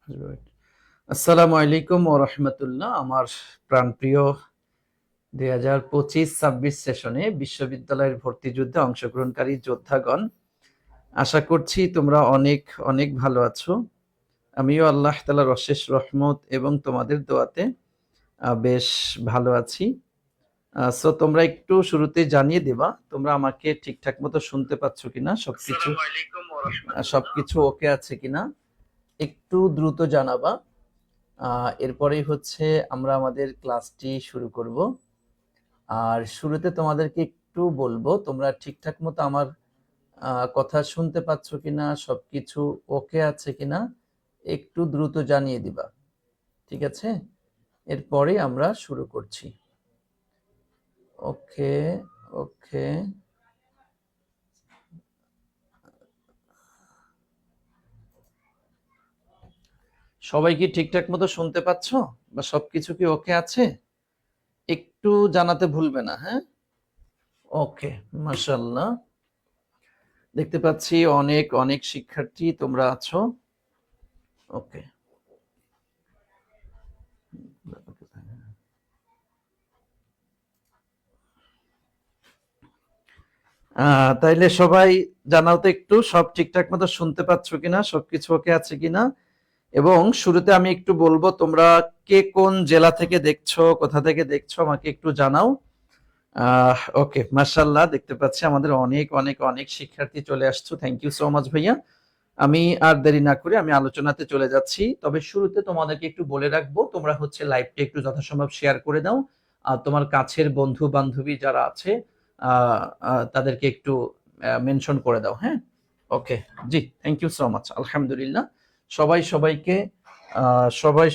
আসসালামু আলাইকুম ওয়া রাহমাতুল্লাহ। আমার প্রাণপ্রিয় 2025-26 সেশনে বিশ্ববিদ্যালয়ের ভর্তি যুদ্ধে অংশগ্রহণকারী যোদ্ধাগণ, আশা করছি তোমরা অনেক অনেক ভালো আছো। আমিও আল্লাহ তাআলার অশেষ রহমত এবং তোমাদের দোয়াতে বেশ ভালো আছি। সো তোমরা একটু শুরুতেই জানিয়ে দিবা তোমরা আমাকে ঠিকঠাক মতো শুনতে পাচ্ছ কিনা, সবকিছু ওকে আছে কিনা একটু দ্রুত জানাবা। এরপরেই হচ্ছে আমরা আমাদের ক্লাসটি শুরু করব। আর শুরুতে তোমাদেরকে একটু বলবো তোমরা ঠিকঠাক মতো আমার কথা শুনতে পাচ্ছ কিনা, সবকিছু ওকে আছে কিনা একটু দ্রুত জানিয়ে দিবা, ঠিক আছে? এরপরে আমরা শুরু করছি। ওকে ওকে, সবাই কি ঠিকঠাক মতো শুনতে পাচ্ছ বা সবকিছু কি ওকে আছে? একটু জানাতে ভুলবে না, হ্যাঁ? ওকে, মাশাআল্লাহ। দেখতে পাচ্ছি অনেক অনেক শিক্ষার্থী তোমরা আছো। ওকে, তাইলে সবাই জানাও তো একটু সব ঠিকঠাক মতো শুনতে পাচ্ছ কিনা, সবকিছু ওকে আছে কিনা। এবং শুরুতে আমি একটু বলবো তোমরা কে কোন জেলা থেকে দেখছো, কোথা থেকে দেখছো আমাকে একটু জানাও। ওকে, মাশাআল্লাহ, দেখতে পাচ্ছি আমাদের অনেক অনেক অনেক শিক্ষার্থী চলে আসছো। থ্যাংক ইউ সো মাচ ভাইয়া। আমি আর দেরি না করে আমি আলোচনাতে চলে যাচ্ছি। তবে শুরুতে তোমাদেরকে একটু বলে রাখবো তোমরা হচ্ছে লাইভটা একটু যথাসম্ভব শেয়ার করে দাও। আর তোমার কাছের বন্ধু বান্ধবী যারা আছে তাদেরকে একটু মেনশন করে দাও, হ্যাঁ? ওকে, জি, থ্যাংক ইউ সো মাচ। আলহামদুলিল্লাহ,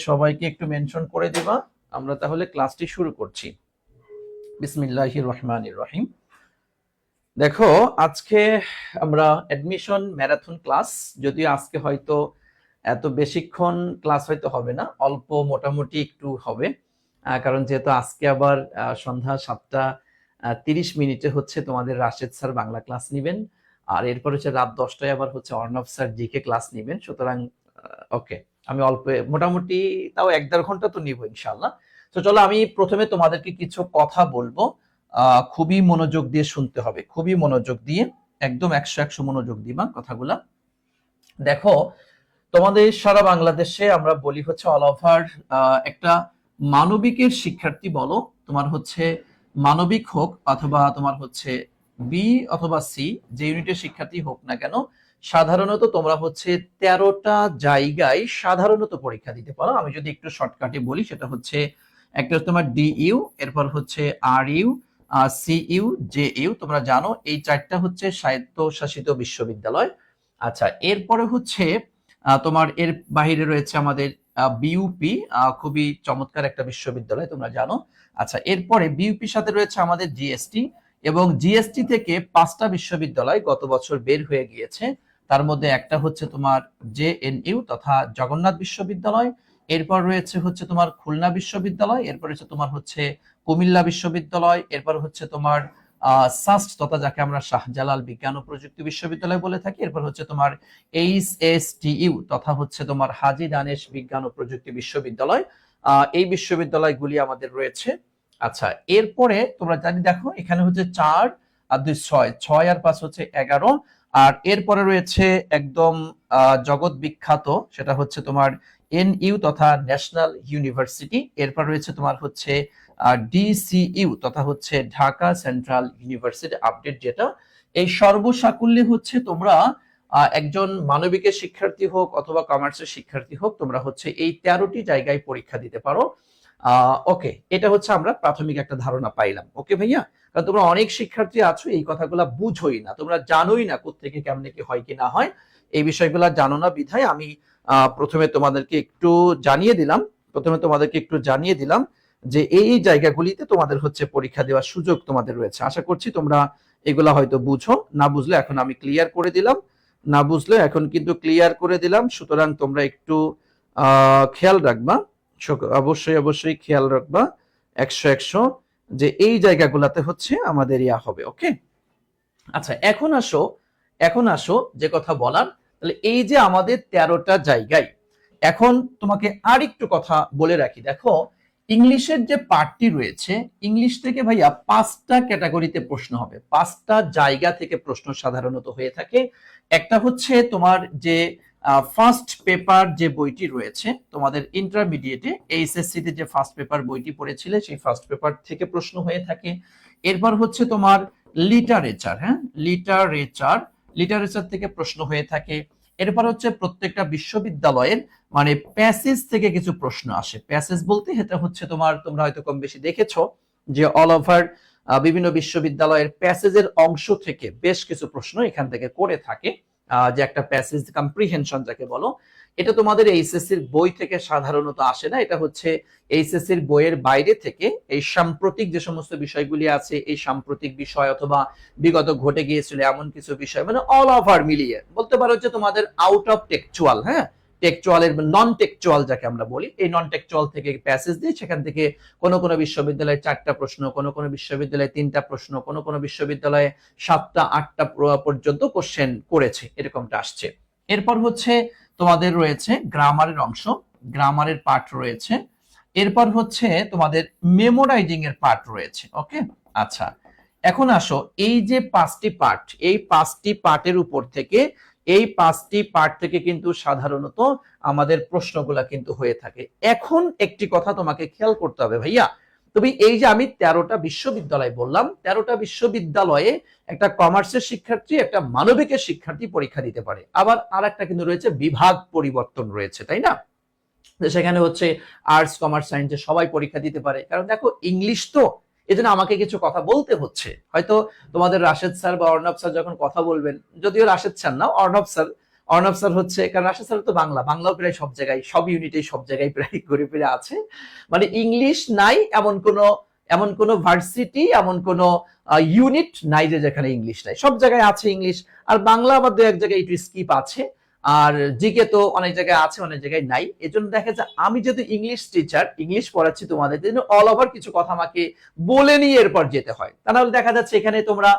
সবাইকে একটু মেনশন করে দিবা। আমরা তাহলে ক্লাসটি শুরু করছি। বিসমিল্লাহির রহমানির রহিম। দেখো, আজকে আমরা অ্যাডমিশন ম্যারাথন ক্লাস, যদিও আজকে হয়তো এত বেশিক্ষণ ক্লাস হয়তো হবে না, অল্প মোটামুটি একটু হবে। কারণ যেহেতু আজকে আবার সন্ধ্যা 7টা 30 মিনিটে হচ্ছে তোমাদের রাশেদ স্যার বাংলা ক্লাস নিবেন, আর এরপর হচ্ছে রাত 10টায় আবার হচ্ছে অর্ণব স্যার জিকে ক্লাস নিবেন। সুতরাং ওকে, আমি অল্প মোটামুটি তাও 1-1.5 ঘন্টা তো নিব ইনশাল্লাহ। তো চলো, আমি প্রথমে তোমাদেরকে কিছু কথা বলবো, খুবই মনোযোগ দিয়ে শুনতে হবে, খুবই মনোযোগ দিয়ে, একদম 100 মনোযোগ দিবা কথাগুলা। দেখো, তোমাদের সারা বাংলাদেশে আমরা বলি হচ্ছে অল ওভার একটা মানবিকের শিক্ষার্থী বলো, তোমার হচ্ছে মানবিক হোক অথবা তোমার হচ্ছে বি অথবা সি, যে ইউনিটের শিক্ষার্থী হোক না কেন, সাধারণত তোমরা হচ্ছে 13টা জায়গায় সাধারণত পরীক্ষা দিতে পারো। আমি যদি একটু শর্টকাটে বলি, সেটা হচ্ছে একটা তোমার ডিইউ, এরপর হচ্ছে R U, C U, J U. তোমরা জানো এই 4টা হচ্ছে স্বায়ত্তশাসিত বিশ্ববিদ্যালয়। আচ্ছা, এরপরে হচ্ছে তোমার এর বাহিরে রয়েছে আমাদের বিইউপি, খুবই চমৎকার একটা বিশ্ববিদ্যালয়, তোমরা জানো। আচ্ছা, এরপরে বিইউপির সাথে রয়েছে আমাদের জিএসটি, এবং জিএসটি থেকে 5টা বিশ্ববিদ্যালয় গত বছর বের হয়ে গিয়েছে। তার মধ্যে একটা হচ্ছে তোমার জেএনইউ তথা জগন্নাথ বিশ্ববিদ্যালয়, এরপর রয়েছে হচ্ছে তোমার খুলনা বিশ্ববিদ্যালয়, এরপর হচ্ছে তোমার হচ্ছে কুমিল্লা বিশ্ববিদ্যালয়, এরপর হচ্ছে তোমার সাস্ট তথা যাকে আমরা শাহজালাল বিজ্ঞান ও প্রযুক্তি বিশ্ববিদ্যালয় বলে থাকি, এরপর হচ্ছে তোমার এইচএসটিইউ তথা হচ্ছে তোমার হাজী দানেশ বিজ্ঞান ও প্রযুক্তি বিশ্ববিদ্যালয়। এই বিশ্ববিদ্যালয়গুলি আমাদের রয়েছে। আচ্ছা, এরপরে তোমরা জানি, দেখো এখানে হচ্ছে 4 আর 2 6, 6 আর 5 হচ্ছে 11। আর এরপরে রয়েছে একদম জগৎ বিখ্যাত, সেটা হচ্ছে তোমার এনইউ তথা ন্যাশনাল ইউনিভার্সিটি। এরপর রয়েছে তোমার হচ্ছে ডিসিইউ তথা হচ্ছে ঢাকা সেন্ট্রাল ইউনিভার্সিটি আপডেট, যেটা এই সর্বসাকুল্যে হচ্ছে তোমরা একজন মানবিকের শিক্ষার্থী হোক অথবা কমার্সের শিক্ষার্থী হোক, তোমরা হচ্ছে এই 13টি জায়গায় পরীক্ষা দিতে পারো। ওকে, এটা হচ্ছে আমরা প্রাথমিক একটা ধারণা পাইলাম। ওকে ভাইয়া, কারণ তোমরা অনেক শিক্ষার্থী আছো এই কথাগুলো বুঝোই না, তোমরা জানোই না কোত্থেকে কেমনে কি হয় কি না হয়, এই বিষয়গুলো জানো না বিধায় আমি প্রথমে তোমাদেরকে একটু জানিয়ে দিলাম যে এই জায়গাগুলিতে তোমাদের হচ্ছে পরীক্ষা দেওয়ার সুযোগ তোমাদের রয়েছে। আশা করছি তোমরা এগুলা হয়তো বুঝো, না বুঝলে এখন আমি ক্লিয়ার করে দিলাম, না বুঝলে এখন কিন্তু ক্লিয়ার করে দিলাম। সুতরাং তোমরা একটু খেয়াল রাখবা, অবশ্যই অবশ্যই খেয়াল রাখবা 100 যে এই জায়গাগুলাতে হচ্ছে আমাদের ইয়া হবে। ওকে, আচ্ছা, এখন আসো যে কথা বলার, তাহলে এই যে আমাদের 13টা জায়গায়, এখন তোমাকে আর একটু কথা বলে রাখি, দেখো ইংলিশের যে পার্টটি রয়েছে, ইংলিশ থেকে ভাইয়া 5টা ক্যাটাগরিতে প্রশ্ন হবে, 5টা জায়গা থেকে প্রশ্ন সাধারণত হয়ে থাকে। একটা হচ্ছে তোমার যে ফার্স্ট পেপার যে বইটি রয়েছে তোমাদের ইন্টারমিডিয়েটে এইচএসসি তে যে ফার্স্ট পেপার বইটি পড়েছিলে সেই ফার্স্ট পেপার থেকে প্রশ্ন হয়ে থাকে। এরপর হচ্ছে তোমার লিটারেচার, হ্যাঁ লিটারেচার থেকে প্রশ্ন হয়ে থাকে। এরপর হচ্ছে প্রত্যেকটা বিশ্ববিদ্যালয়ের মানে প্যাসেজ থেকে কিছু প্রশ্ন আসে। প্যাসেজ বলতে এটা হচ্ছে তোমরা হয়তো কম বেশি দেখেছো যে অল ওভার বিভিন্ন বিশ্ববিদ্যালয়ের প্যাসেজের অংশ থেকে বেশ কিছু প্রশ্ন এখান থেকে করে থাকে। যে একটা প্যাসেজ কম্প্রিহেনশন যাকে বলো, এটা তোমাদের এইচএসসির বই থেকে সাধারণত আসে না, এটা হচ্ছে এইচএসসির বইয়ের বাইরে থেকে এই সাম্প্রতিক যে সমস্ত বিষয়গুলি আছে, এই সাম্প্রতিক বিষয় অথবা বিগত ঘটে গিয়েছিল এমন কিছু বিষয়, মানে অল ওভার মিলিয়ে বলতে পারো যে তোমাদের আউট অফ টেকচুয়াল, হ্যাঁ টেকচুয়ালের নন টেকচুয়াল যাকে আমরা বলি, এই নন টেকচুয়াল থেকে প্যাসেজ দিয়ে সেখান থেকে কোনো কোনো বিশ্ববিদ্যালয়ে 4টা প্রশ্ন, কোনো কোনো বিশ্ববিদ্যালয়ে 3টা প্রশ্ন, কোনো কোনো বিশ্ববিদ্যালয়ে 7টা 8টা পর্যন্ত কোশ্চেন করেছে, এরকমটা আসছে। এরপর হচ্ছে তোমাদের রয়েছে গ্রামারের অংশ, গ্রামারের পার্ট রয়েছে। এরপর হচ্ছে তোমাদের মেমোরাইজিং এর পার্ট রয়েছে। ওকে, আচ্ছা এখন আসো এই যে 5টি পার্ট, এই 5টি পার্টের উপর থেকে এই 5টি পার্ট থেকে কিন্তু সাধারণত আমাদের প্রশ্নগুলা কিন্তু হয়ে থাকে। এখন একটি কথা তোমাকে খেয়াল করতে হবে ভাইয়া, তুমি এই যে আমি 13টা বিশ্ববিদ্যালয় বললাম, 13টা বিশ্ববিদ্যালয়ে একটা কমার্সের শিক্ষার্থী একটা মানবিকের শিক্ষার্থী পরীক্ষা দিতে পারে, আবার আর একটা কিন্তু রয়েছে বিভাগ পরিবর্তন রয়েছে, তাই না? সেখানে হচ্ছে আর্টস কমার্স সায়েন্সে সবাই পরীক্ষা দিতে পারে, কারণ দেখো ইংলিশ তো, এজন্য আমাকে কিছু কথা বলতে হচ্ছে। হয়তো তোমাদের রাশেদ স্যার বা অর্ণব স্যার যখন কথা বলবেন, যদিও রাশেদ স্যার না অর্ণব স্যার হচ্ছে, কারণ রাশেদ স্যার তো বাংলাও প্রায় সব জায়গায় সব ইউনিটে সব জায়গায় প্রায় ঘুরে ফিরে আছে, মানে ইংলিশ নাই এমন কোন ভার্সিটি এমন কোন ইউনিট নাই যে যেখানে ইংলিশ নাই, সব জায়গায় আছে ইংলিশ। আর বাংলা আবার 2-1 জায়গায় একটু স্কিপ আছে, আর জিকে তো অনেক জায়গায় আছে অনেক জায়গায় নাই। এজন্য দেখা যায় আমি যেহেতু ইংলিশ টিচার, ইংলিশ পড়াচ্ছি তোমাদের জন্য, অল ওভার কিছু কথা আমাকে বলে নিয়ে এরপর যেতে হয়। তাহলে দেখা যাচ্ছে এখানে তোমরা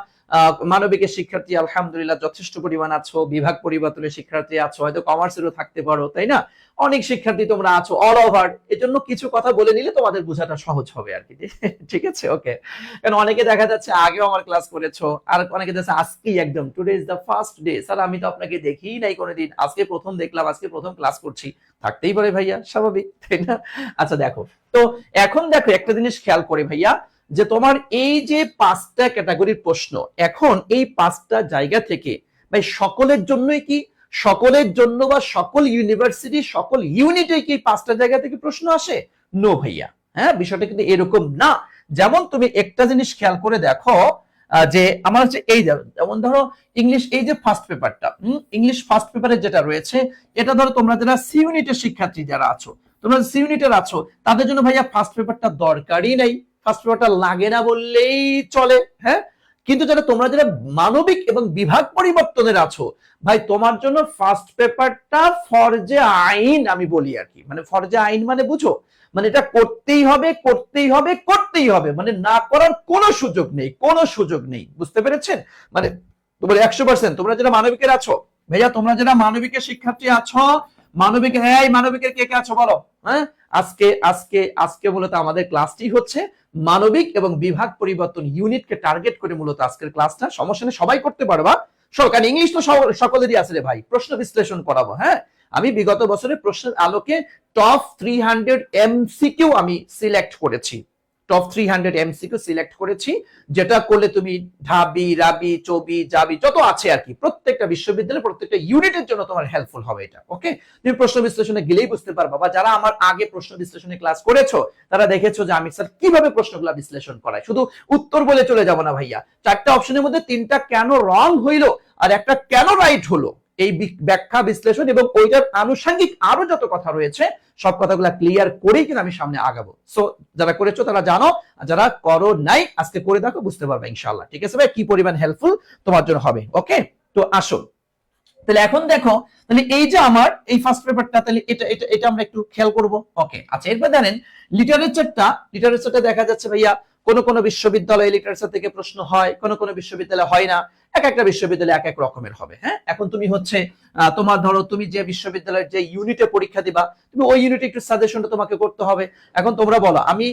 মানবিকের শিক্ষার্থী আলহামদুলিল্লাহ যথেষ্ট পরিমাণ আছো, বিভাগ পরিবর্তনের শিক্ষার্থী আছো, হয়তো কমার্সেরও থাকতে পারো, তাই না? অনেক শিক্ষার্থী তোমরা আছো অল ওভার, এজন্য কিছু কথা বলে নিলে তোমাদের বোঝাটা সহজ হবে আর কি। ঠিক আছে, ওকে। কারণ অনেকে দেখা যাচ্ছে আগেও আমার ক্লাস করেছো, আর অনেকে দেখা আজকেই একদম today is the first day, sir আমি তো আপনাকে দেখিই নাই কোনোদিন, আজকে প্রথম দেখলাম, আজকে প্রথম ক্লাস করছি, থাকতেই পারে ভাইয়া, স্বাভাবিক, তাই না? আচ্ছা দেখো, তো এখন দেখো একটা জিনিস খেয়াল করে ভাইয়া, যে তোমার এই যে 5টা ক্যাটাগরির প্রশ্ন, এখন এই 5টা জায়গা থেকে ভাই সকলের জন্যই কি, সকলের জন্য বা সকল ইউনিভার্সিটি সকল ইউনিটে কি 5টা জায়গা থেকে প্রশ্ন আসে? নো ভাইয়া, হ্যাঁ বিষয়টা কিন্তু এরকম না। যেমন তুমি একটা জিনিস খেয়াল করে দেখো, যে আমার হচ্ছে এই যেমন ধরো ইংলিশ, এই যে ফার্স্ট পেপারটা, ইংলিশ ফার্স্ট পেপারে যেটা রয়েছে, এটা ধরো তোমরা যারা সি ইউনিটের শিক্ষার্থী যারা আছো, তোমরা সি ইউনিটের আছো, তাদের জন্য ভাইয়া ফার্স্ট পেপারটা দরকারই নেই, ফার্স্ট পেপারটা লাগে না বললেই চলে, হ্যাঁ। কিন্তু তোমরা যারা মানবিক এবং বিভাগ পরিবর্তনের আছো, ভাই তোমার জন্য ফার্স্ট পেপারটা ফরজে আইন, আমি বলি আর কি, মানে ফরজে আইন মানে বুঝো, মানে এটা করতেই হবে করতেই হবে করতেই হবে, মানে না করার কোনো সুযোগ নেই, কোনো সুযোগ নেই, বুঝতে পেরেছেন? মানে তোমার 100%, তোমরা যারা মানবিকের আছো ভাইয়া, তোমরা যারা মানবিকের শিক্ষার্থী আছো, মানবিকের, হ্যাঁ মানবিকের কে কে আছো বলো, হ্যাঁ আজকে আজকে আজকে মূলত আমাদের ক্লাসটি হচ্ছে মানবিক এবং বিভাগ পরিবর্তন ইউনিটকে টার্গেট করে মূলত আজকের ক্লাসটা। সমস্যা নেই, সবাই করতে পারবা, কারণ ইংলিশ তো সকলেরই আছে রে ভাই, প্রশ্ন বিশ্লেষণ করাবো, হ্যাঁ। আমি বিগত বছরে প্রশ্নের আলোকে টপ 300 এমসিকিউ আমি সিলেক্ট করেছি, টপ 300 এমসিকিউ সিলেক্ট করেছি, যেটা করলে তুমি ঢাবি রাবি চবি জাবি যত আছে আর কি, প্রত্যেকটা বিশ্ববিদ্যালয়ে প্রত্যেকটা ইউনিটের জন্য তোমার হেল্পফুল হবে এটা। ওকে, তুমি প্রশ্ন বিশ্লেষণে গেলেই বুঝতে পারবা, বা যারা আমার আগে প্রশ্ন বিশ্লেষণে ক্লাস করেছো তারা দেখেছো যে আমি স্যার কিভাবে প্রশ্নগুলো বিশ্লেষণ করাই। শুধু উত্তর বলে চলে যাবো না ভাইয়া, 4টা অপশনের মধ্যে 3টা কেন রং হইলো আর একটা কেন রাইট হলো, এই ব্যাখ্যা বিশ্লেষণ এবং ওইটার আনুষঙ্গিক আরো যত কথা রয়েছে সব কথাগুলো ক্লিয়ার করেই কিন্তু আমি সামনে আগাবো। সো যারা করেছো তারা জানো, যারা করো নাই আজকে করে দেখো, বুঝতে পারবে ইনশাআল্লাহ। ঠিক আছে ভাই, কি পরিমাণ হেল্পফুল তোমার জন্য হবে। ওকে, তো আসো তাহলে এখন দেখো, তাহলে এই যে আমার এই ফার্স্ট পেপারটা, তাহলে এটা আমরা একটু খেয়াল করব। ওকে, আচ্ছা এরপর জানেন লিটারেচারটা দেখা যাচ্ছে ভাইয়া কোন কোন বিশ্ববিদ্যালয়ে লিটারেচার থেকে প্রশ্ন হয়, কোন কোন বিশ্ববিদ্যালয়ে হয় না, এক একটা বিশ্ববিদ্যালয়ে এক এক রকমের হবে। হ্যাঁ, এখন তুমি হচ্ছে তোমার ধরো তুমি যে বিশ্ববিদ্যালয়ের যে ইউনিটে পরীক্ষা দিবা, তুমি ওই ইউনিটে একটু সাজেশনটা তোমাকে করতে হবে। এখন তোমরা বলো, আমি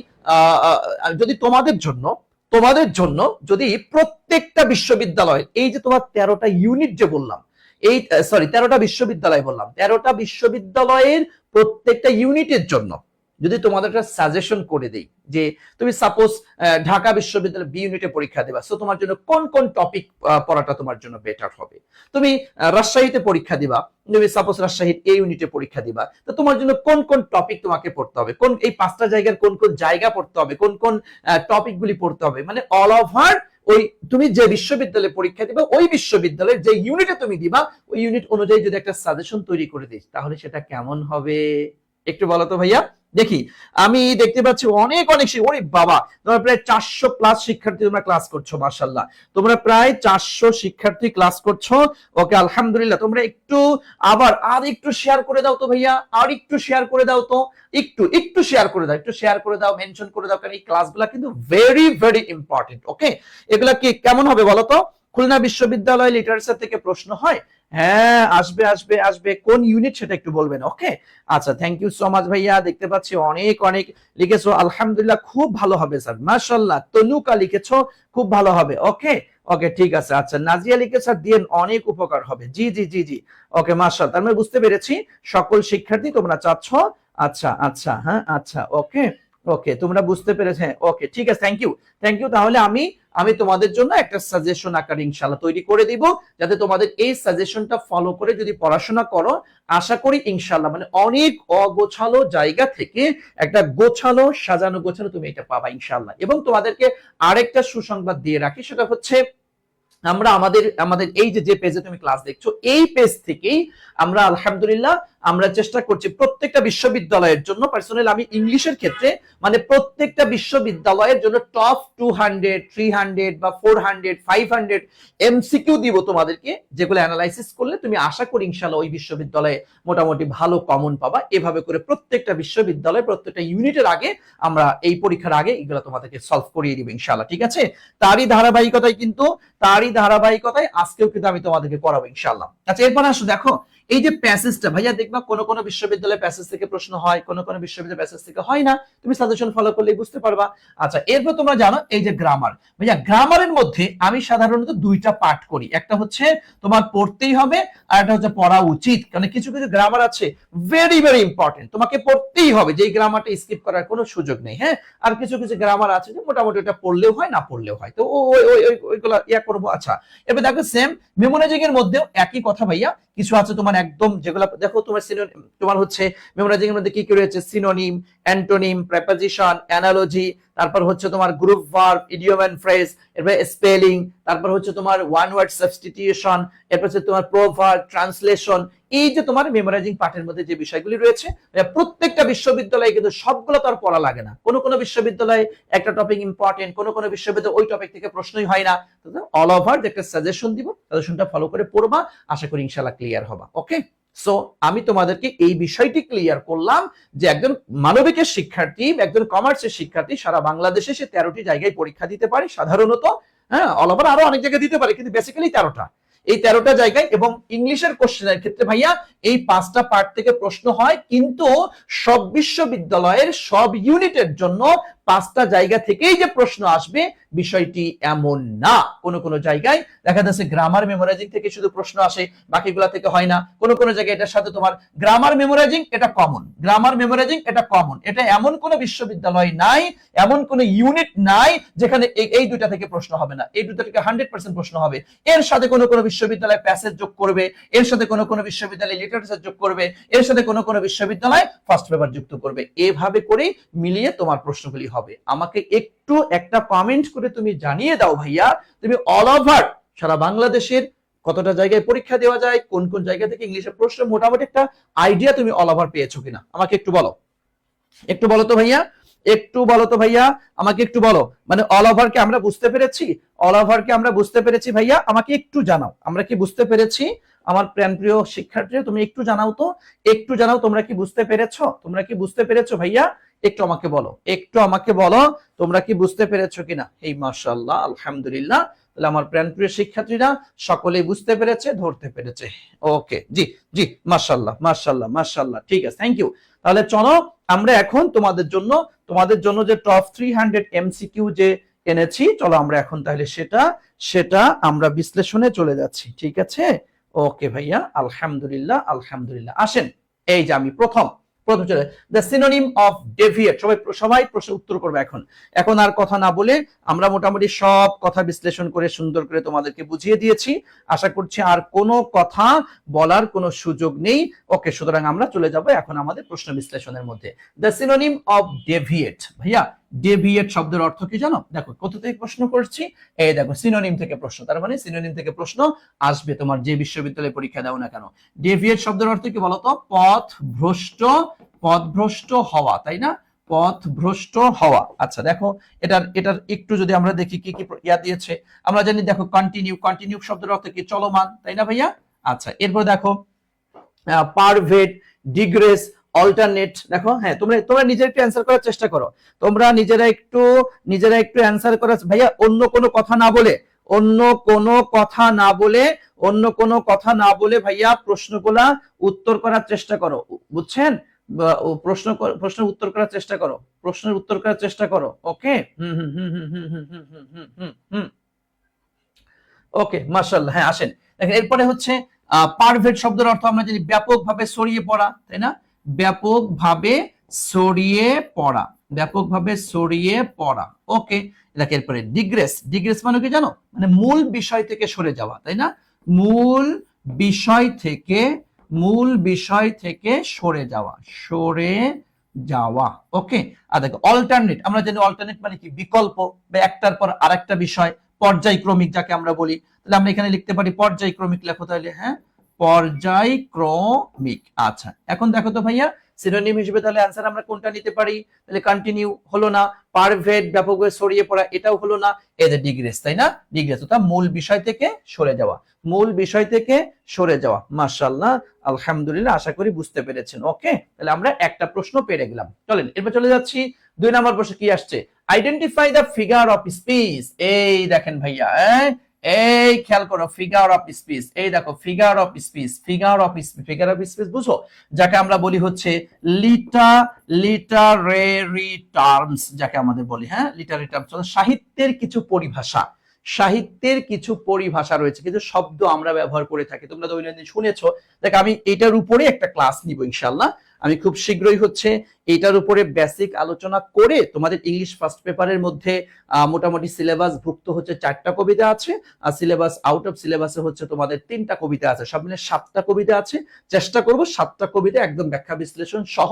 যদি তোমাদের জন্য যদি প্রত্যেকটা বিশ্ববিদ্যালয়, এই যে তোমার 13টা ইউনিট যে বললাম, এই 13টা বিশ্ববিদ্যালয় বললাম, 13টা বিশ্ববিদ্যালয়ের প্রত্যেকটা ইউনিটের জন্য যদি তোমাদের একটা সাজেশন করে দেই যে তুমি সাপোজ ঢাকা বিশ্ববিদ্যালয় বি ইউনিটে পরীক্ষা দেবা, সো তোমার জন্য কোন কোন টপিক পড়াটা তোমার জন্য বেটার হবে। তুমি রাজশাহীতে পরীক্ষা দিবা, তুমি সাপোজ রাজশাহীর এ ইউনিটে পরীক্ষা দিবা, তো তোমার জন্য কোন কোন টপিক তোমাকে পড়তে হবে, কোন এই 5টা জায়গার কোন কোন জায়গা পড়তে হবে, কোন কোন টপিক গুলি পড়তে হবে, মানে অল ওভার ওই তুমি যে বিশ্ববিদ্যালয়ে পরীক্ষা দিবা ওই বিশ্ববিদ্যালয়ের যে ইউনিটে তুমি দিবা ওই ইউনিট অনুযায়ী যদি একটা সাজেশন তৈরি করে দিস, তাহলে সেটা কেমন হবে একটু বলো তো ভাইয়া দেখি। আমি দেখতে পাচ্ছি অনেক ওরে বাবা, তোমরা প্রায় 400 প্লাস শিক্ষার্থী তোমরা ক্লাস করছো, মাশাআল্লাহ, তোমরা প্রায় 400 শিক্ষার্থী ক্লাস করছো। ওকে, আলহামদুলিল্লাহ। তোমরা একটু আবার আর একটু শেয়ার করে দাও তো ভাইয়া, আর একটু শেয়ার করে দাও তো, একটু শেয়ার করে দাও, একটু শেয়ার করে দাও, মেনশন করে দাও, কারণ এই ক্লাসগুলো কিন্তু ভেরি ভেরি ইম্পর্টেন্ট। ওকে, এগুলা কি কেমন হবে বলো তো? খুলনা বিশ্ববিদ্যালয় লিটারেচার থেকে প্রশ্ন হয়, হ্যাঁ আসবে আসবে আসবে, কোন ইউনিট সেটা একটু বলবেন। ওকে, আচ্ছা, থ্যাংক ইউ সো মাচ ভাইয়া, দেখতে পাচ্ছি অনেক লিখেছো, আলহামদুলিল্লাহ, খুব ভালো হবে স্যার, মাশাআল্লাহ। তনুকা লিখেছো, খুব ভালো হবে। ওকে ওকে, ঠিক আছে। আচ্ছা, নাজিয়া লিখেছে দিয়েন, অনেক উপকার হবে। জি জি জি জি, ওকে, মাশাআল্লাহ। তার মানে বুঝতে পেরেছি সকল শিক্ষার্থী তোমরা চাচ্ছ। আচ্ছা আচ্ছা, হ্যাঁ আচ্ছা, ওকে ওকে, তোমরা বুঝতে পেরেছো, ওকে ঠিক আছে, থ্যাংক ইউ। তাহলে আমি তোমাদের জন্য একটা সাজেশন আকারে ইনশাআল্লাহ তৈরি করে দিব, যাতে তোমাদের এই সাজেশনটা ফলো করে যদি পড়াশোনা করো, আশা করি ইনশাআল্লাহ মানে অনেক অগোছালো জায়গা থেকে একটা গোছালো সাজানো গোছানো তুমি এটা পাবা ইনশাআল্লাহ। এবং তোমাদেরকে আরেকটা সুসংবাদ দিয়ে রাখি, সেটা হচ্ছে আমরা আমাদের এই যে পেজে তুমি ক্লাস দেখছো, এই পেজ থেকেই আমরা আলহামদুলিল্লাহ আমরা চেষ্টা করছি প্রত্যেকটা বিশ্ববিদ্যালয়ের জন্য, পার্সোনালি আমি ইংলিশের ক্ষেত্রে মানে প্রত্যেকটা বিশ্ববিদ্যালয়ের জন্য টপ 200, 300 বা 400, 500 এমসিকিউ দিব তোমাদেরকে, যেগুলো অ্যানালাইসিস করলে তুমি আশা করি ইনশাআল্লাহ ওই বিশ্ববিদ্যালয়ে মোটামুটি ভালো কমন পাবা। এভাবে করে প্রত্যেকটা বিশ্ববিদ্যালয় প্রত্যেকটা ইউনিটের আগে আমরা এই পরীক্ষার আগে এগুলো তোমাদেরকে সলভ করিয়ে দিব ইনশাআল্লাহ, ঠিক আছে? তারই ধারাবাহিকতায় আজকেও কিন্তু আমি তোমাদেরকে করাবো ইনশাআল্লাহ। আচ্ছা, এরপর আসো, দেখো এই যে প্যাসেজটা ভাইয়া, দেখবা কোন কোন বিশ্ববিদ্যালয়ে প্যাসেজ থেকে প্রশ্ন হয়, কোন কোন বিশ্ববিদ্যালয়ে প্যাসেজ থেকে হয় না, তুমি সাজেশন ফলো করলেই বুঝতে পারবা। আচ্ছা, এরপর তোমরা জানো এই যে গ্রামার, ভাইয়া গ্রামারের মধ্যে আমি সাধারণত দুইটা পার্ট করি, একটা হচ্ছে তোমার পড়তেই হবে, আর একটা হচ্ছে পড়া উচিত, কারণ কিছু কিছু গ্রামার আছে ভেরি ভেরি ইম্পর্টেন্ট, তোমাকে পড়তেই হবে, যে গ্রামারটা স্কিপ করার কোনো সুযোগ নেই। হ্যাঁ, আর কিছু কিছু গ্রামার আছে যে মোটামুটি এটা পড়লেও হয়, না পড়লেও হয়, তো ওইগুলা ইয়া করবো। আচ্ছা, এবার দেখো সেম মেমোরাইজিং এর মধ্যেও একই কথা ভাইয়া, কিছু আছে তোমার একদম যেগুলো দেখো তোমার তোমার হচ্ছে মেমোরাইজিং এর মধ্যে কি কি রয়েছে, সিনোনিম, অ্যান্টোনিম, প্রেপোজিশন, অ্যানালজি, তারপর হচ্ছে তোমার group verb, idiom and phrase, এরপর স্পেলিং, তারপর হচ্ছে তোমার ওয়ান ওয়ার্ড সাবস্টিটিউশন, এরপর হচ্ছে তোমার প্রোভার্ব, ট্রান্সলেশন। এই যে তোমার মেমোরাইজিং পার্টের মধ্যে যে বিষয়গুলি রয়েছে, প্রত্যেকটা বিশ্ববিদ্যালয়ে কিন্তু সবগুলো তো আর পড়া লাগে না, কোন কোন বিশ্ববিদ্যালয়ে একটা টপিক ইম্পর্টেন্ট, কোন কোন বিশ্ববিদ্যালয়ে ওই টপিক থেকে প্রশ্নই হয় না। অল ওভার যে একটা সাজেশন দিব, সাজেশনটা ফলো করে পড়বা, আশা করি ইনশাআল্লাহ ক্লিয়ার হবা। ওকে, সো আমি তোমাদেরকে এই বিষয়টি ক্লিয়ার করলাম যে একজন মানবিকের শিক্ষার্থী, একজন কমার্সের শিক্ষার্থী সারা বাংলাদেশে সে 13টি জায়গায় পরীক্ষা দিতে পারে সাধারণত। হ্যাঁ, অল ওভার আরো অনেক জায়গায় দিতে পারে, কিন্তু বেসিক্যালি 13টা, এই 13টা জায়গায়। এবং ইংলিশের কোশ্চেনের ক্ষেত্রে ভাইয়া এই 5টা পার্ট থেকে প্রশ্ন হয়, কিন্তু সব বিশ্ববিদ্যালয়ের সব ইউনিটের জন্য 5টা জায়গা থেকেই যে প্রশ্ন আসবে বিষয়টি এমন না। কোন কোন জায়গায় দেখা যাচ্ছে গ্রামার মেমোরাইজিং থেকে শুধু প্রশ্ন আসে, বাকিগুলা থেকে হয় না। কোন কোন জায়গায় এটার সাথে তোমার গ্রামার মেমোরাইজিং এটা কমন, এটা এমন কোন বিশ্ববিদ্যালয় নাই, এমন কোন ইউনিট নাই যেখানে এই দুইটা থেকে প্রশ্ন হবে না, এই দুইটা থেকে 100% প্রশ্ন হবে। এর সাথে কোন কোন বিশ্ববিদ্যালয় প্যাসেজ যোগ করবে, এর সাথে কোন কোন বিশ্ববিদ্যালয় লিটারেচার যোগ করবে, এর সাথে কোন কোন বিশ্ববিদ্যালয় ফার্স্ট পেপার যুক্ত করবে, এভাবে করে মিলিয়ে তোমার প্রশ্নগুলি হবে। আমাকে একটু একটা কমেন্ট করে তুমি জানিয়ে দাও ভাইয়া, তুমি অল ওভার সারা বাংলাদেশের কতটা জায়গায় পরীক্ষা দেওয়া যায়, কোন কোন জায়গা থেকে ইংলিশের প্রশ্ন, মোটামুটি একটা আইডিয়া তুমি অল ওভার পেয়েছো কিনা আমাকে একটু বলো, তো ভাইয়া, আমাকে একটু বলো। মানে অল ওভারকে আমরা বুঝতে পেরেছি, ভাইয়া আমাকে একটু জানাও, আমরা কি বুঝতে পেরেছি? আমার প্রিয় শিক্ষার্থীরা তুমি একটু জানাও তোমরা কি বুঝতে পেরেছো ভাইয়া? একটু আমাকে বলো তোমরা কি বুঝতে পেরেছো কিনা? এই মাশাআল্লাহ, আলহামদুলিল্লাহ। তাহলে আমার প্রিয় শিক্ষার্থীরা সকলেই বুঝতে পেরেছে, ধরতে পেরেছে। ওকে, জি জি, মাশাআল্লাহ মাশাআল্লাহ মাশাআল্লাহ, ঠিক আছে, থ্যাংক ইউ। তাহলে চলো আমরা এখন তোমাদের জন্য যে টপ 300 এমসিকিউ যে এনেছি, চলো আমরা এখন তাহলে সেটা আমরা বিশ্লেষণে চলে যাচ্ছি, ঠিক আছে? ওকে ভাইয়া, আলহামদুলিল্লাহ আলহামদুলিল্লাহ। আসেন, এই যে আমি প্রথম চলে দ্য সিনোনিম অফ ডেভিয়েট। সবাই প্রশ্ন উত্তর করবে এখন আর কথা না বলে আমরা মোটামুটি সব কথা বিশ্লেষণ করে সুন্দর করে তোমাদেরকে বুঝিয়ে দিয়েছি। আশা করছি আর কোনো কথা বলার কোনো সুযোগ নেই। ওকে, সুতরাং আমরা চলে যাব এখন আমাদের প্রশ্ন বিশ্লেষণের মধ্যে। The synonym of deviate. ভাইয়া, ডেভিয়েট শব্দের অর্থ কি জানো? দেখো কত থেকে প্রশ্ন করছি, এই দেখো সিনোনিম থেকে প্রশ্ন, তার মানে সিনোনিম থেকে প্রশ্ন আসবে তোমার যে বিশ্ববিদ্যালয়ে পরীক্ষা দাও না কেন। ডেভিয়েট শব্দের অর্থ কি বলতো? পথভ্রষ্ট হওয়া, তাই না? পথভ্রষ্ট হওয়া। আচ্ছা দেখো, এটার একটু যদি আমরা দেখি কি কি ইয়া দিয়েছে। আমরা জানি, দেখো কন্টিনিউ শব্দের অর্থ কি? চলমান, তাই না ভাইয়া? আচ্ছা, এরপর দেখো পারভেট, ডিগ্রেস, অল্টারনেট। দেখো, হ্যাঁ, তোমরা নিজেরা একটু অ্যান্সার করার চেষ্টা করো। তোমরা নিজেরা একটু অ্যান্সার করার, ভাইয়া অন্য কোনো কথা না বলে ভাইয়া প্রশ্নগুলা উত্তর করার চেষ্টা করো, বুঝছেন? প্রশ্নের উত্তর করার চেষ্টা করো। ওকে, ওকে, মাশাআল্লাহ। হ্যাঁ, আসেন, দেখেন এরপরে হচ্ছে পারভেট শব্দের অর্থ আমরা জানি ব্যাপকভাবে ছড়িয়ে পড়া, তাই না? ব্যাপকভাবে ছড়িয়ে পড়া। ওকে, দেখেন এরপরে ডিগ্রেস মানে কি জানো? মানে মূল বিষয় থেকে সরে যাওয়া, তাই না? মূল বিষয় থেকে সরে যাওয়া। ওকে, আর দেখো অল্টারনেট, আমরা জানি অল্টারনেট মানে কি? বিকল্প বা একটার পর আরেকটা বিষয়, পর্যায়ক্রমিক যাকে আমরা বলি। তাহলে আমরা এখানে লিখতে পারি পর্যায়ক্রমিক, লেখো তাহলে, হ্যাঁ, পর্যায়ক্রমিক। আচ্ছা, এখন দেখো তো ভাইয়া, সিনোনিম হিসেবে তাহলে অ্যান্সার আমরা কোনটা নিতে পারি? তাহলে কন্টিনিউ হলো না, পারভেট ব্যাপকভাবে ছড়িয়ে পড়া এটাও হলো না, এই যে ডিগ্রেস, তাই না? ডিগ্রেস অর্থাৎ মূল বিষয় থেকে সরে যাওয়া। মাশাআল্লাহ, আলহামদুলিল্লাহ, আশা করি বুঝতে পেরেছেন। ওকে, তাহলে আমরা একটা প্রশ্ন পেরে গেলাম। চলেন এরপর চলে যাচ্ছি 2 নম্বর প্রশ্ন। কি আসছে? Identify the figure of speech. এই দেখেন ভাইয়া, এই খেয়াল করো, ফিগার অফ স্পিচ। এই দেখো ফিগার অফ স্পিচ বুঝো, যাকে আমরা বলি হচ্ছে লিটারেরি টার্মস, যাকে আমাদের বলি, হ্যাঁ, লিটারেরি টার্মস। সাহিত্যের কিছু পরিভাষা রয়েছে, কিছু শব্দ আমরা ব্যবহার করে থাকি, তোমরা দৈনন্দিন শুনেছো। দেখ, আমি এটার উপরে একটা ক্লাস নিব ইনশাআল্লাহ। আমি খুব শীঘ্রই হচ্ছে এটার উপরে বেসিক আলোচনা করে তোমাদের ইংলিশ ফার্স্ট পেপারের মধ্যে মোটামুটি সিলেবাস ভুক্ত হচ্ছে 4টা কবিতা আছে, আর সিলেবাস আউট অফ সিলেবাসে হচ্ছে তোমাদের 3টা কবিতা আছে, সব মিলে 7টা কবিতা আছে। চেষ্টা করব 7টা কবিতা একদম ব্যাখ্যা বিশ্লেষণ সহ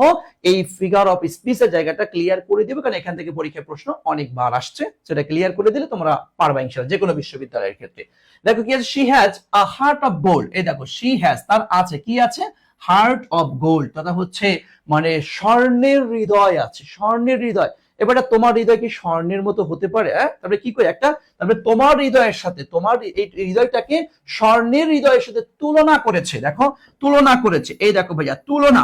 এই ফিগার অফ স্পিচের জায়গাটা ক্লিয়ার করে দিব, কারণ এখান থেকে পরীক্ষায় প্রশ্ন অনেকবার আসছে। সেটা ক্লিয়ার করে দিলে তোমরা পারবা ইনশাআল্লাহ, যে কোনো বিশ্ববিদ্যালয়ের ক্ষেত্রে। দেখো কি আছে? She has a heart of gold. এই দেখো, শি হ্যাজ, তার আছে, কি আছে? হার্ট অফ গোল্ড, তথা হচ্ছে মানে স্বর্ণের হৃদয় আছে, স্বর্ণের হৃদয়। এবারে তোমার হৃদয় কি স্বর্ণের মতো হতে পারে? তারপরে কি করে তারপরে তোমার হৃদয়ের সাথে, তোমার এই হৃদয়টাকে স্বর্ণের হৃদয়ের সাথে তুলনা করেছে। দেখো, তুলনা করেছে। এই দেখো ভাইয়া, তুলনা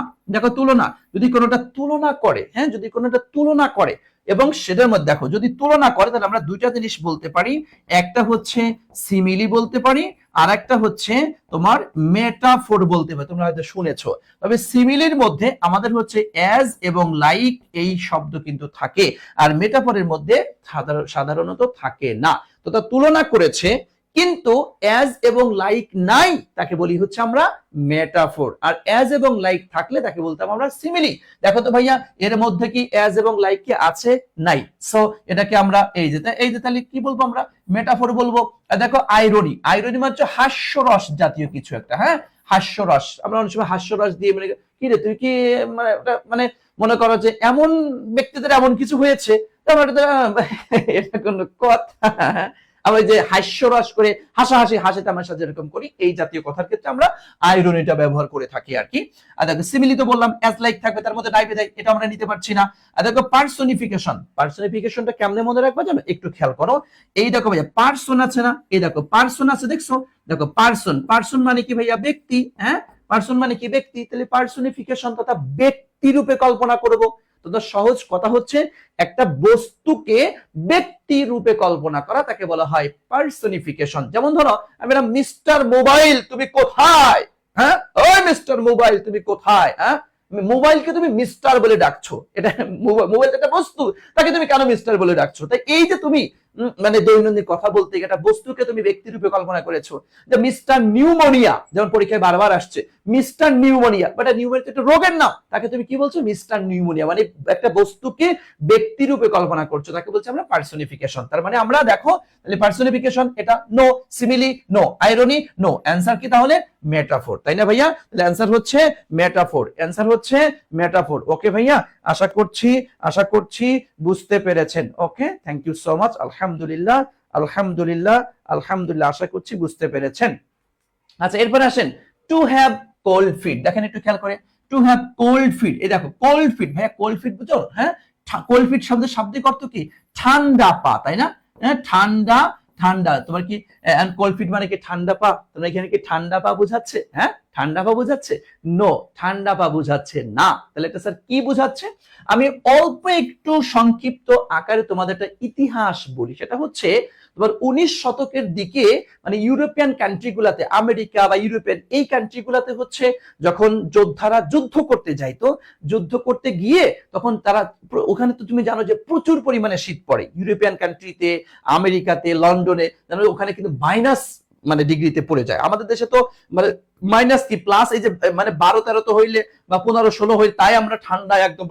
যদি কোনোটা তুলনা করে, হ্যাঁ, যদি কোনোটা তুলনা করে এবং সেটার মধ্যে দেখো যদি তুলনা করে, তাহলে আমরা দুইটা জিনিস বলতে পারি। একটা হচ্ছে সিমিলি বলতে পারি, আর একটা হচ্ছে তোমার মেটাফোর বলতে পারি। তোমরা হয়তো শুনেছো। তবে সিমিলির মধ্যে আমাদের হচ্ছে অ্যাজ এবং লাইক এই শব্দ কিন্তু থাকে, আর মেটাফোরের মধ্যে সাধারণত থাকে না। তো তা তুলনা করেছে, কিন্তু অ্যাজ এবং লাইক নাই, তাকে বলি হচ্ছে আমরা মেটাফোর। আর অ্যাজ এবং লাইক থাকলে তাকে বলতাম আমরা সিমিলি। দেখো তো ভাইয়া, এর মধ্যে কি অ্যাজ এবং লাইক কি আছে? নাই। সো এটাকে আমরা এই যে তাহলে কি বলবো? আমরা মেটাফোর বলবো। দেখো, আইরনি মানে হচ্ছে হাস্যরস জাতীয় কিছু একটা, হ্যাঁ, হাস্যরস। আমরা অনেক সময় হাস্যরস দিয়ে মানে, কি রে তুই কি, মানে মনে করো যে এমন ব্যক্তিদের এমন কিছু হয়েছে, এটা কোনো কথা? আমরা যে হাস্যরস করে হাসি তামাশা যেরকম করি, এই জাতীয় কথার ক্ষেত্রে আমরা আইরনিটা ব্যবহার করে থাকি আর কি। আর দেখো, সিমিলি তো বললাম, অ্যাজ লাইক থাকবে, তার মধ্যে নাই বিদায়, এটা আমরা নিতে পারছি না। আর দেখো, পার্সনিফিকেশনটা কেমনে মনে রাখবা জানো? একটু খেয়াল করো। এই দেখো ভাইয়া, পার্সন আছে না? এই দেখো পার্সন আছে, দেখছো? দেখো পার্সন মানে কি ভাইয়া? ব্যক্তি, হ্যাঁ, পার্সন মানে কি? ব্যক্তি। তাহলে পার্সনিফিকেশন তথা ব্যক্তি রূপে কল্পনা করব। তো সহজ কথা হচ্ছে একটা বস্তুকে ব্যক্তি রূপে কল্পনা করা, তাকে বলা হয় পার্সনিফিকেশন। যেমন ধরো আমি মিস্টার মোবাইল তুমি কোথায়, হ্যাঁ ওই মিস্টার মোবাইল তুমি কোথায়, হ্যাঁ মোবাইলকে তুমি মিস্টার বলে ডাকছো, এটা মোবাইল একটা বস্তু, তাকে তুমি কেন মিস্টার বলে ডাকছো? তাই এই যে তুমি মানে দৈনন্দিন কথা বলতে একটা বস্তুকে তুমি ব্যক্তি রূপে কল্পনা করেছো, যে মিস্টার নিউমোনিয়া, যেমন পরীক্ষায় বারবার আসছে মিস্টার নিউমোনিয়া, বাট নিউমোনিয়া একটা রোগের নাম, তাকে তুমি কি বলছো? Mister pneumonia. মানে একটা বস্তুকে ব্যক্তি রূপে কল্পনা করছো, তাকে বলছে আমরা পার্সনিফিকেশন। তার মানে আমরা দেখো তাহলে পার্সনিফিকেশন এটা no, simile no, irony no, answer কি তাহলে? মেটাফোর, তাই না ভাইয়া? তাহলে অ্যান্সার হচ্ছে মেটাফোর, অ্যান্সার হচ্ছে মেটাফোর। ওকে ভাইয়া, আশা করছি বুঝতে পেরেছেন। Okay, thank you so much. আলহামদুলিল্লাহ আলহামদুলিল্লাহ আলহামদুলিল্লাহ, আশা করছি বুঝতে পেরেছেন। আচ্ছা এরপরে আসেন টু হ্যাভ কোল্ড ফিট। দেখেন একটু খেয়াল করে, টু হ্যাভ কোল্ড ফিট, এই দেখো কোল্ড ফিট, ভাইয়া কোল্ড ফিট বুঝো? হ্যাঁ, কোল্ড ফিট শব্দের শাব্দিক অর্থ কি? ঠান্ডা পা, তাই না? হ্যাঁ, ঠান্ডা ঠান্ডা, তোমার কি কোল্ড ফিট মানে কি ঠান্ডা পা? তোমরা এখানে কি ঠান্ডা পা বুঝাচ্ছে? হ্যাঁ, ঠান্ডা পা বুঝাচ্ছে? নো, ঠান্ডা পা বুঝাচ্ছে না। তাহলে এটা স্যার কি বুঝাচ্ছে? আমি অল্প একটু সংক্ষিপ্ত আকারে তোমাদের একটা ইতিহাস বলি। সেটা হচ্ছে তোমার 19 শতকের দিকে মানে ইউরোপিয়ান কান্ট্রিগুলাতে, আমেরিকা বা ইউরোপিয়ান এই কান্ট্রিগুলাতে হচ্ছে যখন যোদ্ধারা যুদ্ধ করতে যাইতো, যুদ্ধ করতে গিয়ে তখন তারা ওখানে তো তুমি জানো যে প্রচুর পরিমাণে শীত পড়ে ইউরোপিয়ান কান্ট্রিতে, আমেরিকাতে, লন্ডনে, জানো ওখানে কিন্তু মাইনাস মানে ডিগ্রিতে পড়ে যায়। আমাদের দেশে তো মানে মাইনাস কি প্লাস, এই যে মানে 12-13 তো হইলে বা 15-16 হইলে তাই আমরা ঠান্ডায় একদম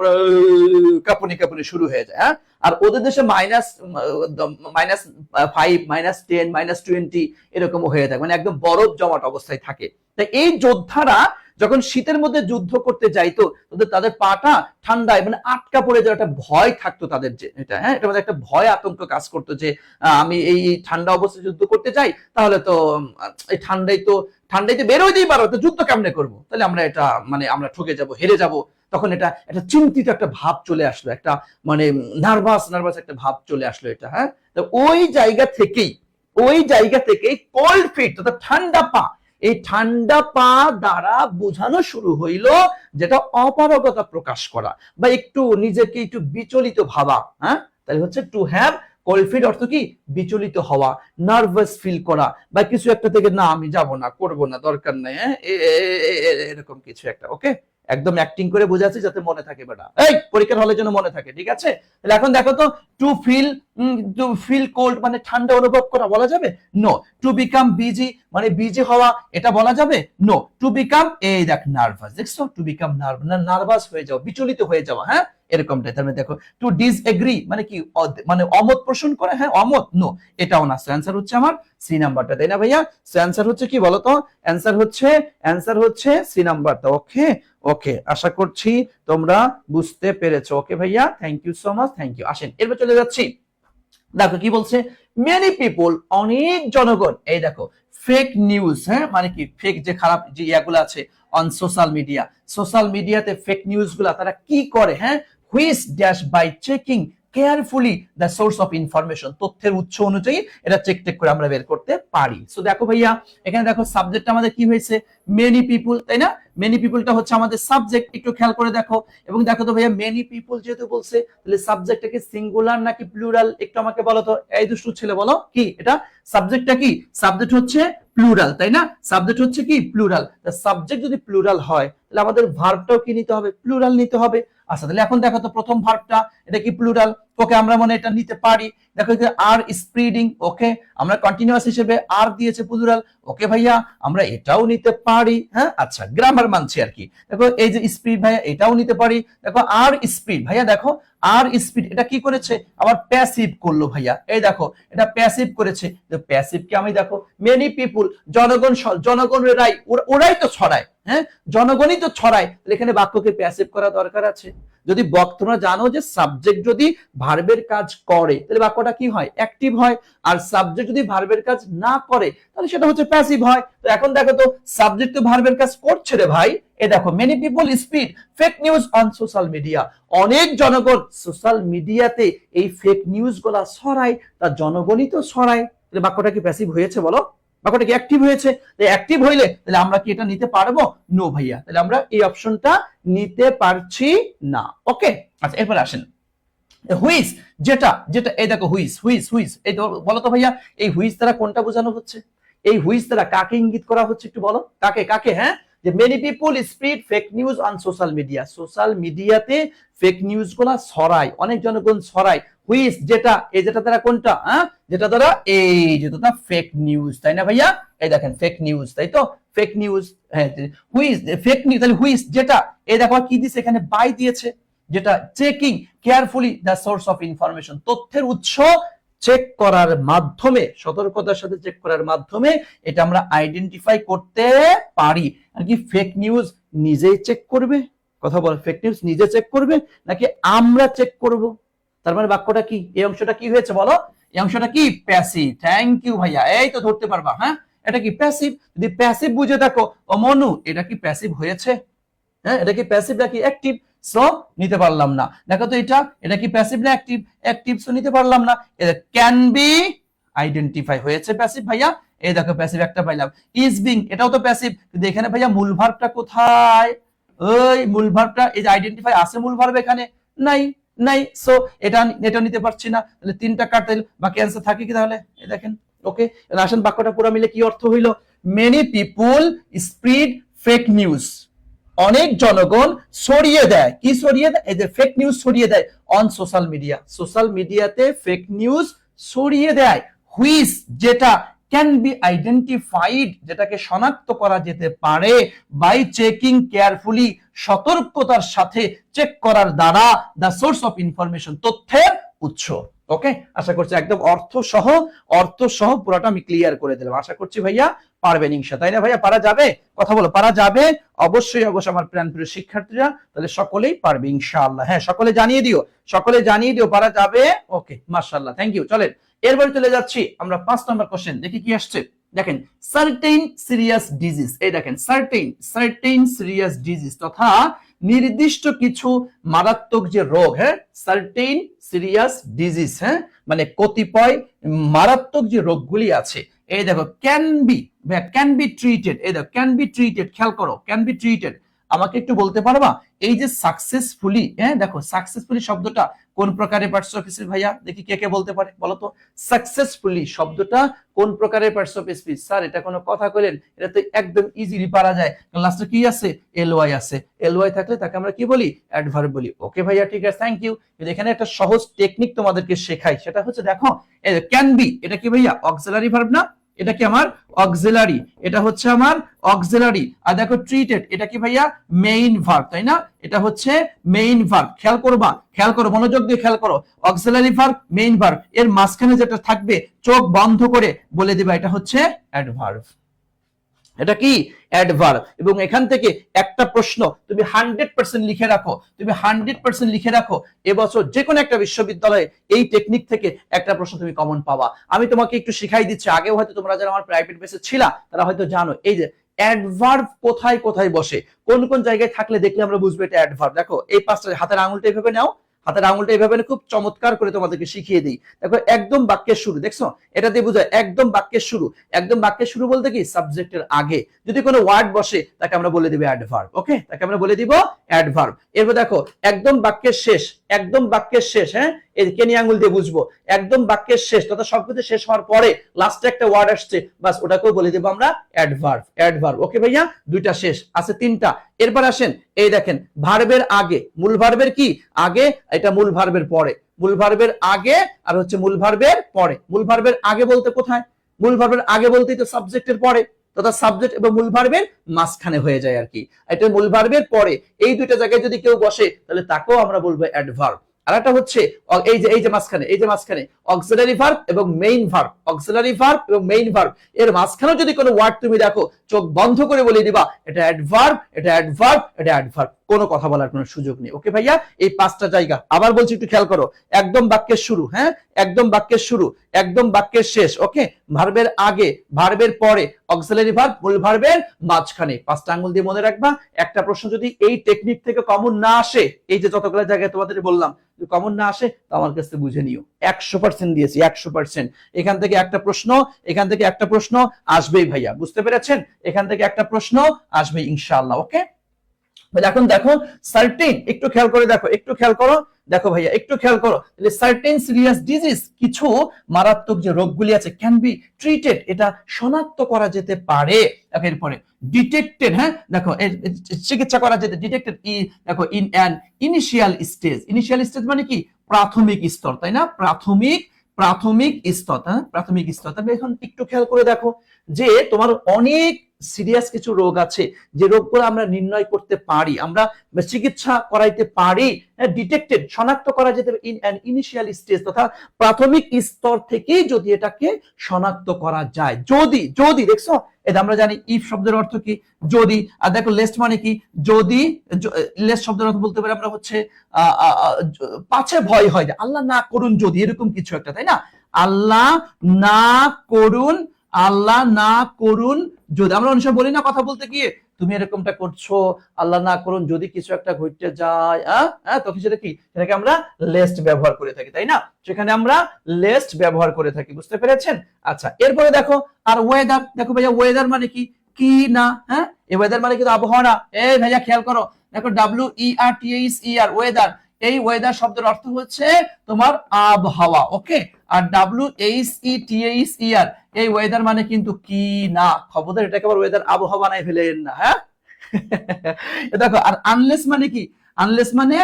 কাঁপুনি কাঁপুনি শুরু হয়ে যায়। হ্যাঁ, আর ওদের দেশে -5, -10, -20 এরকম হয়ে থাকে, মানে একদম বরফ জমাট অবস্থায় থাকে। তাই এই যোদ্ধারা যখন শীতের মধ্যে যুদ্ধ করতে যাইতো, তাদের পাটা ঠান্ডায় মানে আটকা পড়ে যাওয়ার একটা ভয় থাকতো তাদের, যে এটা হ্যাঁ এটা মধ্যে একটা ভয় আতঙ্ক কাজ করতো যে আমি এই ঠান্ডা অবস্থায় যুদ্ধ করতে যাই, তাহলে তো এই ঠান্ডাইতে বের হইতেই পারো, তো যুদ্ধ কেমনে করবো? তাহলে আমরা এটা মানে আমরা ঠকে যাব, হেরে যাব। তখন এটা একটা চিন্তিত একটা ভাব চলে আসলো, একটা মানে নার্ভাস একটা ভাব চলে আসলো এটা। হ্যাঁ, তো ওই জায়গা থেকেই কোল্ড ফিট অর্থাৎ ঠান্ডা পা, এই ঠান্ডা পা দ্বারা বোঝানো শুরু হইলো যেটা অপারগতা প্রকাশ করা বা একটু নিজেকে একটু বিচলিত ভাবা। হ্যাঁ, তাই হচ্ছে টু হ্যাভ কোল্ড ফিট অর্থ কি? বিচলিত হওয়া, নার্ভাস ফিল করা, বা কিছু একটা থেকে না আমি যাব না, করব না, দরকার নাই, এরকম কিছু একটা। ওকে, একদম অ্যাক্টিং করে বোঝাচ্ছি যাতে মনে থাকে, বেটা এই পরীক্ষার হলের জন্য মনে থাকে, ঠিক আছে? তাহলে এখন দেখো তো, টু ফিল কোল্ড মানে ঠান্ডা অনুভব করা বলা যাবে? নো। টু বিকাম বিজি মানে বিজি হওয়া, এটা বলা যাবে? নো। টু বিকাম, এই দেখ নার্ভাস, দেখছো? টু বিকাম নার্ভাস হয়ে যাও, বিচলিত হয়ে যাওয়া। হ্যাঁ, এরকমটাই। তার মানে দেখো টু ডিসএগ্রি মানে কি? মানে অমত পোষণ করে। হ্যাঁ, অমত, নো, এটাও না। অ্যান্সার হচ্ছে আমার সি নাম্বারটা, তাই না ভাইয়া? অ্যান্সার হচ্ছে কি বলতো? অ্যান্সার হচ্ছে সি নাম্বারটা। ওকে ওকে, আশা করছি তোমরা বুঝতে পেরেছো। ওকে ভাইয়া, thank you so much, thank you. আসেন এরপর চলে যাচ্ছি। দেখো কি বলছে, মেনি পিপল, অনেক জনগণ, এই দেখো ফেক নিউজ, হ্যাঁ মানে কি? ফেক যে খারাপ যে ইয়াগুলো আছে অন সোশ্যাল মিডিয়াতে ফেক নিউজ গুলা তারা কি করে? হ্যাঁ, which dash by checking carefully the source of information, তথ্যের উৎস অনুযায়ী এটা চেক করে আমরা বের করতে পারি। সো দেখো ভাইয়া, এখানে দেখো সাবজেক্ট আমাদের কি হয়েছে? মেনি পিপল, তাই না? মেনি পিপলটা হচ্ছে আমাদের সাবজেক্ট, একটু খেয়াল করে দেখো। এবং দেখো তো ভাইয়া, মেনি পিপল যেহেতু বলছে, তাহলে সাবজেক্টটা কি সিঙ্গুলার নাকি প্লুরাল? একটু আমাকে বলো তো, এই দুষ্টু ছেলে বলো, কি এটা সাবজেক্টটা কি? সাবজেক্ট হচ্ছে প্লুরাল, তাই না? সাবজেক্ট হচ্ছে কি? প্লুরাল। সাবজেক্ট যদি প্লুরাল হয় তাহলে আমাদের ভার্বটাও কি নিতে হবে? প্লুরাল নিতে হবে। আচ্ছা, তাহলে এখন দেখো তো প্রথম ভার্বটা এটা কি? প্লুরাল। ওকে, আমরা মনে এটা নিতে পারি। দেখো আর স্প্রেডিং, ওকে, আমরা কন্টিনিউয়াস হিসেবে আর দিয়েছে প্লুরাল। ওকে ভাইয়া, আমরা এটাও নিতে পারি। হ্যাঁ, আচ্ছা, গ্রামার মানছি আর কি। দেখো এই যে স্পিড, ভাইয়া এটাও নিতে পারি। দেখো আর স্পিড, ভাইয়া দেখো আর স্পিড এটা কি করেছে? আবার প্যাসিভ করলো ভাইয়া, এই দেখো এটা প্যাসিভ করেছে। প্যাসিভকে আমি দেখো মেনি পিপল, ওরাই তো ছড়ায়। হ্যাঁ, জনগণই তো ছড়ায়, এখানে বাক্যকে প্যাসিভ করা দরকার আছে। যদি তোমরা জানো যে সাবজেক্ট যদি ভার্বের কাজ করে তাহলে বাক্যটা কি হয়? অ্যাক্টিভ হয়। আর সাবজেক্ট যদি ভার্বের কাজ না করে তাহলে সেটা হচ্ছে প্যাসিভ হয়। তো এখন দেখো তো সাবজেক্ট তো ভার্বের কাজ করছে রে ভাই। এই দেখো many people spread fake news on social media, অনেক জনগণ সোশ্যাল মিডিয়াতে এই ফেক নিউজ গুলা ছড়ায়, তা জনগণই তো ছড়ায়। তাহলে বাক্যটা কি প্যাসিভ হয়েছে বলো? বাক্যটা কি অ্যাক্টিভ হয়েছে? অ্যাক্টিভ হইলে তাহলে আমরা কি এটা নিতে পারবো? নো ভাইয়া, তাহলে আমরা এই অপশনটা নিতে পারছি না। ওকে, আচ্ছা এরপর আসেন হুইস, যেটা যেটা এই দেখো হুইস হুইস হুইস, এই বলো তো ভাইয়া এই হুইস দ্বারা কোনটা বোঝানো হচ্ছে? এই হুইস দ্বারা কাকে ইঙ্গিত করা হচ্ছে একটু বলো, কাকে কাকে? হ্যাঁ, যে many people spread fake news on social media, social মিডিয়াতে ফেক নিউজ গুলা ছড়ায়, অনেক জনগণ ছড়ায়। হুইস যেটা, এই যেটা দ্বারা কোনটা? হ্যাঁ, যেটা দ্বারা এই যেটা ফেক নিউজ, তাই না ভাইয়া? এই দেখেন ফেক নিউজ, তাই তো ফেক নিউজ। হ্যাঁ, হুইস ফেক নিউজ, তাহলে হুইস যেটা, এই দেখো কি দিয়েছে এখানে, বাই দিয়েছে, যেটা checking carefully the source of information, তথ্যের উৎস চেক করার মাধ্যমে, সতর্কতার সাথে চেক করার মাধ্যমে এটা আমরা আইডেন্টিফাই করতে পারি। আর কি ফেক নিউজ নিজেই চেক করবে? কথা বল, ফেক নিউজ নিজে চেক করবে নাকি আমরা চেক করব? তার মানে বাক্যটা কি, এই অংশটা কি হয়েছে বলো? এই অংশটা কি? প্যাসিভ। থ্যাংক ইউ ভাইয়া, এই তো ধরতে পারবা। হ্যাঁ, এটা কি প্যাসিভ? যদি প্যাসিভ বুঝে থাকো ও মনু, এটা কি প্যাসিভ হয়েছে? হ্যাঁ, এটা কি প্যাসিভ নাকি অ্যাক্টিভ? সো নিতে পারলাম না। দেখো তো এটা কি প্যাসিভ না অ্যাক্টিভ? অ্যাক্টিভ, সো নিতে পারলাম না। এটা ক্যান বি আইডেন্টিফাই হয়েছে প্যাসিভ ভাইয়া, এই দেখো প্যাসিভ একটা পাইলাম। ইজ বিং, এটাও তো প্যাসিভ, কিন্তু এখানে ভাইয়া মূল ভার্বটা কোথায়? ওই মূল ভার্বটা, এই যে আইডেন্টিফাই আছে মূল ভার্ব এখানে নাই, নাই, সো এটা এটা নিতে পারছি না। তাহলে তিনটা কাটেল, বাকি অ্যান্সার থাকে কি তাহলে? এই দেখেন। ওকে, আসেন বাক্যটা পুরো মিলে কি অর্থ হইল? Many people spread fake news, অনেক জনগণ ছড়িয়ে দেয়, কি ছড়িয়ে দেয়? এই যে ফেক নিউজ ছড়িয়ে দেয় অন সোশ্যাল মিডিয়া, সোশ্যাল মিডিয়াতে ফেক নিউজ ছড়িয়ে দেয়। হুইচ যেটা, ক্যান বি আইডেন্টিফাইড যেটাকে শনাক্ত করা যেতে পারে, বাই চেকিং কেয়ারফুলি সতর্কতার সাথে চেক করার দ্বারা, দ্য সোর্স অফ ইনফরমেশন তথ্যের উৎস। ওকে, আশা করছি একদম অর্থ সহ পুরোটা আমি ক্লিয়ার করে দিলাম। আশা করছি ভাইয়া পারবেন ইনশা, তাই না ভাইয়া? পারা যাবে? কথা বলো, পারা যাবে? অবশ্যই অবশ্যই আমার প্রিয় শিক্ষার্থীরা, তাহলে সকলেই পারবে ইনশাআল্লাহ। হ্যাঁ, সকলে জানিয়ে দিও পারা যাবে। ওকে, মাশাআল্লাহ, থ্যাংক ইউ। চলেন এরপরে চলে যাচ্ছি আমরা 5 নম্বর কোশ্চেন, দেখি কি আসছে। দেখেন সার্টেইন সিরিয়াস ডিজিজ, এই দেখেন সার্টেইন সিরিয়াস ডিজিজ তথা নির্দিষ্ট কিছু মারাত্মক যে রোগ, হ্যাঁ, সার্টেইন সিরিয়াস ডিজিজ, হ্যাঁ, মানে কতিপয় মারাত্মক যে রোগগুলি আছে, এই দেখো ক্যান বি ট্রিটেড, এই দেখো ক্যান বি ট্রিটেড, খেয়াল করো, ক্যান বি ট্রিটেড। আমাকে একটু বলতে পারবা এই যে সাকসেসফুলি, হ্যাঁ দেখো সাকসেসফুলি শব্দটা কোন প্রকারের পার্টস অফ স্পিচ? ভাইয়া দেখি কে কে বলতে পারে, বলো তো সাকসেসফুলি শব্দটা কোন প্রকারের পার্টস অফ স্পিচ? স্যার এটা কোনো কথা কইলেন, এটা তো একদম ইজিলি পারা যায়, কারণ লাস্টে কি আছে? এলওয়াই আছে, এলওয়াই থাকলে তাকে আমরা কি বলি? অ্যাডভার্ব বলি। ওকে ভাইয়া, ঠিক আছে, থ্যাংক ইউ। এখানে একটা সহজ টেকনিক তোমাদেরকে শেখাই, সেটা হচ্ছে দেখো ক্যান বি, এটা কি ভাইয়া অক্সিলারি ভার্ব না? এটা কি আমার অক্সিলারি, এটা হচ্ছে আমার অক্সিলারি। আর দেখো ট্রিটেড, এটা কি ভাইয়া মেইন ভার্ব, তাই না? এটা হচ্ছে মেইন ভার্ব। খেয়াল করো, মনোযোগ দিয়ে খেয়াল করো, অক্সিলারি ভার্ব, মেইন ভার্ব, এর মাঝখানে যেটা থাকবে চোখ বন্ধ করে বলে দিবা এটা হচ্ছে অ্যাডভার্ব। এটা কি? অ্যাডভার্ব। এবং এখান থেকে একটা প্রশ্ন তুমি 100% লিখে রাখো, এবছর যে কোনো একটা বিশ্ববিদ্যালয়ে এই টেকনিক থেকে একটা প্রশ্ন তুমি কমন পাবা। আমি তোমাকে একটু শিখাই দিচ্ছি, আগেও হয়তো তোমরা যারা আমার প্রাইভেট বেসে ছিলা তারা হয়তো জানো, এই যে অ্যাডভার্ব কোথায় কোথায় বসে, কোন কোন জায়গায় থাকলে দেখলে আমরা বুঝবো এটা অ্যাডভার্ব। দেখো এই পাঁচটা, হাতের আঙুলটা এইভাবে নাও, হাতের আঙুলটা এইভাবে খুব চমৎকার করে তোমাদেরকে শিখিয়ে দিই। দেখো একদম বাক্যের শুরু, দেখছো এটা দিয়ে বোঝায় একদম বাক্যের শুরু। একদম বাক্যের শুরু বলতে কি সাবজেক্টের আগে যদি কোনো ওয়ার্ড বসে তাকে আমরা বলে দিব অ্যাডভার্ব। ওকে, তাকে আমরা বলে দিব অ্যাডভার্ব। এরপর দেখো একদম বাক্যের শেষ, হ্যাঁ এই কেনি আঙুল দিয়ে বুঝবো, একদম বাক্যের শেষ তথা সবকিছু শেষ হওয়ার পরে লাস্টে একটা ওয়ার্ড আসছে, বাস ওটাকেও বলে দেবো আমরা অ্যাডভার্ব। ওকে ভাইয়া, দুইটা শেষ আছে, তিনটা। এরপর আসেন এই দেখেন ভার্বের আগে, মূল ভার্বের কি আগে, এটা মূল ভার্বের পরে, মূল ভার্বের আগে আর হচ্ছে মূল ভার্বের পরে। মূল ভার্বের আগে বলতে কোথায়? মূল ভার্বের আগে বলতেই তো সাবজেক্টের পরে, তথা সাবজেক্ট এবং মূল ভার্বের মাঝখানে হয়ে যায় আর কি। এটা মূল ভার্বের পরে, এই দুইটা জায়গায় যদি কেউ বসে তাহলে তাকেও আমরা বলবো অ্যাডভার্ব। আর একটা হচ্ছে এই যে মাঝখানে অক্সিলারি ভার্ব এবং মেইন ভার্ব, এর মাঝখানে যদি কোনো ওয়ার্ড তুমি দেখো চোখ বন্ধ করে বলে দিবা এটা অ্যাডভার্ব। কোনো কথা বলার কোনো সুযোগ নেই। ওকে ভাইয়া, এই 5টা জায়গা আবার বলছি, একটু খেয়াল করো। একদম বাক্যের শুরু, হ্যাঁ, একদম বাক্যের শুরু, একদম বাক্যের শেষ, ওকে, ভার্বের আগে, ভার্বের পরে, অক্সিলারি ভার্ব, মূল ভার্বের মাঝখানে। 5টা আঙ্গুল দিয়ে মনে রাখবা। একটা প্রশ্ন যদি এই টেকনিক থেকে কমন না আসে, এই যে যতগুলো জায়গায় তোমাদের বললাম, যদি কমন না আসে তো আমার কাছে বুঝে নিও 100% দিয়েছি, 100%। এখান থেকে একটা প্রশ্ন, এখান থেকে একটা প্রশ্ন আসবেই ভাইয়া, বুঝতে পেরেছেন? এখান থেকে একটা প্রশ্ন আসবেই ইনশাআল্লাহ। ওকে, এখন দেখো সার্টেন, একটু খেয়াল করে দেখো, একটু খেয়াল করো, দেখো ভাইয়া একটু খেয়াল করো। সার্টেন সিরিয়াস ডিজিজ, কিছু মারাত্মক যে রোগগুলি আছে, ক্যান বি ট্রিটেড, এটা শনাক্ত করা যেতে পারে। এরপরে ডিটেক্টেড, হ্যাঁ দেখো চিকিৎসা করা যেতে, ডিটেক্টেড দেখো in an initial stage. Initial stage মানে কি? প্রাথমিক স্তর, তাই না? প্রাথমিক স্তর, হ্যাঁ প্রাথমিক স্তর। তবে এখন একটু খেয়াল করে দেখো যে তোমার অনেক সিরিয়াস কিছু রোগ আছে, যে রোগগুলো আমরা নির্ণয় করতে পারি, আমরা চিকিৎসা করাইতে পারি, ডিটেক্টেড শনাক্ত করা যেতে ইন অ্যান ইনিশিয়াল স্টেজ, তথা প্রাথমিক স্তর থেকেই যদি এটাকে শনাক্ত করা যায়। যদি দেখছো, এটা আমরা জানি ইফ শব্দের অর্থ কি? যদি। আর দেখো লেস্ট মানে কি? যদি। লেস্ট শব্দের অর্থ বলতে পারি আমরা হচ্ছে পাছে ভয় হয়, যে আল্লাহ না করুন যদি, এরকম কিছু একটা, তাই না? আল্লাহ না করুন, আল্লাহ না করুন যদি। আমরা অনেক সময় বলি না কথা বলতে গিয়ে, তুমি এরকমটা করছো, আল্লাহ না করুন যদি কিছু একটা ঘটতে যায়, তখন সেটা কি? সেটাকে আমরা লেস্ট ব্যবহার করে থাকি, তাই না? সেখানে আমরা লেস্ট ব্যবহার করে থাকি, বুঝতে পেরেছেন? আচ্ছা, এরপরে দেখো আর ওয়েদার। দেখো ভাইয়া ওয়েদার মানে কি? কি না, হ্যাঁ এই ওয়েদার মানে কিন্তু আবহাওয়া না। এই ভাইয়া খেয়াল করো, দেখো WERTHER ওয়েদার, এই ওয়েদার শব্দের অর্থ হচ্ছে তোমার আবহাওয়া, ওকে। আর WHETHER এই ওয়েদার মানে কিন্তু কি না, খবরদার এটাকে আবার ওয়েদার আবহাওয়া বানাই ফেলেন না, হ্যাঁ। দেখো আর আনলেস মানে কি? আনলেস মানে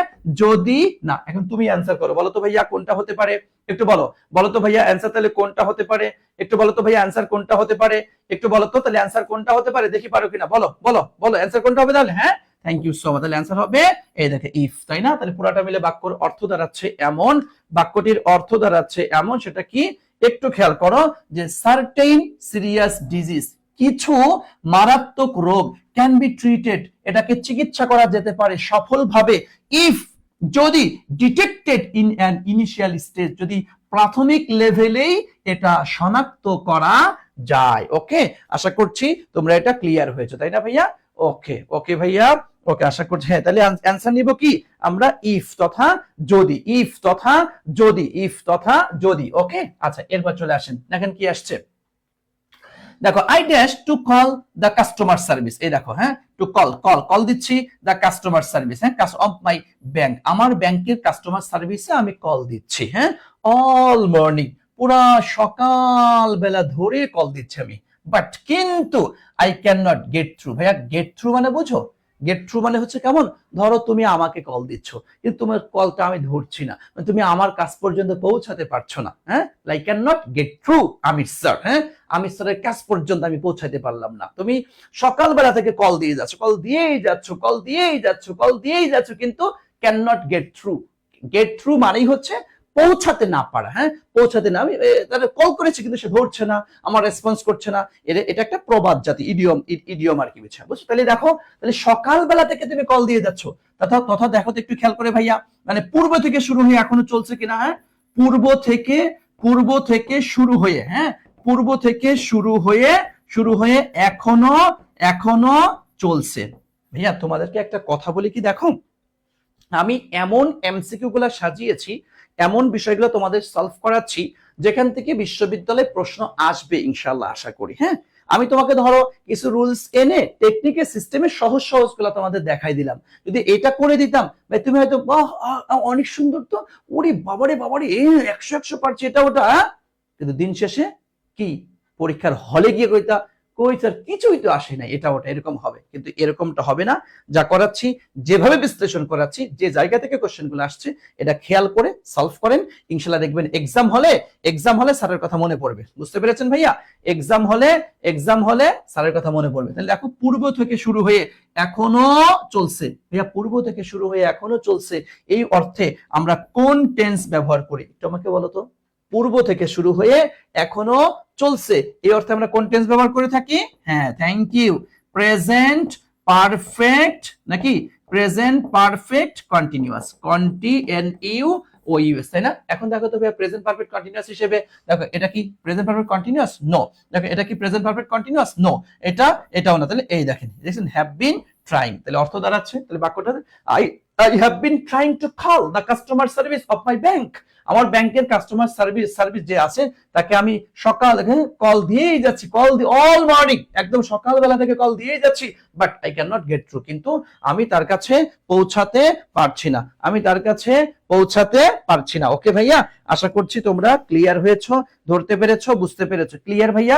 যদি না। এখন তুমি অ্যান্সার করো, বলো তো ভাইয়া কোনটা হতে পারে? একটু বলো তো ভাইয়া অ্যান্সার তাহলে কোনটা হতে পারে? একটু বলো তো ভাইয়া অ্যান্সার কোনটা হতে পারে? একটু বলো তো তাহলে অ্যান্সার কোনটা হতে পারে, দেখি পারো কিনা। বলো বলো বলো অ্যান্সার কোনটা হবে তাহলে? হ্যাঁ, থ্যাংক ইউ সো মাচ। তাহলে অ্যান্সার হবে এই দেখে ইফ, তাই না? তাহলে পুরাটা মিলে বাক্যর অর্থ দাঁড়াচ্ছে এমন, বাক্যটির অর্থ দাঁড়াচ্ছে এমন। সেটা কি? একটু খেয়াল করো যে সার্টেন সিরিয়াস ডিজিজ, কিছু মারাত্মক রোগ, ক্যান বি ট্রিটেড, এটাকে চিকিৎসা করা যেতে পারে সফলভাবে, ইফ যদি, detected in an initial stage, যদি প্রাথমিক লেভেলেই এটা শনাক্ত করা যায়। ওকে, আশা করছি তোমরা এটা ক্লিয়ার হয়েছে, তাই না ভাইয়া? ওকে ওকে ভাইয়া, ওকে আশা করছি। হ্যাঁ, তাহলে অ্যান্সার নিব কি আমরা? ইফ তথা যদি, ইফ তথা যদি, ইফ তথা যদি। ওকে, আচ্ছা এরপর চলে আসেন, দেখেন কি আসছে। দেখো I dash to call the customer service, এই দেখো, হ্যাঁ টু কল দিচ্ছি দ্য কাস্টমার সার্ভিস, হ্যাঁ অফ মাই ব্যাংক, আমার ব্যাংকের কাস্টমার সার্ভিসে আমি কল দিচ্ছি, হ্যাঁ অল মর্নিং, পুরা সকাল বেলা ধরে কল দিচ্ছি আমি, বাট কিন্তু I can not get through. ভাইয়া গেট থ্রু মানে বুঝো? গেট থ্রু মানে হচ্ছে কেমন? ধরো তুমি আমাকে কল দিচ্ছ, কিন্তু তোমার কলটা আমি ধরছি না, তুমি আমার কাছ পর্যন্ত পৌঁছাতে পারছো না, হ্যাঁ like can not get through Amir sir, হ্যাঁ আমির স্যারের কাছ পর্যন্ত আমি পৌঁছাতে পারলাম না। তুমি সকালবেলা থেকে কল দিয়ে যাচ্ছ, কল দিয়েই যাচ্ছ, কল দিয়েই যাচ্ছ, কল দিয়েই যাচ্ছ, কিন্তু can not get through. Gate through মানেই হচ্ছে পৌঁছাতে না পারা, হ্যাঁ পৌঁছাতে না। আমি কল করেছি কিন্তু সে ধরছে না, আমার রেসপন্স করছে না, এটা একটা প্রবাদ জাতি, ইডিয়ম আর কি, বুঝছো? তাহলে দেখো, তাহলে সকালবেলা থেকে তুমি কল দিয়ে যাচ্ছ, তথা দেখো তো একটু খেয়াল করে ভাইয়া, মানে পূর্ব থেকে শুরু হয়ে এখনো চলছে কিনা, হ্যাঁ পূর্ব থেকে শুরু হয়ে, হ্যাঁ পূর্ব থেকে শুরু হয়ে এখনো চলছে। ভাইয়া তোমাদেরকে একটা কথা বলি কি, দেখো আমি এমন এমসিকিউ গুলা সাজিয়েছি, এমন বিষয়গুলো তোমাদের সলভ করাচ্ছি যেখান থেকে বিশ্ববিদ্যালয়ে প্রশ্ন আসবে ইনশাআল্লাহ, আশা করি। হ্যাঁ আমি তোমাকে ধরো কিছু রুলস এনে টেকনিকের সিস্টেমে সহজ গুলো তোমাদের দেখাই দিলাম, যদি এটা করে দিতাম ভাই তুমি হয়তো অনেক সুন্দর তো, ওরে বাবারে 100 পারছি এটা ওটা, কিন্তু দিন শেষে কি পরীক্ষার হলে গিয়ে কই স্যার কিছুই তো আসে না, এটা ওটা এরকম হবে। কিন্তু এরকমটা হবে না, যা করাচ্ছি, যেভাবে বিশ্লেষণ করাচ্ছি, যে জায়গা থেকে কোশ্চেনগুলো আসছে, এটা খেয়াল করে সলভ করেন, ইনশাআল্লাহ দেখবেন এক্সাম হলে স্যারের কথা মনে পড়বে। বুঝতে পেরেছেন ভাইয়া? এক্সাম হলে স্যারের কথা মনে পড়বে। তাহলে দেখো পূর্ব থেকে শুরু হয়ে এখনো চলছে, ভাইয়া পূর্ব থেকে শুরু হয়ে এখনো চলছে, এই অর্থে আমরা কোন টেন্স ব্যবহার করি? একটু আমাকে বলো তো। পূর্ব থেকে শুরু হয়ে এখনো চলছে, এই অর্থে আমরা কোন টেন্স ব্যবহার করে থাকি? হ্যাঁ থ্যাংক ইউ, প্রেজেন্ট পারফেক্ট নাকি প্রেজেন্ট পারফেক্ট কন্টিনিউয়াস, কন্টিনিউয়াস, তাই না? এখন দেখো তো ভাই প্রেজেন্ট পারফেক্ট কন্টিনিউয়াস হিসেবে দেখো এটা কি প্রেজেন্ট পারফেক্ট কন্টিনিউয়াস? নো। দেখো এটা কি প্রেজেন্ট পারফেক্ট কন্টিনিউয়াস? নো। এটাও না। তাহলে এই দেখেন হ্যাভ বিন ট্রাইং, তাহলে অর্থ দাঁড়াচ্ছে, তাহলে বাক্যটা I have been trying to call the customer service of my bank. আমার ব্যাংকের কাস্টমার সার্ভিস যে আছে তাকে আমি সকাল কল দিয়েই যাচ্ছি, অল মর্নিং, একদম সকালবেলা থেকে কল দিয়েই যাচ্ছি, but I can not get through, কিন্তু আমি তার কাছে পৌঁছাতে পারছি না। ওকে ভাইয়া, আশা করছি তোমরা ক্লিয়ার হয়েছো, ধরতে পেরেছো, বুঝতে পেরেছো। ক্লিয়ার ভাইয়া?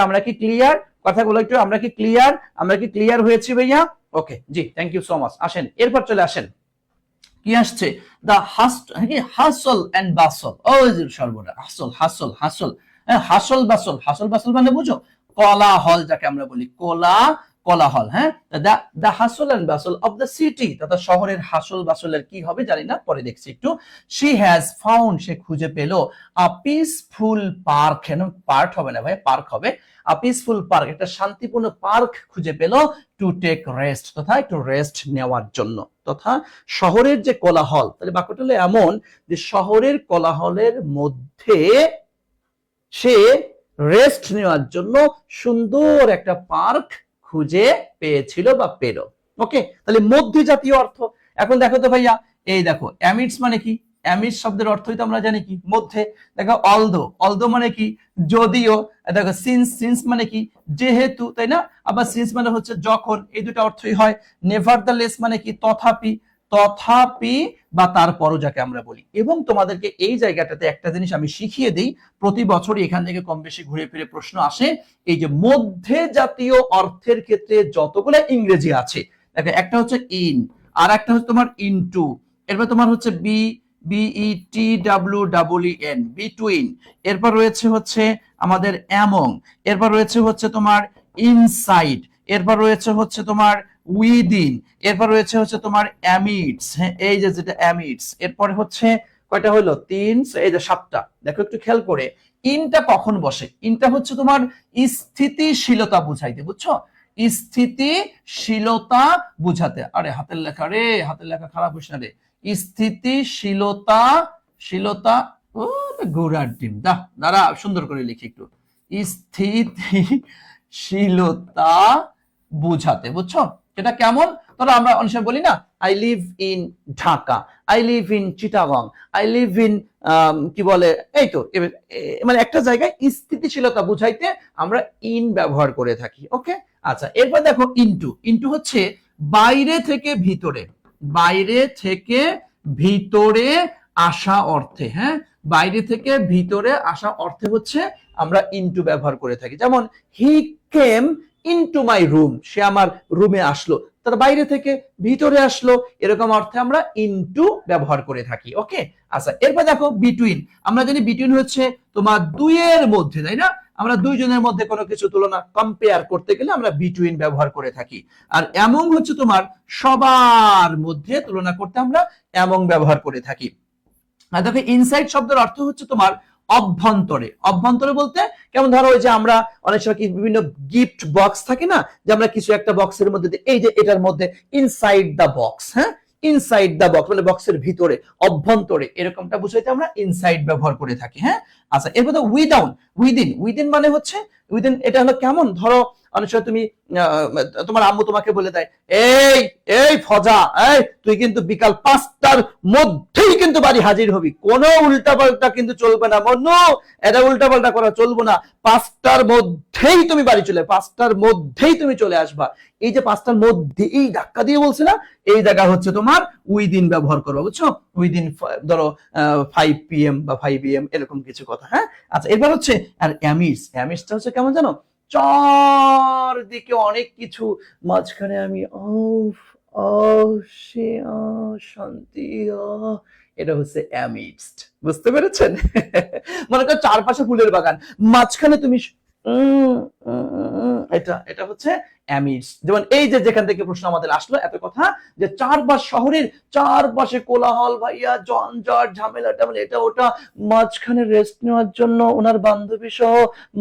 আমরা কি ক্লিয়ার? কথাগুলো একটু আমরা কি ক্লিয়ার হয়েছি ভাইয়া? ওকে জি, থ্যাংক ইউ সো মাচ। আসেন এরপর চলে আসেন, কি আসছে? দা হাসল এন্ড বাসল। ও সর্বদা হাসল বাসল মানে বুঝো কোলাহল, যাকে আমরা বলি কোলাহল। হ্যাঁ, the hustle and bustle of the city, তথা শহরের হাসল বাসলের কি হবে জানি না, পরে দেখছি একটু। শি হ্যাজ ফাউন্ড, সে খুঁজে পেল, আ পিসফুল পার্ক, পার্ক হবে না ভাই, পার্ক হবে, আ পিসফুল পার্ক, একটা শান্তিপূর্ণ পার্ক খুঁজে পেল, টু টেক রেস্ট, তথা একটু রেস্ট নেওয়ার জন্য। তথা শহরের যে কোলাহল, তাহলে বাক্যটা হলো এমন যে শহরের কোলাহলের মধ্যে সে রেস্ট নেওয়ার জন্য সুন্দর একটা পার্ক খুঁজে পেয়েছিল বা পেল। ওকে, তাহলে মধ্যে জাতীয় অর্থ। এখন দেখো তো ভাইয়া, এই দেখো অ্যামিডস মানে কি? অ্যামিডস শব্দের অর্থই তো আমরা জানি কি? মধ্যে। দেখো অলদো মানে কি? যদিও। দেখো সিন্স মানে কি? যেহেতু, তাই না? আবার সিন্স মানে হচ্ছে যখন, এই দুটো অর্থই হয়। নেভারদালেস মানে কি? তথাপি বা তারপরও, যাকে আমরা বলি। এবং তোমাদেরকে এই জায়গাটাতে একটা জিনিস আমি শিখিয়ে দিই, প্রতি বছরই এখান থেকে কম বেশি ঘুরে ফিরে প্রশ্ন আসে, এই যে মধ্যে জাতীয় অর্থের ক্ষেত্রে যতগুলো ইংরেজি আছে, দেখো একটা হচ্ছে ইন, আর একটা হচ্ছে তোমার ইনটু, এরপর তোমার হচ্ছে BETWEEN, বিটুইন, এরপর রয়েছে হচ্ছে আমাদের অ্যামং, এরপর রয়েছে হচ্ছে তোমার ইনসাইড, এরপর রয়েছে হচ্ছে তোমার উইদিন, এরপর রয়েছে হচ্ছে তোমার অ্যামিডস। হ্যাঁ, এই যে যেটা অ্যামিডস, এরপরে হচ্ছে কয়টা হলো? 3, এই যে 7টা। দেখো একটু খেয়াল করে, ইনটা কখন বসে? ইনটা হচ্ছে তোমার স্থিতিশীলতা বুঝাইতে, বুঝছো? স্থিতিশীলতা বুঝাতে। আরে হাতের লেখা খারাপ হইস না রে। স্থিতিশীলতা ও ঘোড়ার ডিম, দাঁড়া সুন্দর করে লিখি একটু। স্থিতিশীলতা বুঝাতে, বুঝছো? এটা কেমন? ধরো আমরা অনেক সময় বলি না, I live in Dhaka, I live in Chittagong, I live in কি বলে, এই তো, মানে একটা জায়গায় স্থিতিশীলতা বুঝাইতে আমরা ইন ব্যবহার করে থাকি। ওকে, আচ্ছা, এরপর দেখো ইনটু হচ্ছে বাইরে থেকে ভিতরে আসা অর্থে। হ্যাঁ, বাইরে থেকে ভিতরে আসা অর্থে হচ্ছে আমরা ইনটু ব্যবহার করে থাকি। যেমন হি কেম ইনটু মাই রুম, সে আমার রুমে আসলো, তার বাইরে থেকে ভিতরে আসলো, এরকম অর্থে আমরা ইনটু ব্যবহার করে থাকি। ওকে, আচ্ছা, এরপর দেখো বিটুইন। আমরা জানি বিটুইন হচ্ছে তোমার দুইয়ের মধ্যে, তাই না? আমরা দুইজনের মধ্যে কোনো কিছু তুলনা, কম্পেয়ার করতে গেলে আমরা বিটুইন ব্যবহার করে থাকি। আর এমং হচ্ছে তোমার সবার মধ্যে তুলনা করতে আমরা এমং ব্যবহার করে থাকি। আর দেখো ইনসাইড শব্দের অর্থ হচ্ছে তোমার অভ্যন্তরে বলতে কেমন, ধরো ওই যে আমরা অনেক সময় বিভিন্ন গিফট বক্স থাকে না, যে আমরা কিছু একটা বক্সের মধ্যে, এই যে এটার মধ্যে ইনসাইড দা বক্স, হ্যাঁ, ইনসাইড দা বক্স মানে বক্সের ভিতরে, অভ্যন্তরে, এরকমটা বুঝাইতে আমরা ইনসাইড ব্যবহার করে থাকি। হ্যাঁ, আচ্ছা, এরপর উইদিন মানে হচ্ছে উইদিন, এটা হলো কেমন, ধরো অনেক সময় তুমি তোমার আম্মু তোমাকে বলে দেয়, এই ফজা, তুই কিন্তু বিকাল 5টার মধ্যেই কিন্তু বাড়ি হাজির হবি, কোনো উল্টাপাল্টা কিন্তু চলবে না, মনু এটা উল্টাপাল্টা করা চলবে না, 5টার মধ্যেই তুমি বাড়ি 5টার মধ্যেই তুমি চলে আসবা। এই যে 5টার মধ্যে, এই ধাক্কা দিয়ে বলছে না, এই জায়গা হচ্ছে তোমার উইদিন ব্যবহার করবা, বুঝছো? উইদিন ধরো 5 PM বা 5 AM এরকম কিছু কথা। হ্যাঁ, আচ্ছা, এবার হচ্ছে আর অ্যামিডসটা হচ্ছে কেমন জানো, চারদিকে অনেক কিছু, মাঝখানে আমি শান্তি, এটা হচ্ছে অ্যামিডস্ট। বুঝতে পেরেছেন? মনে করো চারপাশে ফুলের বাগান, মাঝখানে তুমি এটা এটা হচ্ছে অ্যামিডস। যেমন এই যে যেখান থেকে প্রশ্ন আমাদের আসলো এত কথা যে শহরের চারপাশে কোলাহল ভাইয়া, জঞ্জাট, ঝামেলা টামেলা, এটা ওটা, মাঝখানে রেস্ট নেওয়ার জন্য ওনার বান্ধবী সহ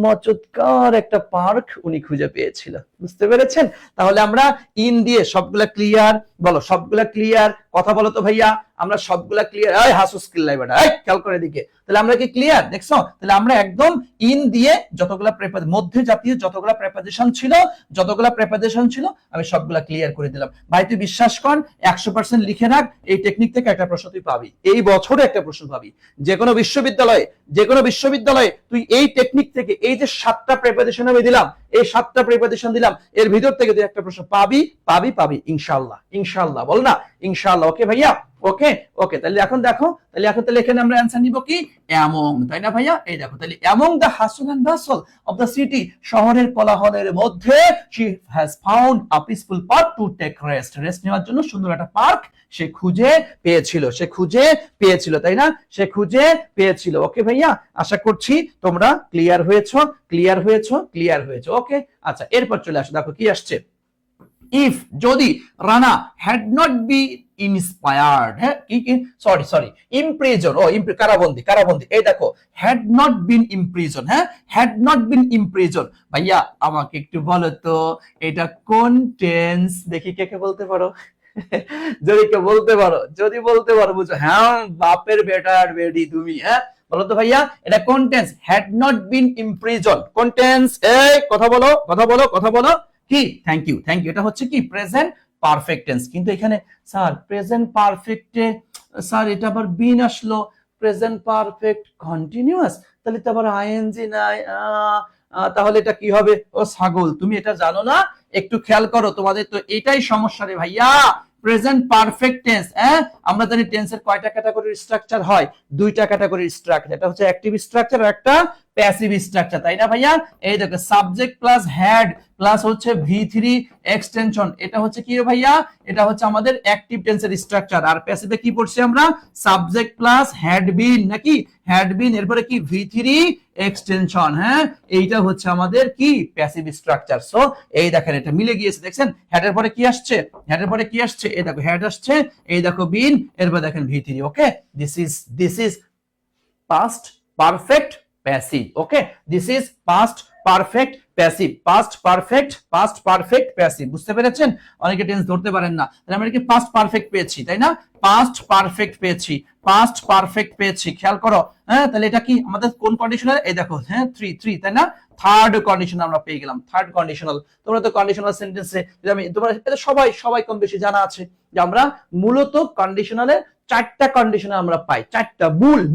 মচৎকার একটা পার্ক উনি খুঁজে পেয়েছিল। বুঝতে পেরেছেন? তাহলে আমরা ইন দিয়ে সবগুলা ক্লিয়ার, বলো সবগুলা ক্লিয়ার, কথা বলো তো ভাইয়া, আমরা সবগুলা ক্লিয়ার। এই হাসু স্কিল লাইব্রেরি, এই খেয়াল করে দিকে, তাহলে আমরা কি ক্লিয়ার? দেখছো? তাহলে আমরা একদম ইন দিয়ে যতগুলা মধ্যে জাতীয় যতগুলা প্রেপোজিশন ছিল আমি সবগুলা ক্লিয়ার করে দিলাম। ভাই তুই বিশ্বাস কর, 100% লিখে রাখ, এই টেকনিক থেকে একটা প্রশ্ন তুই পাবি, এই বছরে একটা প্রশ্ন পাবি। যে কোনো বিশ্ববিদ্যালয়ে তুই এই টেকনিক থেকে, এই যে 7টা প্রেপোজিশন আমি দিলাম, এই 7টা প্রেপোজিশন দিলাম, এর ভিতর থেকে তুই একটা প্রশ্ন পাবি ইনশাআল্লাহ। বল না ইনশাআল্লাহ। ওকে ভাইয়া? ওকে তাহলে এখন দেখো, তাহলে এখানে আমরা অ্যানসার নিব কি? অ্যামং, তাই না ভাইয়া? এই দেখো, তাহলে among the hustle and bustle of the city, শহরের কোলাহলের মধ্যে she has found a peaceful park to take rest নেওয়ার জন্য সুন্দর একটা পার্ক সে খুঁজে পেয়েছিল, তাই না? সে খুঁজে পেয়েছিল। ওকে ভাইয়া, আশা করছি তোমরা ক্লিয়ার হয়েছো। ওকে, আচ্ছা এরপর চলে আসো, দেখো কি আসছে। ইফ, যদি Rana had not be inspired, হ্যাঁ কি সরি ইমপ্রিজন, কারাবন্দি, এই দেখো হ্যাড নট বিন ইমপ্রিজন, ভাইয়া আমাকে একটু বলো তো এটা কোন টেন্স? দেখি কে বলতে পারো। যদি বলতে পারো বুঝো, হ্যাঁ বাপের বেটা আর বেডি তুমি, হ্যাঁ বলো তো ভাইয়া এটা কোন tense? Had not been imprison, কোন টেন্স? এই কথা বলো কি? থ্যাংক ইউ, এটা হচ্ছে কি? Present perfect tense. কিন্তু এখানে স্যার প্রেজেন্ট পারফেক্টে স্যার এটা আবার বিন আসলো, প্রেজেন্ট পারফেক্ট কন্টিনিউয়াস, তাহলে তো আবার আইএনজি নাই, তাহলে এটা কি হবে? ও ছাগল, তুমি এটা জানো না? একটু খেয়াল করো, তোমাদের তো এটাই সমস্যা রে ভাইয়া। প্রেজেন্ট পারফেক্ট টেন্স, আমরা জানি টেন্সের কয়টা ক্যাটাগরির স্ট্রাকচার হয়? 2টা ক্যাটাগরির স্ট্রাকচার, এটা হচ্ছে অ্যাক্টিভ স্ট্রাকচার আর একটা প্যাসিভ স্ট্রাকচার, তাই না ভাইয়া? এই দেখো সাবজেক্ট প্লাস হ্যাড প্লাস হচ্ছে V3 এক্সটেনশন, এটা হচ্ছে কি ভাইয়া? এটা হচ্ছে আমাদের অ্যাক্টিভ টেন্সের স্ট্রাকচার। আর প্যাসিভে কি পড়ছি আমরা? সাবজেক্ট প্লাস হ্যাড বিন, নাকি হ্যাড বিন, এরপরে কি V3 এক্সটেনশন, হ্যাঁ এইটা হচ্ছে আমাদের কি? Passive structure. সো এই দেখেন এটা মিলে গিয়েছে, দেখছেন? হ্যাডের পরে কি আসছে? এই দেখো হ্যাড আসছে, এই দেখো বিন, এরপর দেখেন V3। Okay, this is past perfect passive. Okay, this is past perfect passive, past perfect passive। বুঝতে পেরেছেন? অনেকে টেন্স ধরতে পারেন না, তাহলে আমরা কি পাস্ট পারফেক্ট পেয়েছি, তাই না? পাস্ট পারফেক্ট পেয়েছি, খেয়াল করো। হ্যাঁ, তাহলে এটা কি আমাদের কোন কন্ডিশনাল? এই দেখো, হ্যাঁ 3, তাই না? থার্ড কন্ডিশন আমরা পেয়ে গেলাম, থার্ড কন্ডিশনাল। তোমরা তো কন্ডিশনাল সেন্টেন্সে তোমরা এটা সবাই কম বেশি জানা আছে যে আমরা মূলত কন্ডিশনালে 4টা কন্ডিশনাল আমরা পাই, 4টা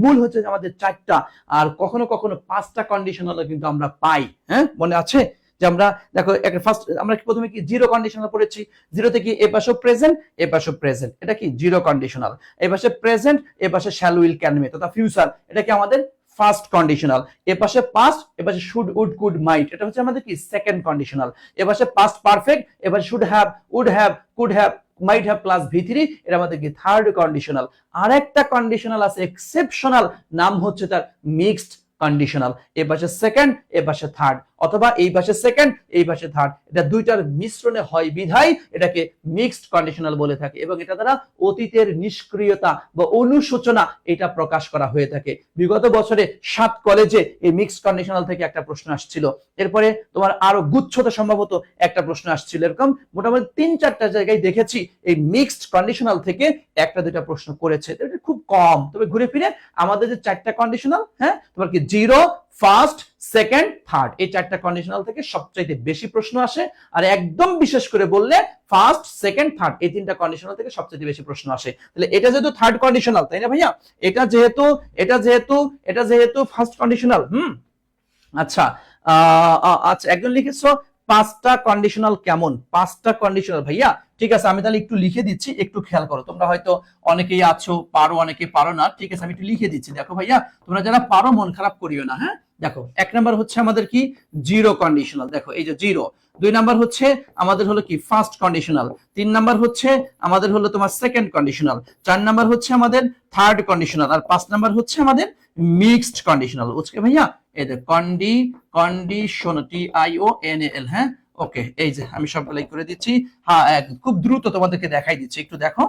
মূল হচ্ছে আমাদের 4টা, আর কখনো 5টা কন্ডিশনালও কিন্তু আমরা পাই। হ্যাঁ, মনে আছে যে আমরা দেখো ফার্স্ট আমরা প্রথমে কি জিরো কন্ডিশনাল পড়েছি। জিরোতে কি এ পাশে প্রেজেন্ট, এটা কি জিরো কন্ডিশনাল। এ পাশে প্রেজেন্ট, এ পাশে শ্যাল উইল ক্যান মে তথা ফিউচার, এটা কি আমাদের ফার্স্ট কন্ডিশনাল। এ পাশে পাস্ট, এ পাশে শুড, উড, কুড, মাইট, এটা হচ্ছে আমাদের কি সেকেন্ড কন্ডিশনাল। এ পাশে পাস্ট পারফেক্ট, এ পাশে should have, would have, could have, might have plus V3, এটা আমাদের কি থার্ড কন্ডিশনাল। আরেকটা কন্ডিশনাল আছে এক্সেপশনাল, নাম হচ্ছে তার মিক্সড কন্ডিশনাল। এ পাশে সেকেন্ড, এ পাশে থার্ড, অথবা এই পাশে সেকেন্ড, এই পাশে থার্ড, এটা দুইটার মিশ্রণে হয় বিধায় এটাকে মিক্সড কন্ডিশনাল বলে থাকে, এবং এটা দ্বারা অতীতের নিষ্ক্রিয়তা বা অনুশোচনা এটা প্রকাশ করা হয়ে থাকে। বিগত বছরে 7 কলেজে এই মিক্সড কন্ডিশনাল থেকে একটা প্রশ্ন আসছিল, এরপরে তোমার আরো গুচ্ছতে সম্ভবত একটা প্রশ্ন আসছিল, এরকম মোটামুটি 3-4টা জায়গায় দেখেছি এই মিক্সড কন্ডিশনাল থেকে 1-2টা প্রশ্ন করেছে। এটা খুব কম, তবে ঘুরে ফিরে আমাদের যে 4টা কন্ডিশনাল, হ্যাঁ তোমার কি জিরো, ফার্স্ট, সেকেন্ড, থার্ড, এই 4টা কন্ডিশনাল থেকে সবচাইতে বেশি প্রশ্ন আসে। আর একদম বিশেষ করে বললে ফার্স্ট, সেকেন্ড, থার্ড, এই 3টা কন্ডিশনাল থেকে সবচাইতে বেশি প্রশ্ন আসে। তাহলে এটা যেহেতু থার্ড কন্ডিশনাল, তাই না ভাইয়া? এটা যেহেতু ফার্স্ট কন্ডিশনাল। আচ্ছা একজন লিখেছো 5টা কন্ডিশনাল কেমন? 5টা কন্ডিশনাল ভাইয়া, ঠিক আছে আমি তাহলে একটু লিখে দিচ্ছি, একটু খেয়াল করো। তোমরা হয়তো অনেকেই আছো পারো, অনেকে পারো না, ঠিক আছে আমি একটু লিখে দিচ্ছি। দেখো ভাইয়া, তোমরা যারা পারো মন খারাপ করিও না, হ্যাঁ দেখো 1 নাম্বার হচ্ছে আমাদের কি? জিরো কন্ডিশনাল, দেখো এই যে জিরো। 2 নাম্বার হচ্ছে আমাদের হলো কি? First conditional. 3 নাম্বার হচ্ছে আমাদের হলো তোমার সেকেন্ড কন্ডিশনাল। 4 নাম্বার হচ্ছে আমাদের থার্ড কন্ডিশনাল। আর 5 নাম্বার হচ্ছে আমাদের মিক্সড কন্ডিশনাল। ওকে ভাইয়া, এই যে কন্ডিশন TIONAL, হ্যাঁ ওকে, এই যে আমি সবগুলাই করে দিচ্ছি। হ্যাঁ খুব দ্রুত তোমাদেরকে দেখাই দিচ্ছি, একটু দেখো,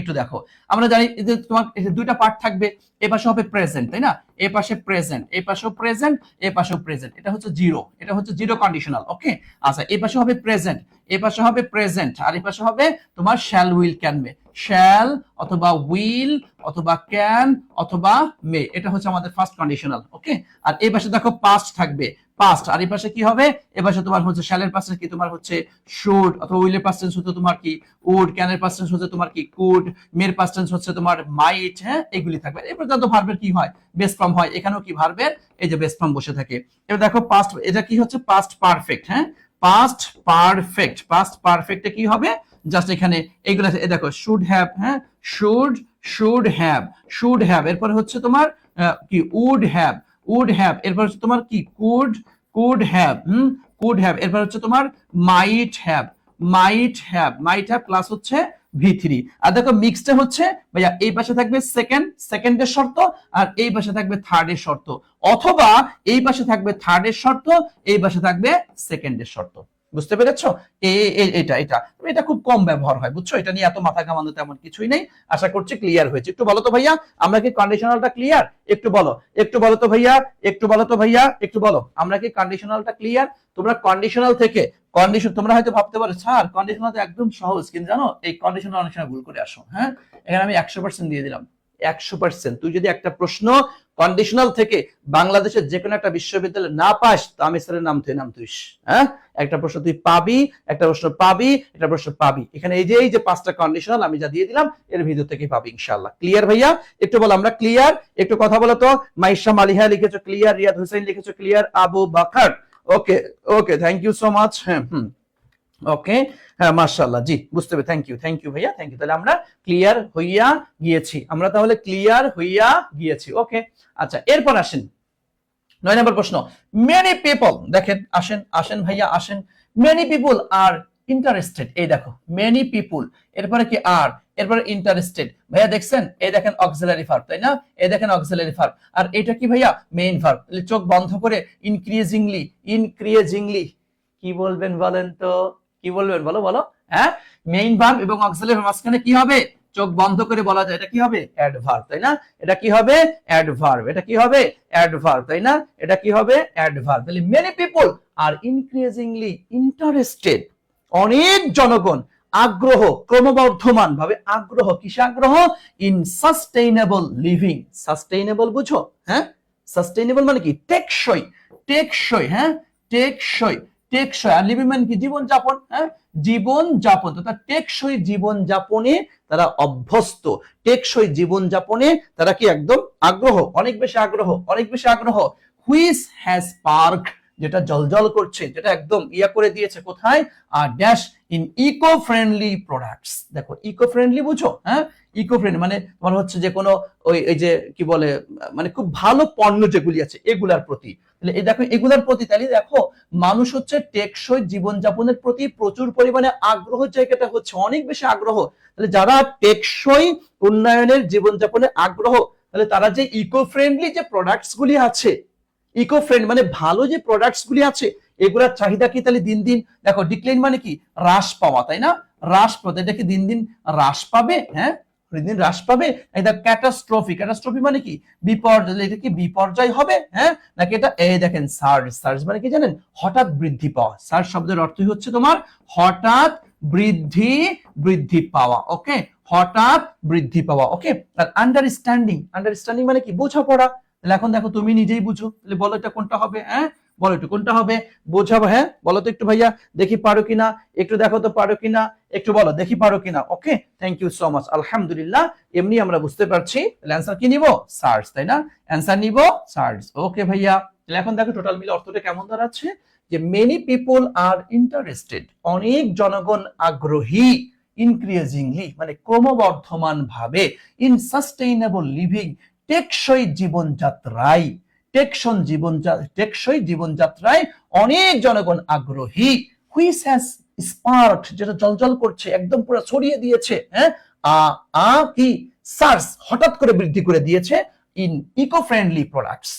একটু দেখো। আমরা জানি যে তোমার দুইটা পার্ট থাকবে, এ পাশে হবে প্রেজেন্ট, তাই না, এ পাশে প্রেজেন্ট, এ পাশেও প্রেজেন্ট, এ পাশেও প্রেজেন্ট, এটা হচ্ছে জিরো, এটা হচ্ছে জিরো কন্ডিশনাল। ওকে, আচ্ছা এ পাশে হবে প্রেজেন্ট, এ পাশে হবে প্রেজেন্ট, আর এ পাশে হবে তোমার shall will can May, shall অথবা উইল অথবা ক্যান অথবা মে, এটা হচ্ছে আমাদের ফার্স্ট কন্ডিশনাল। ওকে, আর এই পাশে দেখো পাস্ট থাকবে, পাস্ট, আর এই পাশে কি হবে, এ পাশে তোমার হচ্ছে শ্যালের পাস্ট কি তোমার হচ্ছে শুড, অথবা উইলের পাস্ট টেন্স হচ্ছে তোমার কি উড, ক্যানের পাস্ট টেন্স হচ্ছে তোমার কি কুড, মের পাস্ট টেন্স হচ্ছে তোমার মাইট, হ্যাঁ এগুলি থাকবে। এরপর যত ভার্বের কি হয়, বেস ফর্ম হয়, এখানেও কি ভার্বের এই যে বেস ফর্ম বসে থাকে। এবার দেখো পাস্ট, এটা কি হচ্ছে পাস্ট পারফেক্ট, হ্যাঁ পাস্ট পারফেক্ট, পাস্ট পারফেক্টে কি হবে, জাস্ট এখানে এইগুলো দেখো শুড হ্যাভ, হ্যাঁ শুড হ্যাভ, এরপর হচ্ছে তোমার কি উড হ্যাভ, এরপর হচ্ছে তোমার কি কুড হ্যাভ, এরপর হচ্ছে তোমার মাইট হ্যাভ প্লাস হচ্ছে V3। আর দেখো মিক্সড হচ্ছে ভাইয়া এই পাশে থাকবে সেকেন্ডের শর্ত, আর এই পাশে থাকবে থার্ডের শর্ত, অথবা এই পাশে থাকবে থার্ডের শর্ত, এই পাশে থাকবে সেকেন্ডের শর্ত। বুঝতে পেরেছো, এটা খুব কম ব্যবহার হয়, বুঝছো, এটা নিয়ে এত মাথা ঘামানো তেমন কিছুই নেই। আশা করছি ক্লিয়ার হয়েছে। একটু বলো তো ভাইয়া, আমরা কি কন্ডিশনালটা ক্লিয়ার? একটু বলো তো ভাইয়া, একটু বলো আমরা কি কন্ডিশনালটা ক্লিয়ার? তোমরা কন্ডিশনাল থেকে তোমরা হয়তো ভাবতে পারো স্যার কন্ডিশনাল তো একদম সহজ, কিন্তু জানো এই কন্ডিশনাল অনেক সময় ভুল করে আসো। হ্যাঁ, এখানে আমি 100% দিয়ে দিলাম, 100%। তুই যদি একটা প্রশ্ন কন্ডিশনাল থেকে বাংলাদেশের যে কোনো একটা বিশ্ববিদ্যালয়ে না পাস, তো আমি স্যারের নাম তুই, হ্যাঁ একটা প্রশ্ন তুই পাবি, একটা প্রশ্ন পাবি। এখানে এই যে 5টা কন্ডিশনাল আমি যা দিয়ে দিলাম এর ভিতর থেকে পাবি ইনশাআল্লাহ। ক্লিয়ার ভাইয়া? একটু বলো আমরা ক্লিয়ার, একটু কথা বলো তো। মাইশা মালিহা লিখেছো ক্লিয়ার, রিয়াদ হোসেন লিখেছো clear, Abu Bakar okay thank you so much. হ্যাঁ ওকে, হ্যাঁ মাশাআল্লাহ, জি বুঝতে পেরে, থ্যাংক ইউ ভাইয়া, থ্যাংক ইউ। তাহলে আমরা ক্লিয়ার হইয়া গিয়েছি। ওকে, আচ্ছা এরপর আসেন 9 নম্বর প্রশ্ন। মেনি পিপল, দেখেন আসেন ভাইয়া আসেন। মেনি পিপল আর ইন্টারেস্টেড, এই দেখো মেনি পিপল, এরপরে কি আর, এরপরে ইন্টারেস্টেড, ভাইয়া দেখছেন এই দেখেন অক্সিলারি ভার্ব, তাই না, এই দেখেন অক্সিলারি ভার্ব, আর এটা কি ভাইয়া মেইন ভার্ব। চোখ বন্ধ করে ইনক্রিজিংলি কি বলবেন বলেন তো, কি বলবেন বলো, হ্যাঁ মেইন ভার্ব এবং অক্সিলারি ভার্ব মাঝখানে কি হবে, চোখ বন্ধ করে বলা যায় এটা কি হবে অ্যাডভার্ব, তাই না, এটা কি হবে অ্যাডভার্ব, তাই না, এটা কি হবে অ্যাডভার্ব। তাহলে many people are increasingly interested, অনেক জনগণ আগ্রহ, ক্রমবর্ধমান ভাবে আগ্রহ, কিসে আগ্রহ, ইন সাস্টেইনেবল লিভিং। সাস্টেইনেবল বুঝো, হ্যাঁ সাস্টেইনেবল মানে কি টেকসই, হ্যাঁ টেকসই, আর লিভিং মানে কি জীবনযাপন, হ্যাঁ জীবনযাপন, তথা টেকসই জীবনযাপনে তারা অভ্যস্ত, টেকসই জীবনযাপনে তারা কি একদম আগ্রহ, অনেক বেশি আগ্রহ। হুইচ হ্যাজ স্পার্ক, যেটা জলজল করছে, যেটা একদম ইয়া করে দিয়েছে, কোথায়, dash in eco friendly products. দেখো ইকো ফ্রেন্ডলি বুঝো, হ্যাঁ ইকো ফ্রেন্ডলি মানে তোমার হচ্ছে যে কোনো ওই যে কি বলে মানে খুব ভালো পণ্য যেগুলি আছে এগুলার প্রতি, তাহলে এই দেখো এগুলার প্রতি, তাহলে দেখো মানুষ হচ্ছে টেকসই জীবনযাপনের প্রতি প্রচুর পরিমাণে আগ্রহ, জায়গাটা হচ্ছে অনেক বেশি আগ্রহ। তাহলে যারা টেকসই উন্নয়নের জীবনযাপনের আগ্রহ, তাহলে তারা যে ইকো ফ্রেন্ডলি যে প্রোডাক্টস গুলি আছে, ইকো ফ্রেন্ড মানে ভালো যে প্রোডাক্টস গুলি আছে এগুলার চাহিদা কি তাহলে দিন দিন, দেখো ডিক্লাইন মানে কি হ্রাস পাওয়া, তাই না, হ্রাস পাওয়া, এটা কি দিন দিন হ্রাস পাবে, হ্যাঁ দিন হ্রাস পাবে। এটা ক্যাটাস্ট্রফি মানে কি বিপর্যয়, এটা কি বিপর্যয় হবে, হ্যাঁ নাকি এটা এই দেখেন সার্জ মানে কি জানেন, হঠাৎ বৃদ্ধি পাওয়া। সার্জ শব্দের অর্থই হচ্ছে তোমার হঠাৎ বৃদ্ধি পাওয়া। ওকে, হঠাৎ বৃদ্ধি পাওয়া। ওকে, আর আন্ডারস্ট্যান্ডিং মানে কি বোঝাপড়া। তাহলে এখন দেখো তুমি নিজেই বুঝো, তাহলে বলো এটা কোনটা হবে, হ্যাঁ বলো একটু কোনটা হবে, বোঝাবো, হ্যাঁ বলো তো একটু ভাইয়া, দেখি পারো কিনা, একটু দেখো তো পারো কিনা, একটু বলো দেখি পারো কিনা। ওকে, থ্যাংক ইউ সো মাচ, আলহামদুলিল্লাহ, এমনি আমরা বুঝতে পারছি। তাহলে অ্যান্সার কি নিব, সার্চ, তাই না, অ্যান্সার নিব সার্চ। ওকে ভাইয়া, তাহলে এখন দেখো টোটাল মিলে অর্থটা কেমন দাঁড়াচ্ছে, যে মেনি পিপল আর ইন্টারেস্টেড, অনেক জনগণ আগ্রহী, ইনক্রিজিংলি মানে ক্রমবর্ধমান ভাবে, ইন সাস্টেইনেবল লিভিং টেকসই জীবনযাত্রায় অনেক জনগণ আগ্রহী। হুইচ হ্যাজ স্পার্ক, যেটা জলজল করছে, একদম পুরো ছড়িয়ে দিয়েছে, হ্যাঁ কি সার্চ হঠাৎ করে বৃদ্ধি করে দিয়েছে, ইন ইকো ফ্রেন্ডলি প্রোডাক্টস,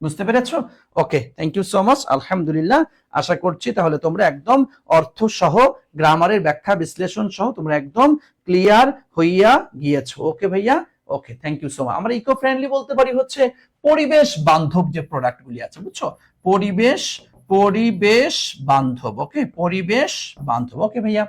বুঝতে পেরেছো? ওকে, থ্যাংক ইউ সো মাচ। আলহামদুলিল্লাহ, আশা করছি তাহলে তোমরা একদম অর্থ সহ গ্রামারের ব্যাখ্যা বিশ্লেষণ সহ তোমরা একদম ক্লিয়ার হইয়া গিয়েছো। ওকে ভাইয়া, ওকে, থ্যাংক ইউ সো মাচ। আমরা ইকো ফ্রেন্ডলি বলতে পারি হচ্ছে পরিবেশ বান্ধব যে প্রোডাক্টগুলি আছে, বুঝছো? পরিবেশ পরিবেশ বান্ধব। ওকে, পরিবেশ বান্ধব। ওকে ভাইয়া,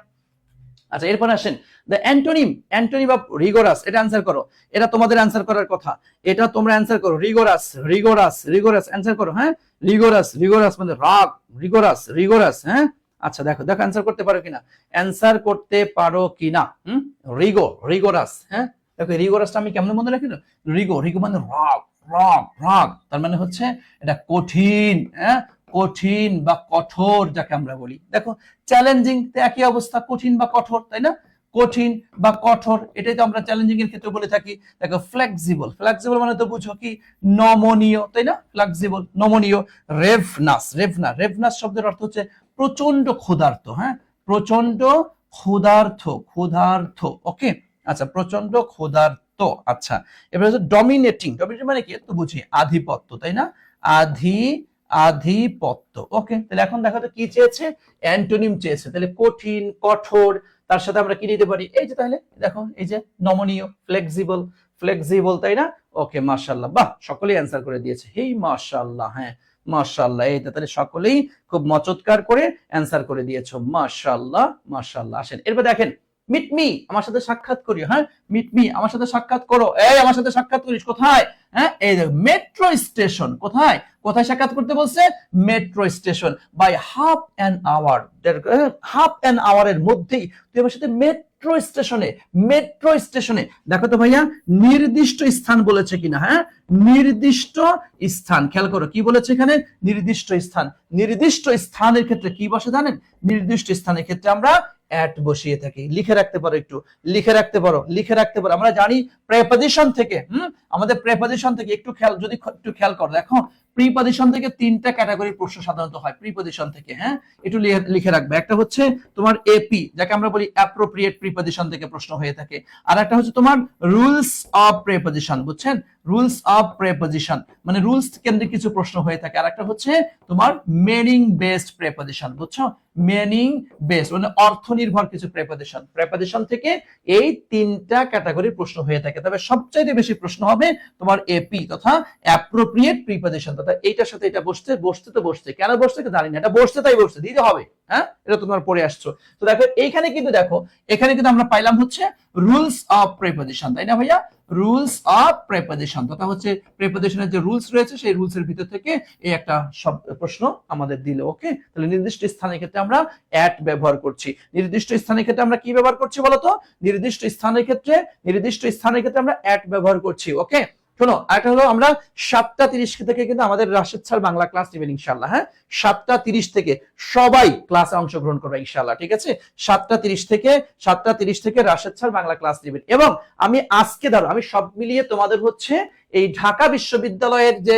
আচ্ছা এরপর আসেন the antonym, antonym of rigorous, এটা অ্যান্সার করো। এটা তোমাদের অ্যান্সার করার কথা, এটা তোমরা অ্যান্সার করো। রিগোরাস, রিগোরাস, রিগোরাস অ্যান্সার করো। হ্যাঁ, রিগোরাস, রিগোরাস মানে রাগ, রিগোরাস, রিগোরাস। হ্যাঁ, আচ্ছা দেখো দেখো অ্যান্সার করতে পারো কিনা, অ্যান্সার করতে পারো কিনা। রিগো, রিগোরাস। হ্যাঁ, দেখো রিগোরাসটা আমি কেমন মনে রাখি, রিগো, রিগো মানে রাগ, রাগ, রাগ, তার মানে হচ্ছে এটা কঠিন। হ্যাঁ, কঠিন বা কঠোর যাকে আমরা বলি। দেখো চ্যালেঞ্জিং একই অবস্থা, কঠিন বা কঠোর, তাই না? কঠিন বা কঠোর, এটাই তো আমরা চ্যালেঞ্জিং এর ক্ষেত্রে বলে থাকি। দেখো ফ্লেক্সিবল, ফ্লেক্সিবল মানে তো বুঝো কি নমনীয়, তাই না? ফ্লেক্সিবল, নমনীয়। রেভনাস, রেভনা, রেভনাস শব্দের অর্থ হচ্ছে প্রচন্ড ক্ষুধার্ত। হ্যাঁ, প্রচন্ড ক্ষুধার্ত, ক্ষুধার্ত। ওকে, আচ্ছা প্রচন্ড ক্ষুধার্ত। আচ্ছা এবার হচ্ছে ডমিনেটিং, ডমিনেটিং মানে কি তো বুঝি আধিপত্য, তাই না? আধিপত্য। ওকে, তাহলে এখন দেখো তো কি চেয়েছে, অ্যান্টোনিম চেয়েছে। তাহলে কঠিন, কঠোর, তার সাথে আমরা কি নিতে পারি, এই যে তাহলে দেখো এই যে নমনীয়, ফ্লেক্সিবল, ফ্লেক্সিবল, তাই না? ওকে মাশাআল্লাহ, বাহ, সকলেই অ্যান্সার করে দিয়েছে। হেই মাশাআল্লাহ, হ্যাঁ মাশাআল্লাহ, এই তাহলে সকলেই খুব মচৎকার করে অ্যান্সার করে দিয়েছো। মাশাআল্লাহ, মাশাআল্লাহ। আসেন এরপর দেখেন, মিট মি, আমার সাথে সাক্ষাৎ করিও। হ্যাঁ, মিট মি, আমার সাথে সাক্ষাৎ করো। এই আমার সাথে সাক্ষাৎ করিস কোথায়? হ্যাঁ, এই মেট্রো স্টেশন। কোথায় কোথায় সাক্ষাৎ করতে বলছে? Metro station. By half an hour, half an আওয়ারের মধ্যেই তুই আমার সাথে মেট্রো স্টেশনে, মেট্রো স্টেশনে। দেখো তো ভাইয়া নির্দিষ্ট স্থান বলেছে কিনা। হ্যাঁ, নির্দিষ্ট স্থান, খেয়াল করো কি বলেছে এখানে, নির্দিষ্ট স্থান। নির্দিষ্ট স্থানের ক্ষেত্রে কি বসে জানেন? নির্দিষ্ট স্থানের ক্ষেত্রে আমরা অ্যাট বসিয়ে থাকি। লিখে রাখতে পারো, একটু লিখে রাখতে পারো, লিখে রাখতে পারো। আমরা জানি প্রেপোজিশন থেকে, আমাদের প্রেপোজিশন থেকে একটু খেয়াল, যদি একটু খেয়াল করো, দেখো প্রিপোজিশন থেকে তিনটা ক্যাটাগরির প্রশ্ন সাধারণত হয় প্রিপোজিশন থেকে। হ্যাঁ, একটু লিখে রাখবে। একটা হচ্ছে তোমার এপি, যাকে আমরা বলি অ্যাপ্রোপ্রিয়েট প্রিপোজিশন থেকে প্রশ্ন হয়ে থাকে। আর একটা হচ্ছে তোমার রুলস অফ প্রেপোজিশন, বুঝছেন? রুলস অফ প্রেপোজিশন মানে রুলস কেন্দ্রিক কিছু প্রশ্ন হয়ে থাকে। আর একটা হচ্ছে তোমার মিনিং বেসড প্রেপোজিশন, বুঝছো? মিনিং বেসড মানে অর্থ নির্ভর কিছু প্রেপোজিশন। প্রেপোজিশন থেকে এই তিনটা ক্যাটাগরির প্রশ্ন হয়ে থাকে। তবে সবচাইতে বেশি প্রশ্ন হবে তোমার এপি তথা অ্যাপ্রোপ্রিয়েট প্রিপোজিশন, তথা এইটার সাথে এটা বসতে বসতে তো বসতে, কেন বসতে জানি না, এটা বসতে তাই বসতে দিতে হবে। হ্যাঁ, এটা তোমার পড়ে আসছো। তো দেখো এইখানে কিন্তু, দেখো এখানে কিন্তু আমরা পাইলাম হচ্ছে রুলস অফ প্রেপোজিশন, তাই না ভাইয়া? রুলস অফ প্রেপোজিশন তথা হচ্ছে প্রেপোজিশনের যে রুলস রয়েছে সেই রুলস এর ভিতর থেকে এই একটা সব প্রশ্ন আমাদের দিল। ওকে, তাহলে নির্দিষ্ট স্থানের ক্ষেত্রে আমরা অ্যাট ব্যবহার করছি। নির্দিষ্ট স্থানের ক্ষেত্রে আমরা কি ব্যবহার করছি বলতো? নির্দিষ্ট স্থানের ক্ষেত্রে, নির্দিষ্ট স্থানের ক্ষেত্রে আমরা অ্যাট ব্যবহার করছি। ওকে, শোনো আরেকটা হলো, আমরা 7:30 থেকে কিন্তু আমাদের রাশেদ স্যার বাংলা ক্লাস নেবেন ইনশাআল্লাহ। হ্যাঁ, 7:30 থেকে সবাই ক্লাসে অংশগ্রহণ করবে ইনশাআল্লাহ, ঠিক আছে? 7:30 থেকে রাশেদ স্যার বাংলা ক্লাস নেবেন। এবং আমি আজকে ধরো আমি সব মিলিয়ে তোমাদের হচ্ছে এই ঢাকা বিশ্ববিদ্যালয়ের যে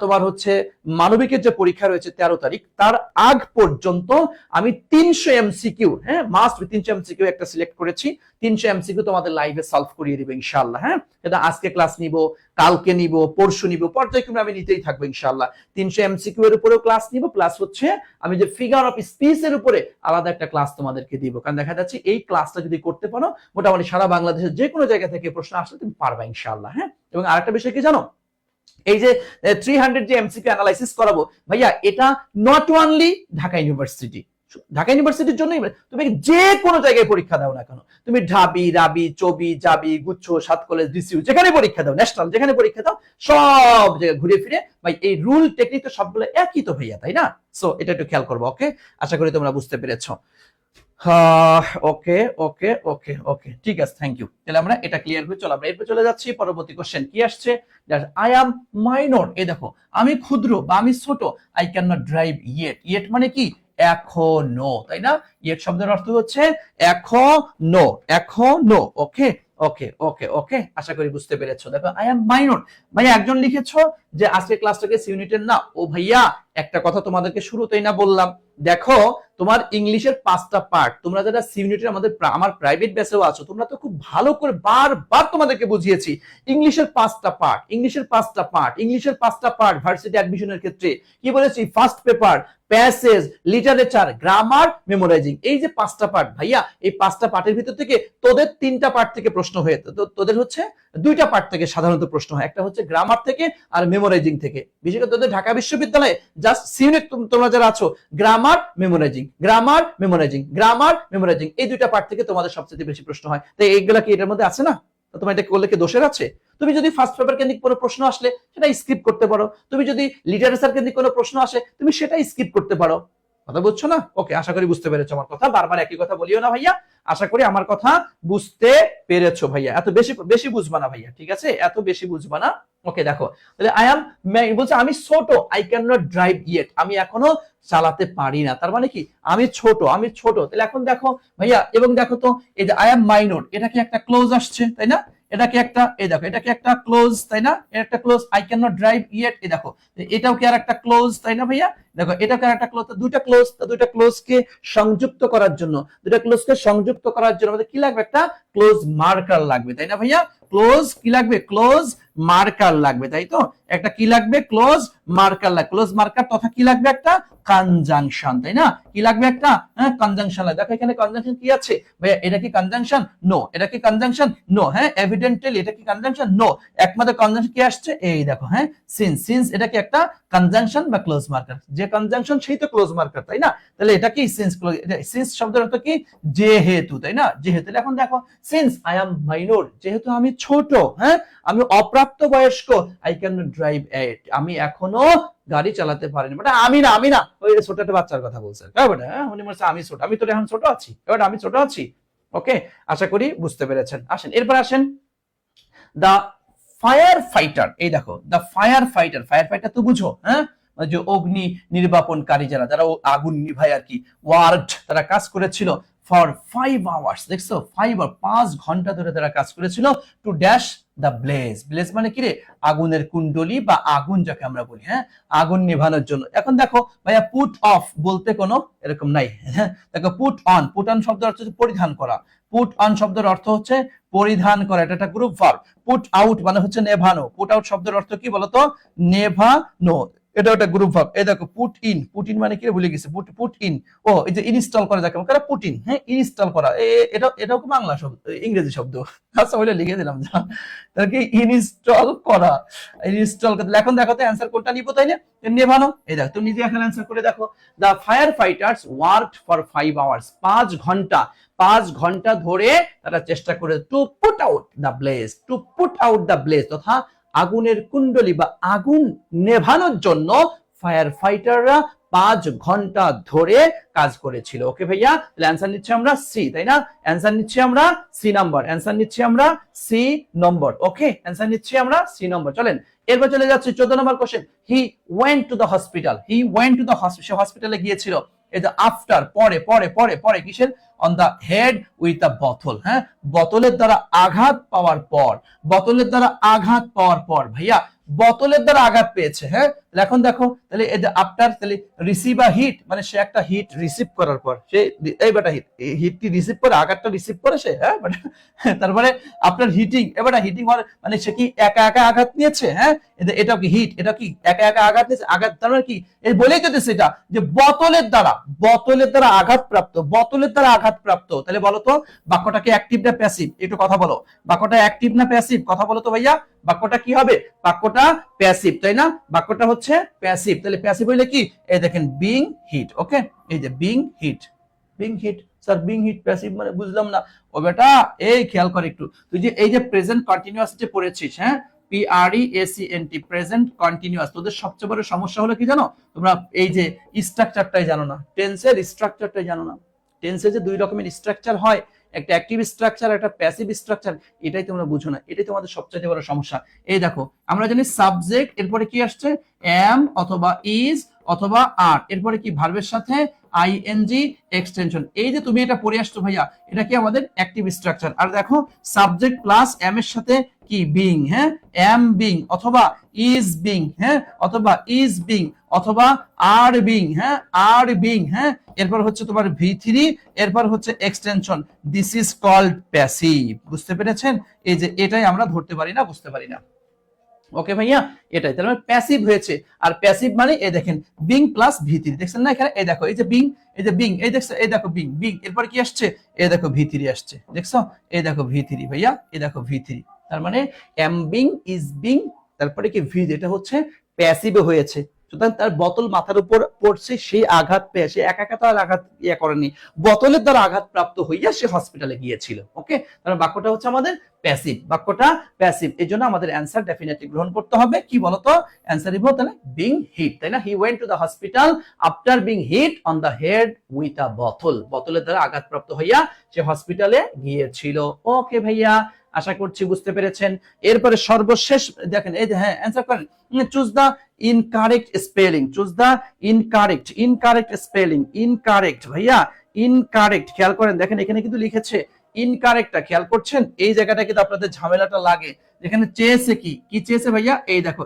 তোমার হচ্ছে মানবিকের যে পরীক্ষা রয়েছে 13 তারিখ, তার আগ পর্যন্ত আমি 300 এমসিকিউ, হ্যাঁ মাস্ট 300 এমসিকিউ একটা সিলেক্ট করেছি। 300 এমসিকিউ তোমাদের লাইভে সলভ করিয়ে দিব ইনশাআল্লাহ। হ্যাঁ, এটা আজকে ক্লাস নিব, কালকে নিব, পরশু নিব, পর্যায়ক্রমে আমি নিতেই থাকবো ইনশাআল্লাহ। 300 এমসিকিউ এর উপরেও ক্লাস নিব, প্লাস হচ্ছে আমি যে ফিগার অফ স্পিচ এর উপরে আলাদা একটা ক্লাস তোমাদেরকে দিব। কারণ দেখা যাচ্ছে এই ক্লাসটা যদি করতে পারো মোটামুটি সারা বাংলাদেশের যে কোনো জায়গা থেকে প্রশ্ন আসলে তুমি পারবা ইনশাআল্লাহ। হ্যাঁ, এবং আরেকটা বিষয় কি জানো, এই যে 300 যে এমসিকিউ অ্যানালাইসিস করাবো ভাইয়া, এটা not only Dhaka university, Dhaka ইউনিভার্সিটির জন্যই, তুমি যে কোনো জায়গায় পরীক্ষা দাও না কেন, তুমি ঢাবি, রাবি, চবি, জাবি, গুচ্ছ, সাত কলেজ, ডিসিউ যেখানে পরীক্ষা দাও, ন্যাশনাল যেখানে পরীক্ষা দাও, সব জায়গায় ঘুরে ফিরে ভাই এই রুল টেকনিক তো সবগুলো একই তো ভাইয়া, তাই না? সো এটা একটু খেয়াল করবো। ওকে, আশা করি তোমরা বুঝতে পেরেছো। ওকে ওকে ওকে ওকে, ঠিক আছে, থ্যাংক ইউ। তাহলে আমরা এটা ক্লিয়ার করে চলো, আমরা এরপর চলে যাচ্ছি পরবর্তী কোশ্চেন। কি আসছে? আই অ্যাম মাইনর, এই দেখো আমি ক্ষুদ্র বা আমি ছোট। I can not drive yet, yet মানে কি এখনো, তাই না? ইয়েট শব্দের অর্থ হচ্ছে এখনো, এখনো। ওকে ওকে ওকে ওকে, আশা করি বুঝতে পেরেছো। দেখো আই অ্যাম মাইনর, ভাইয়া একজন লিখেছো যে আজকে ক্লাসটাকে ইউনিটের না। ও ভাইয়া একটা কথা তোমাদেরকে শুরুতেই না বললাম, দেখো তোমার ইংলিশের 5টা পার্ট, তোমরা যারা সি ইউনিটের আমার প্রাইভেট ব্যাচেও আছো, তোমরা তো খুব ভালো করে বারবার তোমাদেরকে বুঝিয়েছি ইংলিশের 5টা পার্ট, ইংলিশের 5টা পার্ট ভার্সিটি অ্যাডমিশনের ক্ষেত্রে কি বলেছি, first paper, passage, literature, grammar, memorising, এই যে 5টা পার্ট ভাইয়া, এই 5টা পার্টের ভিতর থেকে তোদের 3টা পার্ট থেকে প্রশ্ন হয়ে, তোদের হচ্ছে 2টা পার্ট থেকে সাধারণত প্রশ্ন হয়, একটা হচ্ছে গ্রামার থেকে আর মেমোরাইজিং থেকে। বিশেষ করে তোদের ঢাকা বিশ্ববিদ্যালয়ে জাস্ট সি ইউনিট তোমরা যারা আছো, grammar memorising, grammar memorising, grammar memorising, এই 2টা পার্ট থেকে তোমাদের সবচেয়ে বেশি প্রশ্ন হয়। তাই এইগুলা কি এটার মধ্যে আছে না? তোমার এটা করলে কি দোষের আছে? তুমি যদি ফার্স্ট পেপার কেন্দ্রিক কোনো প্রশ্ন আসলে সেটা স্কিপ করতে পারো, তুমি যদি লিটারেচার কেন্দ্রিক কোনো প্রশ্ন আসে তুমি সেটা স্কিপ করতে পারো। কথা বুঝছো না? ওকে, আশা করি বুঝতে পেরেছো আমার কথা। বারবার একই কথা বলিও না ভাইয়া, আশা করি আমার কথা বুঝতে পেরেছো ভাইয়া। এত বেশি বুঝবা না ভাইয়া, ঠিক আছে? এত বেশি বুঝবা না। ওকে, দেখো তাহলে বলছে আমি ছোট, I can not drive yet, আমি এখনো চালাতে পারি না। তার মানে কি আমি ছোট। তাহলে এখন দেখো ভাইয়া, এবং দেখো তো এই যে আই এম মাইনর, এটা কি একটা ক্লোজ আসছে, তাই না? এটা কি একটা, এই দেখো এটা কি একটা ক্লোজ, তাই না? এটা একটা close, I can not drive yet, এই দেখো এটাও কি আর একটা ক্লোজ, তাই না ভাইয়া? দেখো এটা কি আর একটা ক্লোজ, দুইটা ক্লোজকে সংযুক্ত করার জন্য, আমাদের কি লাগবে, একটা ক্লোজ মার্কার লাগবে, তাই না ভাইয়া? ক্লোজ কি লাগবে, ক্লোজ মার্কার লাগবে, তাই তো? একটা কি লাগবে, ক্লোজ মার্কার লাগবে, ক্লোজ মার্কার তথা কি লাগবে, একটা কনজাংশন, তাই না? কি লাগবে, একটা কনজাংশন লাগবে। দেখো এখানে কনজাংশন কি আছে ভাইয়া, এটা কি কনজাংশন? নো। এটা কি কনজাংশন? নো। হ্যাঁ, এভিডেন্টলি এটা কি কনজাংশন? নো। একমাত্র কনজাংশন কি আসছে, এই দেখো, হ্যাঁ, সিন্স এটা কি একটা কনজাংশন বা ক্লোজ মার্কার? যে কনজাংশন সেই তো ক্লোজ মার্কার, তাই না? তাহলে এটা কি সিন্স শব্দের অর্থ কি, যেহেতু, তাই না? যেহেতু। এখন দেখো সিন্স আই এম মাইনর, যেহেতু আমি ছোট, হ্যাঁ, আমি অপ্রাপ্ত বয়স্ক, আই ক্যান নট ড্রাইভ ইট, আমি এখনো গাড়ি চালাতে পারিনি। বাট আমি না ওই ছোট একটা বাচ্চার কথা বলছেন, উনি বলছে আমি ছোট, আমি তো এখন ছোট আছি, এবার আমি ছোট আছি। ওকে, আশা করি বুঝতে পেরেছেন। আসেন এরপর আসেন দা ফায়ার ফাইটার। এই দেখো দা ফায়ার ফাইটার তো বুঝো, হ্যাঁ, যে অগ্নি নির্বাপনকারী যারা আগুন নিভায় আর কি, ওয়ার্ড তারা কাজ করেছিল ফর 5 আওয়ার্স। দেখছো 5 ঘন্টা ধরে তারা কাজ করেছিল টু ড্যাশ দা ব্লেজ মানে কি রে, আগুনের কুণ্ডলী বা আগুন যাকে আমরা বলি, হ্যাঁ, আগুন নিভানোর জন্য। এখন দেখো ভাইয়া পুট অফ বলতে কোনো এরকম নাই, হ্যাঁ, দেখো পুট অন শব্দের অর্থ হচ্ছে পরিধান করা, পুট অন শব্দের অর্থ হচ্ছে পরিধান করা, এটা একটা গ্রুপ ভার্ব। পুট আউট মানে হচ্ছে নেভানো, পুট আউট শব্দের অর্থ কি বলতো, নেভানো, এটা একটা গ্রুপ ভার্ব। এই দেখো পুট ইন মানে কি ভুলে গেছে, পুট ইন, ও এই যে ইনস্টল করা যাকে বলে পুট ইন, হ্যাঁ, ইনস্টল করা, এটাও কি বাংলা শব্দ, ইংরেজি শব্দ, আচ্ছা ওইটা লিখে দিলাম, তাহলে কি ইনস্টল করা, এখন দেখো তো অ্যান্সার কোনটা নিব, তাই না? নেভানো। এই দেখো তুমি নিজে এখন অ্যান্সার করে দেখো, the fire fighters worked for 5 hours, 5 ঘন্টা ধরে তারা চেষ্টা করে to put out the blaze, তথা আগুনের কুণ্ডলী বা আগুন নেভানোর জন্য ফায়ার ফাইটাররা 5 ঘন্টা ধরে কাজ করেছিল। ওকে ভাইয়া, তাহলে অ্যান্সার নিচ্ছি আমরা সি, তাই না? অ্যান্সার নিচ্ছি আমরা সি নম্বর, ওকে, অ্যান্সার নিচ্ছি আমরা সি নম্বর। চলেন এরপর চলে যাচ্ছি 14 নম্বর question. He went to the hospital, সে হসপিটালে গিয়েছিল। এই যে আফটার, পরে কিসের, on the head with a bottle, হ্যাঁ, বোতলের দ্বারা আঘাত পাওয়ার পর, ভাইয়া বোতলের দ্বারা আঘাত পেয়েছে, হ্যাঁ। এখন দেখো তাহলে আফটার, তাহলে রিসিভ আ হিট মানে সে একটা হিট রিসিভ করার পর, সে এই বেটা হিটটি রিসিভ করে, আঘাতটা রিসিভ করে সে, হ্যাঁ, তারপরে আপনার হিটিং, এবার হিটিং মানে সে কি একা আঘাত নিয়েছে, হ্যাঁ, এটাও কি হিট, এটা কি একা আঘাত নিয়েছে, আঘাত তার মানে কি, এই বলেই তো সেটা যে বোতলের দ্বারা আঘাতপ্রাপ্ত, তাহলে বলো তো বাক্যটা কি অ্যাক্টিভ না প্যাসিভ, একটু কথা বলো, বাক্যটা অ্যাক্টিভ না প্যাসিভ, কথা বলো তো ভাইয়া, বাক্যটা কি হবে, বাক্যটা প্যাসিভ, তাই না? বাক্যটা হচ্ছে প্যাসিভ, তাহলে প্যাসিভ হইলে কি, এই দেখেন বিং হিট, ওকে, এই যে being hit, sir being hit passive মানে বুঝলাম না, ও বেটা এই খেয়াল কর একটু, তুই যে এই যে প্রেজেন্ট কন্টিনিউয়াস যে পড়েছিস, হ্যাঁ, PRESENT প্রেজেন্ট কন্টিনিউয়াস, তোদের সবচেয়ে বড় সমস্যা হলো কি জানো, তোমরা এই যে স্ট্রাকচারটাই জানো না, টেন্সের স্ট্রাকচারটাই জানো না। টেন্সে যে 2 রকমের স্ট্রাকচার হয়, একটা অ্যাক্টিভ স্ট্রাকচার, একটা প্যাসিভ স্ট্রাকচার, এটাই তোমরা বুঝো না, এটাই তোমাদের সবচেয়ে বড় সমস্যা। এই দেখো আমরা জানি সাবজেক্ট, এরপরে কি আসছে, এম অথবা ইজ অথবা আর, এরপরে কি ভার্বের সাথে আইএনজি এক্সটেনশন। এই যে তুমি এটা পড়ে আসছো ভাইয়া, এটা কি আমাদের অ্যাক্টিভ স্ট্রাকচার। আর দেখো সাবজেক্ট প্লাস এম এর সাথে কি বিং, হ্যাঁ, এম বিং অথবা ইজ বিং, হ্যাঁ, অথবা ইজ বিং অথবা আর বিং, হ্যাঁ, আর বিং, হ্যাঁ, এরপর হচ্ছে তোমার ভি3, এরপর হচ্ছে extension. This is called passive. বুঝতে পেরেছেন? এই যে এটাই আমরা ধরতে পারি না, বুঝতে পারি না। ওকে ভাইয়া, এটাই তাহলে প্যাসিভ হয়েছে। আর প্যাসিভ মানে এই দেখেন বিং প্লাস ভি3, দেখছেন না এখানে, এই দেখো এই যে বিং, এই যে বিং, এই দেখছো, এই দেখো বিং বিং, এরপর কি আসছে, এই দেখো ভি3 আসছে, দেখছো, এই দেখো ভি3 ভাইয়া, এই দেখো ভি3। তার মানে এম বিং ইজ বিং, তারপরে কি ভি, এটা হচ্ছে প্যাসিভে হয়েছে। সুতরাং তার বোতল মাথার উপর পড়ছে, সেই আঘাত পেয়ে, সে একা একা তার আঘাত করেনি, বোতলের দ্বারা আঘাত প্রাপ্ত হইয়া সে হসপিটালে গিয়েছিল। ওকে, তাহলে বাক্যটা হচ্ছে আমাদের প্যাসিভ, বাক্যটা প্যাসিভ। এই জন্য আমাদের অ্যান্সার ডেফিনেটলি গ্রহণ করতে হবে। কি বলতো অ্যান্সার দিব, তাহলে বিং হিট, তাই না? He went to the hospital after being hit on the head with a বোতল, বোতলের দ্বারা আঘাতপ্রাপ্ত হইয়া সে হসপিটালে গিয়েছিল। ওকে ভাইয়া, আশা করছি বুঝতে পেরেছেন। এরপরে সর্বশেষ দেখেন, এই যে হ্যাঁ অ্যান্সার করেন, choose the incorrect spelling, choose the incorrect spelling, incorrect ভাইয়া, ইনকারেক্ট। খেয়াল করেন, দেখেন এখানে কিন্তু লিখেছে ইনকারেক্টটা, খেয়াল করছেন? এই জায়গাটা কিন্তু আপনাদের ঝামেলাটা লাগে, যেখানে চেয়েছে কি কি চেয়েছে ভাইয়া, এই দেখো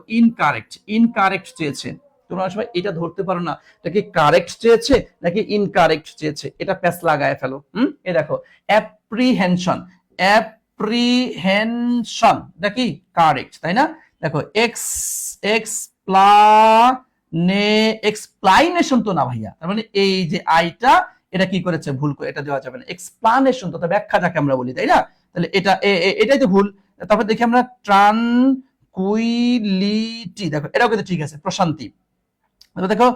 ইনকারেক্ট চেয়েছে। তোমরা সবাই এটা ধরতে পারো না, এটা কি কারেক্ট চেয়েছে নাকি ইনকারেক্ট চেয়েছে, এটা প্যাস লাগায় ফেলো। এই দেখো অ্যাপ্রিহেনশন, অ্যাপ্রিহেনশন এটা কি কারেক্ট, তাই না? দেখো এক্সপ্লানেশন তো না ভাইয়া, তার মানে এই যে আইটা এটা কি করেছে, ভুল করে, এটা দেওয়া যাবে না। এক্সপ্লানেশন তো ব্যাখ্যা যাকে আমরা বলি, তাই না? তাহলে এটা এটাই তো ভুল। তারপর দেখি আমরা ট্রানকুইলিটি, দেখো এটাও কিন্তু ঠিক আছে, প্রশান্তি। দেখো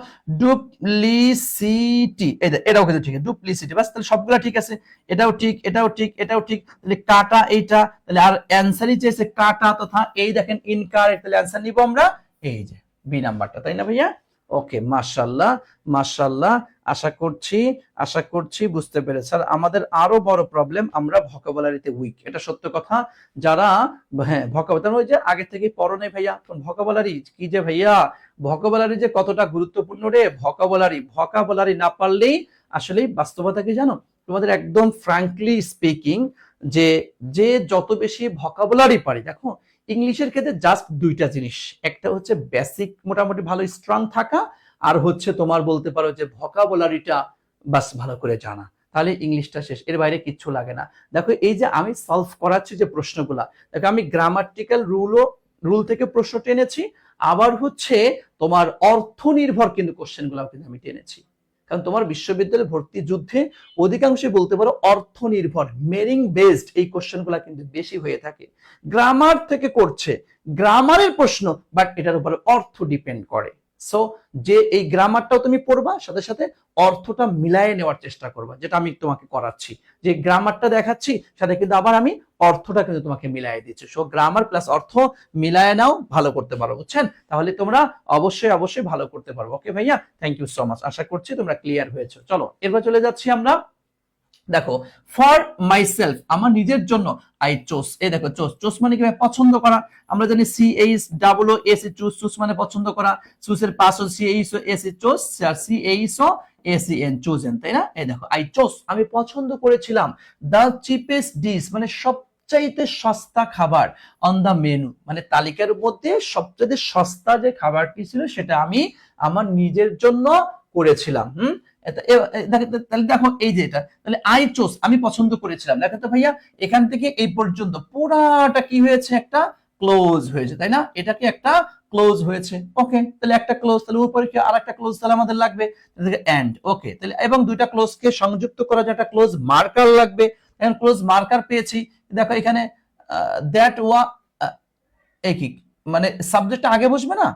ডুপ্লিসিটি, এটাও কিন্তু ঠিক আছে, ডুপ্লিসিটি, বাস তাহলে সবগুলা ঠিক আছে, এটাও ঠিক, এটাও ঠিক, এটাও ঠিক। তাহলে কাটা এইটা, তাহলে আর অ্যান্সারই চেয়েছে কাটা তথা এই দেখেন ইনকারেক্ট, তাহলে অ্যান্সার নিব আমরা এই যে বি নাম্বারটা, তাই না ভাইয়া? ওকে, মাশাআল্লাহ মাশাআল্লাহ, আশা করছি বুঝতে পেরেছে। আর আমাদের আরো বড় প্রবলেম, আমরা ভোকাবুলারিতে উইক, এটা সত্য কথা। যারা হ্যাঁ ভোকাবুলারি ওই যে আগে থেকে পড়ো নাই ভাইয়া, ভোকাবুলারি কি যে ভাইয়া, ভোকাবুলারি যে কতটা গুরুত্বপূর্ণ রে, ভোকাবুলারি না পারলেই আসলে বাস্তবতা কি জানো, তোমাদের একদম ফ্র্যাঙ্কলি স্পিকিং, যে যে যত বেশি ভোকাবুলারি পারে, দেখো ইংলিশের ক্ষেত্রে জাস্ট দুইটা জিনিস, একটা হচ্ছে বেসিক মোটামুটি ভালো স্ট্রং থাকা, আর হচ্ছে তোমার বলতে পারো যে ভোকাবুলারিটা বাস ভালো করে জানা, তাহলে ইংলিশটা শেষ, এর বাইরে কিচ্ছু লাগে না। দেখো এই যে আমি সলভ করাচ্ছি যে প্রশ্নগুলা, দেখো আমি গ্রামাটিক্যাল রুল থেকে প্রশ্ন টেনেছি, আবার হচ্ছে তোমার অর্থ নির্ভর কিন্তু কোশ্চেন গুলাও কিন্তু আমি টেনেছি। কারণ তোমার বিশ্ববিদ্যালয় ভর্তি যুদ্ধে অধিকাংশই বলতে পারো অর্থ নির্ভর, মেরিং বেসড এই কোশ্চেন গুলা কিন্তু বেশি হয়ে থাকে। গ্রামার থেকে করছে, গ্রামারের প্রশ্ন, বাট এটার উপরে অর্থ ডিপেন্ড করে। সো যে এই গ্রামারটাও তুমি পড়বা, সাথে সাথে অর্থটা মিলায়ে নেওয়ার চেষ্টা করবা, যেটা আমি তোমাকে করাচ্ছি, যে গ্রামারটা দেখাচ্ছি সাথে কিন্তু আবার আমি অর্থটা কিন্তু তোমাকে মিলায়ে দিচ্ছি। সো গ্রামার প্লাস অর্থ মিলায়ে নাও, ভালো করতে পারো, বুঝছেন? তাহলে তোমরা অবশ্যই ভালো করতে পারবো। ওকে ভাইয়া, থ্যাংক ইউ সো মাচ, আশা করছি তোমরা ক্লিয়ার হয়েছো। চলো এরপর চলে যাচ্ছি আমরা। দেখো ফর মাইসেলফ, আমার নিজের জন্য, আই চোজ, এই দেখো চোজ মানে কি পছন্দ করা, আমরা জানি CHOOS, চুজ মানে পছন্দ করা, চুজের পাশ CHOS, চোজ, CHOACN চোজেন, তাই না? এই দেখো আই চোজ, আমি পছন্দ করেছিলাম, দ্য চিপেস্ট ডিশ মানে সবচাইতে সস্তা খাবার, অন দ্য মেনু মানে তালিকার মধ্যে সবচেয়ে সস্তা যে খাবারটি ছিল সেটা আমি আমার নিজের জন্য করেছিলাম। তাহলে দেখো এই যে এটা, তাহলে আই চোজ আমি পছন্দ করেছিলাম, দেখো তো ভাইয়া এখান থেকে এই পর্যন্ত পুরাটা কি হয়েছে, একটা ক্লোজ হয়েছে, তাই না? এটা কি একটা ক্লোজ হয়েছে। ওকে, তাহলে একটা ক্লোজ, তাহলে উপরে কি আরেকটা ক্লোজ তাহলে আমাদের লাগবে, এন্ড। ওকে, তাহলে এবং দুইটা ক্লোজকে সংযুক্ত করা যে একটা ক্লোজ মার্কার লাগবে, এখন ক্লোজ মার্কার পেয়েছি। দেখো এখানে দ্যাট ওয়া কি মানে সাবজেক্টটা আগে বসবে না,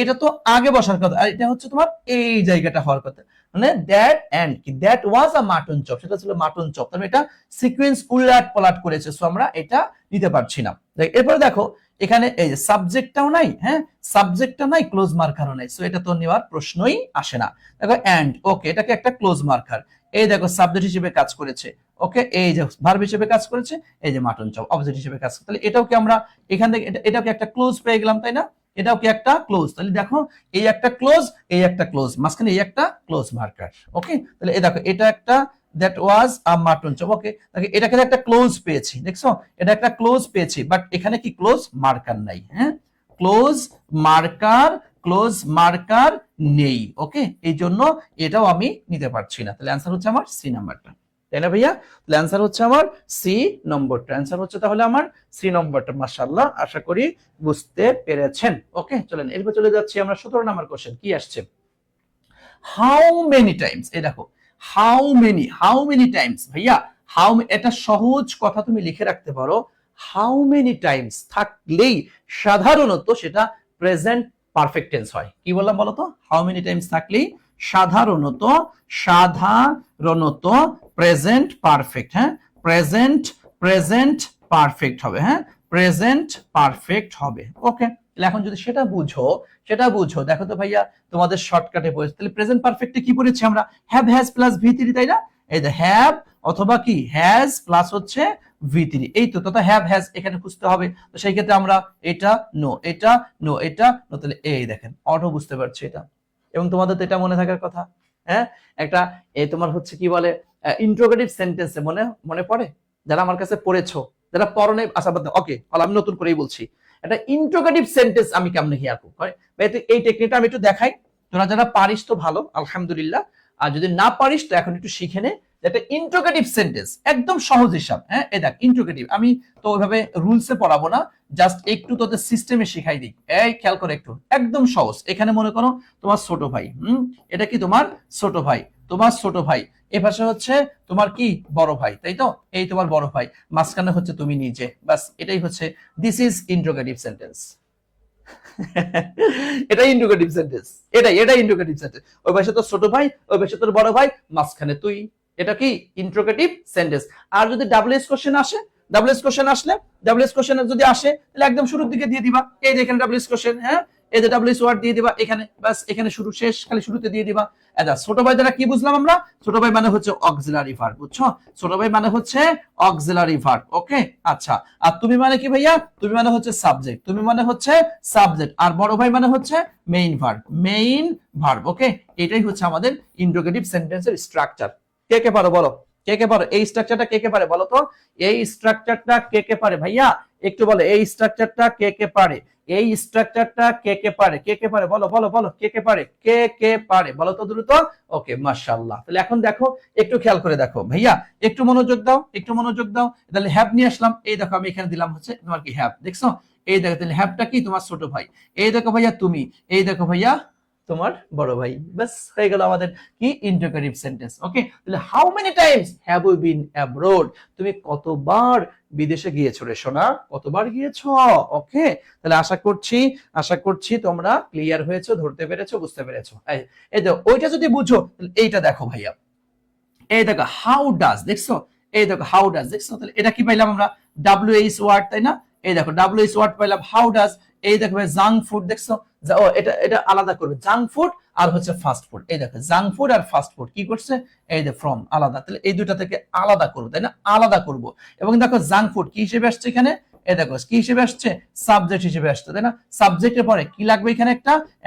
এটা তো আগে বসার কথা, আর এটা হচ্ছে তোমার এই জায়গাটা হওয়ার কথা, মানে দ্যাট এন্ড কি that was a mutton chop, সেটা ছিল মাটন চপ, তাহলে এটা সিকোয়েন্স উল্লাট পালাট করেছে, সো আমরা এটা নিতে পারছি না। এরপরে দেখো এখানে এই যে সাবজেক্টটাও নাই, হ্যাঁ সাবজেক্টটা নাই, ক্লোজ মার্কারও নাই, সো এটা তো নেওয়ার প্রশ্নই আসে না। দেখো এন্ড, ওকে এটাকে একটা ক্লোজ মার্কার, এই দেখো সাবজেক্ট হিসেবে কাজ করেছে, ওকে এই যে ভার্ব হিসেবে কাজ করেছে, এই যে মাটন চপ অবজেক্ট হিসেবে কাজ করে, তাহলে এটাও কি আমরা এখান থেকে এটাও কি একটা ক্লোজ পেয়ে গেলাম, তাই না? এটাও কি একটা ক্লোজ, তাহলে দেখো এই একটা ক্লোজ, এই একটা ক্লোজ, মাঝখানে এই একটা ক্লোজ মার্কার। ওকে, তাহলে এই দেখো এটা একটা that was a mutton chop. Okay, এটাকে একটা ক্লোজ পেয়েছি, দেখছো এটা একটা ক্লোজ পেয়েছি, বাট এখানে কি ক্লোজ মার্কার নাই। হ্যাঁ, ক্লোজ মার্কার, ক্লোজ মার্কার নেই। ওকে, এই জন্য এটাও আমি নিতে পারছি না। তাহলে অ্যান্সার হচ্ছে আমার সি নাম্বারটা, তাই না ভাইয়া? তাহলে অ্যান্সার হচ্ছে আমার সি নম্বরটা, অ্যান্সার হচ্ছে তাহলে আমার সি নম্বরটা। মাশাআল্লাহ, আশা করি বুঝতে পেরেছেন। ওকে, চলেন এরপর চলে যাচ্ছি আমরা 17 নম্বর কোশ্চেন। কি আসছে? হাউ মেনি টাইমস, এই দেখো হাউ মেনি টাইমস। ভাইয়া হাউ, এটা সহজ কথা তুমি লিখে রাখতে পারো। হাউ মেনি টাইমস থাকলেই সাধারণত সেটা প্রেজেন্ট পারফেক্ট টেন্স হয়। কি বললাম বলো তো? হাউ মেনি টাইমস থাকলেই সাধারণত প্রেজেন্ট পারফেক্ট। হ্যাঁ, প্রেজেন্ট পারফেক্ট হবে। হ্যাঁ, প্রেজেন্ট পারফেক্ট হবে। ওকে, তাহলে এখন যদি সেটা বুঝো, দেখো তো ভাইয়া তোমাদের শর্টকাটে পড়েছে। তাহলে প্রেজেন্ট পারফেক্টে কি পড়েছি আমরা? হ্যাভ হ্যাজ প্লাস ভি3, তাই না? এই যে হ্যাভ অথবা কি হ্যাজ প্লাস হচ্ছে ভি3, এই তো। তথা হ্যাভ হ্যাজ এখানে খুঁজতে হবে। তো সেই ক্ষেত্রে আমরা এটা নো, এটা নো, এটা নো, তাহলে এই দেখেন অটো বুঝতে পারছি এটা। এবং তোমাদের তো এটা মনে থাকার কথা। হ্যাঁ, একটা এই তোমার হচ্ছে কি বলে ইন্ট্রোগেটিভ সেন্টেন্সে মনে পড়ে? যারা আমার কাছে পড়েছো, যারা পড়ো নাই আশাবাদ, ওকে আমি নতুন করেই বলছি। একটা ইন্ট্রোগেটিভ সেন্টেন্স আমি কেমনে হিয়ার করব, এই টেকনিকটা আমি একটু দেখাই। তোরা যারা পারিস তো ভালো, আলহামদুলিল্লাহ। আর যদি না পারিস তো এখন একটু শিখে নে। একটা ইন্ট্রোগেটিভ সেন্টেন্স একদম সহজ হিসাব। হ্যাঁ, এই দেখ ইন্ট্রোগেটিভ, আমি তো ওইভাবে রুলসে পড়াবো না, জাস্ট একটু তোদের সিস্টেমে শিখাই দিই। এই খেয়াল করে একটু, একদম সহজ। এখানে মনে করো তোমার ছোট ভাই, এটা কি তোমার ছোট ভাই, এ পাশে হচ্ছে তোমার কি বড় ভাই, তাই তো? এই তোমার বড় ভাই, মাঝখানে হচ্ছে তুমি নিজে, বাস এটাই হচ্ছে দিস ইজ ইন্ট্রোগেটিভ সেন্টেন্স। এটাই ইন্ট্রোগেটিভ সেন্টেন্স, এটাই ইন্ট্রোগেটিভ সেন্টেন্স। ওই পাশে তোর ছোট ভাই, ওই পাশে তোর বড় ভাই, মাঝখানে তুই, এটা কি ইন্ট্রোগেটিভ সেন্টেন্স। আর যদি ডাব্লিউএস কোশ্চেন আসে, ডাব্লিউএস কোশ্চেন যদি আসে তাহলে একদম শুরুর দিকে দিয়ে দিবা। এই দেখেন ডাব্লিউএস কোশ্চেন, হ্যাঁ এই যে ডাব্লিউএস ওয়ার্ড দিয়ে দিবা এখানে, বাস এখানে শুরু শেষ খালি শুরুতে দিয়ে দিবা। আচ্ছা, ছোট ভাই দ্বারা কি বুঝলাম আমরা? ছোট ভাই মানে হচ্ছে অক্সিলারি ভার্ব, বুঝছো? ছোট ভাই মানে হচ্ছে অক্সিলারি ভার্ব। ওকে, আচ্ছা। আর তুমি মানে কি ভাইয়া? তুমি মানে হচ্ছে সাবজেক্ট, আর বড় ভাই মানে হচ্ছে মেইন ভার্ব। ওকে, এটাই হচ্ছে আমাদের ইন্ট্রোগেটিভ সেন্টেন্সের স্ট্রাকচার। কে কে পারো বলো? এই স্ট্রাকচারটা কে কে পারে বলো তো? এই স্ট্রাকচারটা কে কে পারে ভাইয়া? একটু বলো, এই স্ট্রাকচারটা কে কে পারে? বলো, কে পারে বলো তো দ্রুত। ওকে, মাশাআল্লাহ। তাহলে এখন দেখো, একটু খেয়াল করে দেখো ভাইয়া, একটু মনোযোগ দাও। তাহলে হ্যাভ নিয়ে আসলাম, এই দেখো আমি এখানে দিলাম হচ্ছে তোমার কি হ্যাভ, দেখছো? এই দেখো, তাহলে হ্যাভটা কি? তোমার ছোট ভাই। এই দেখো ভাইয়া তুমি, এই দেখো ভাইয়া তোমার বড় ভাই। বাস হয়ে গেল আমাদের কি ইন্টারোগেটিভ সেন্টেন্স। ওকে, তাহলে how many times have you been abroad? তুমি কতবার বিদেশে গিয়েছো রে সোনা? কতবার গিয়েছো? ওকে, তাহলে আশা করছি তোমরা ক্লিয়ার হয়েছো, ধরতে পেরেছো, বুঝতে পেরেছো। এই দেখো, ওইটা যদি বুঝো তাহলে এইটা দেখো ভাইয়া, এই দেখো হাউ ডাজ, দেখছো? এই দেখো হাউ ডাজ, দেখছো? তাহলে এটা কি পাইলাম আমরা? ডাব্লিউএইচ ওয়ার্ড, তাই না? এই দেখো ডাব্লিউএইচ ওয়ার্ড পাইলাম, হাউ ডাজ। এই দেখো জাঙ্ক ফুড, দেখছো? এটা আলাদা করবে, জাঙ্ক ফুড আর হচ্ছে ফাস্ট ফুড। এই দেখো জাঙ্ক ফুড আর ফাস্ট ফুড কি করছে? এই যে ফ্রম আলাদা, তাহলে এই দুটা থেকে আলাদা করবো, তাই না? আলাদা করব। এবং দেখো জাঙ্ক ফুড কি হিসেবে আসছে এখানে? এই দেখো কি হিসেবে আসছে? সাবজেক্ট হিসেবে আসছে, তাই না? সাবজেক্টের পরে কি লাগবে এখানে?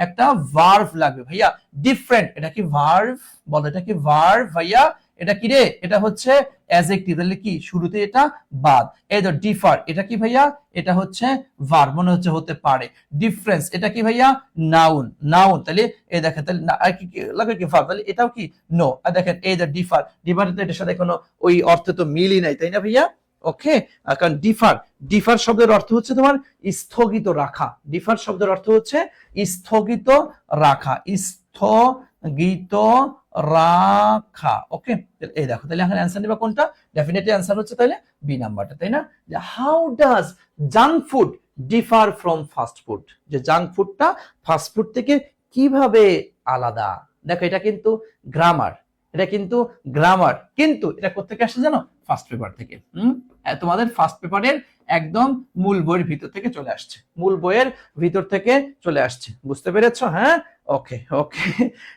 একটা ভার্ব লাগবে ভাইয়া। ডিফারেন্ট, এটা কি ভার্ব? বলো, এটা কি ভার্ব ভাইয়া? এটা কি রে? এটা হচ্ছে অ্যাডজেক্টিভ, তাহলে কি শুরুতে এটা বাদ। এই তো ডিফার, এটা কি ভাইয়া? এটা হচ্ছে ভার্ব, মনে হচ্ছে হতে পারে। ডিফারেন্স, এটা কি ভাইয়া? নাউন, তাহলে এই দেখেন, তাহলে কি লাগে কি ভার্ব, তাহলে এটাও কি নো। আর দেখেন এই যে ডিফার তো এটার সাথে কোনো ওই অর্থে তো মিলই নাই, তাই না ভাইয়া? ওকে, কারণ ডিফার শব্দের অর্থ হচ্ছে তোমার স্থগিত রাখা। ডিফার শব্দের অর্থ হচ্ছে স্থগিত রাখা, স্থগিত রাখা। ওকে, এই দেখো, তাহলে এখন অ্যান্সার নিবা কোনটা? ডেফিনেটলি অ্যান্সার হচ্ছে তাহলে বি নাম্বারটা, তাই না? যে how does junk food differ from fast food? যে জাঙ্ক ফুডটা ফাস্ট ফুড থেকে কিভাবে আলাদা। দেখো এটা কিন্তু গ্রামার, কিন্তু এটা কোত্থেকে আসছে জানো? ফার্স্ট পেপার থেকে। তোমাদের ফার্স্ট পেপারের একদম মূল বইয়ের ভিতর থেকে চলে আসছে, বুঝতে পেরেছো? হ্যাঁ, ওকে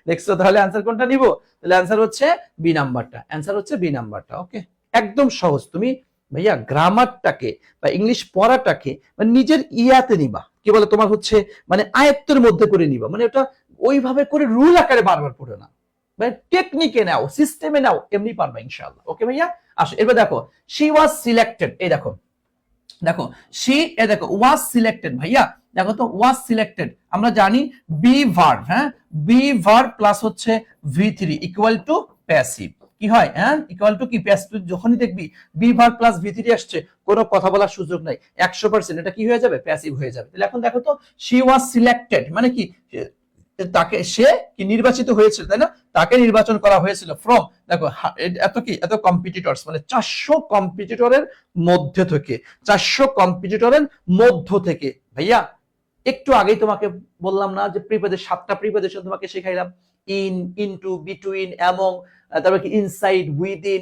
দেখছো? তাহলে অ্যান্সার কোনটা নিব? তাহলে অ্যান্সার হচ্ছে বি নাম্বারটা, ওকে, একদম সহজ। তুমি ভাইয়া গ্রামারটাকে বা ইংলিশ পড়াটাকে মানে নিজের ইয়াতে নিবা, কি বলে তোমার হচ্ছে মানে আয়ত্তের মধ্যে করে নিবা, মানে ওটা ওইভাবে করে রুল আকারে বারবার পড়ে না, মানে টেকনিকে নাও, সিস্টেমে নাও, এমনি পারবা ইনশাআল্লাহ। ওকে ভাইয়া, আসো এবার দেখো শি ওয়াজ সিলেক্টেড, এই দেখো দেখো শি, এ দেখো ওয়াজ সিলেক্টেড, ভাইয়া দেখো তো ওয়াজ সিলেক্টেড আমরা জানি বি ভার্ব, হ্যাঁ বি ভার্ব প্লাস হচ্ছে V3 ইকুয়াল টু প্যাসিভ, কি হয় হ্যাঁ ইকুয়াল টু কি প্যাসিভ, যখনই দেখবি বি ভার্ব প্লাস V3 আসছে কোনো কথা বলার সুযোগ নাই, 100% এটা কি হয়ে যাবে প্যাসিভ হয়ে যাবে। তাহলে এখন দেখো তো শি ওয়াজ সিলেক্টেড মানে কি তাকে সে কি নির্বাচিত হয়েছিল, তাই না, তাকে নির্বাচন করা হয়েছিল ফ্রম, দেখো এত কি এত কম্পিটিটরস মানে 400 কম্পিটিটরের মধ্যে থেকে, 400 কম্পিটিটরের মধ্য থেকে। ভাইয়া একটু আগেই তোমাকে বললাম না যে প্রিপোজিশন 7টা প্রিপোজিশন তোমাকে শেখাইলাম, ইন, ইনটু, বিটুইন, অ্যামং, তারপর কি ইনসাইড, উইদিন,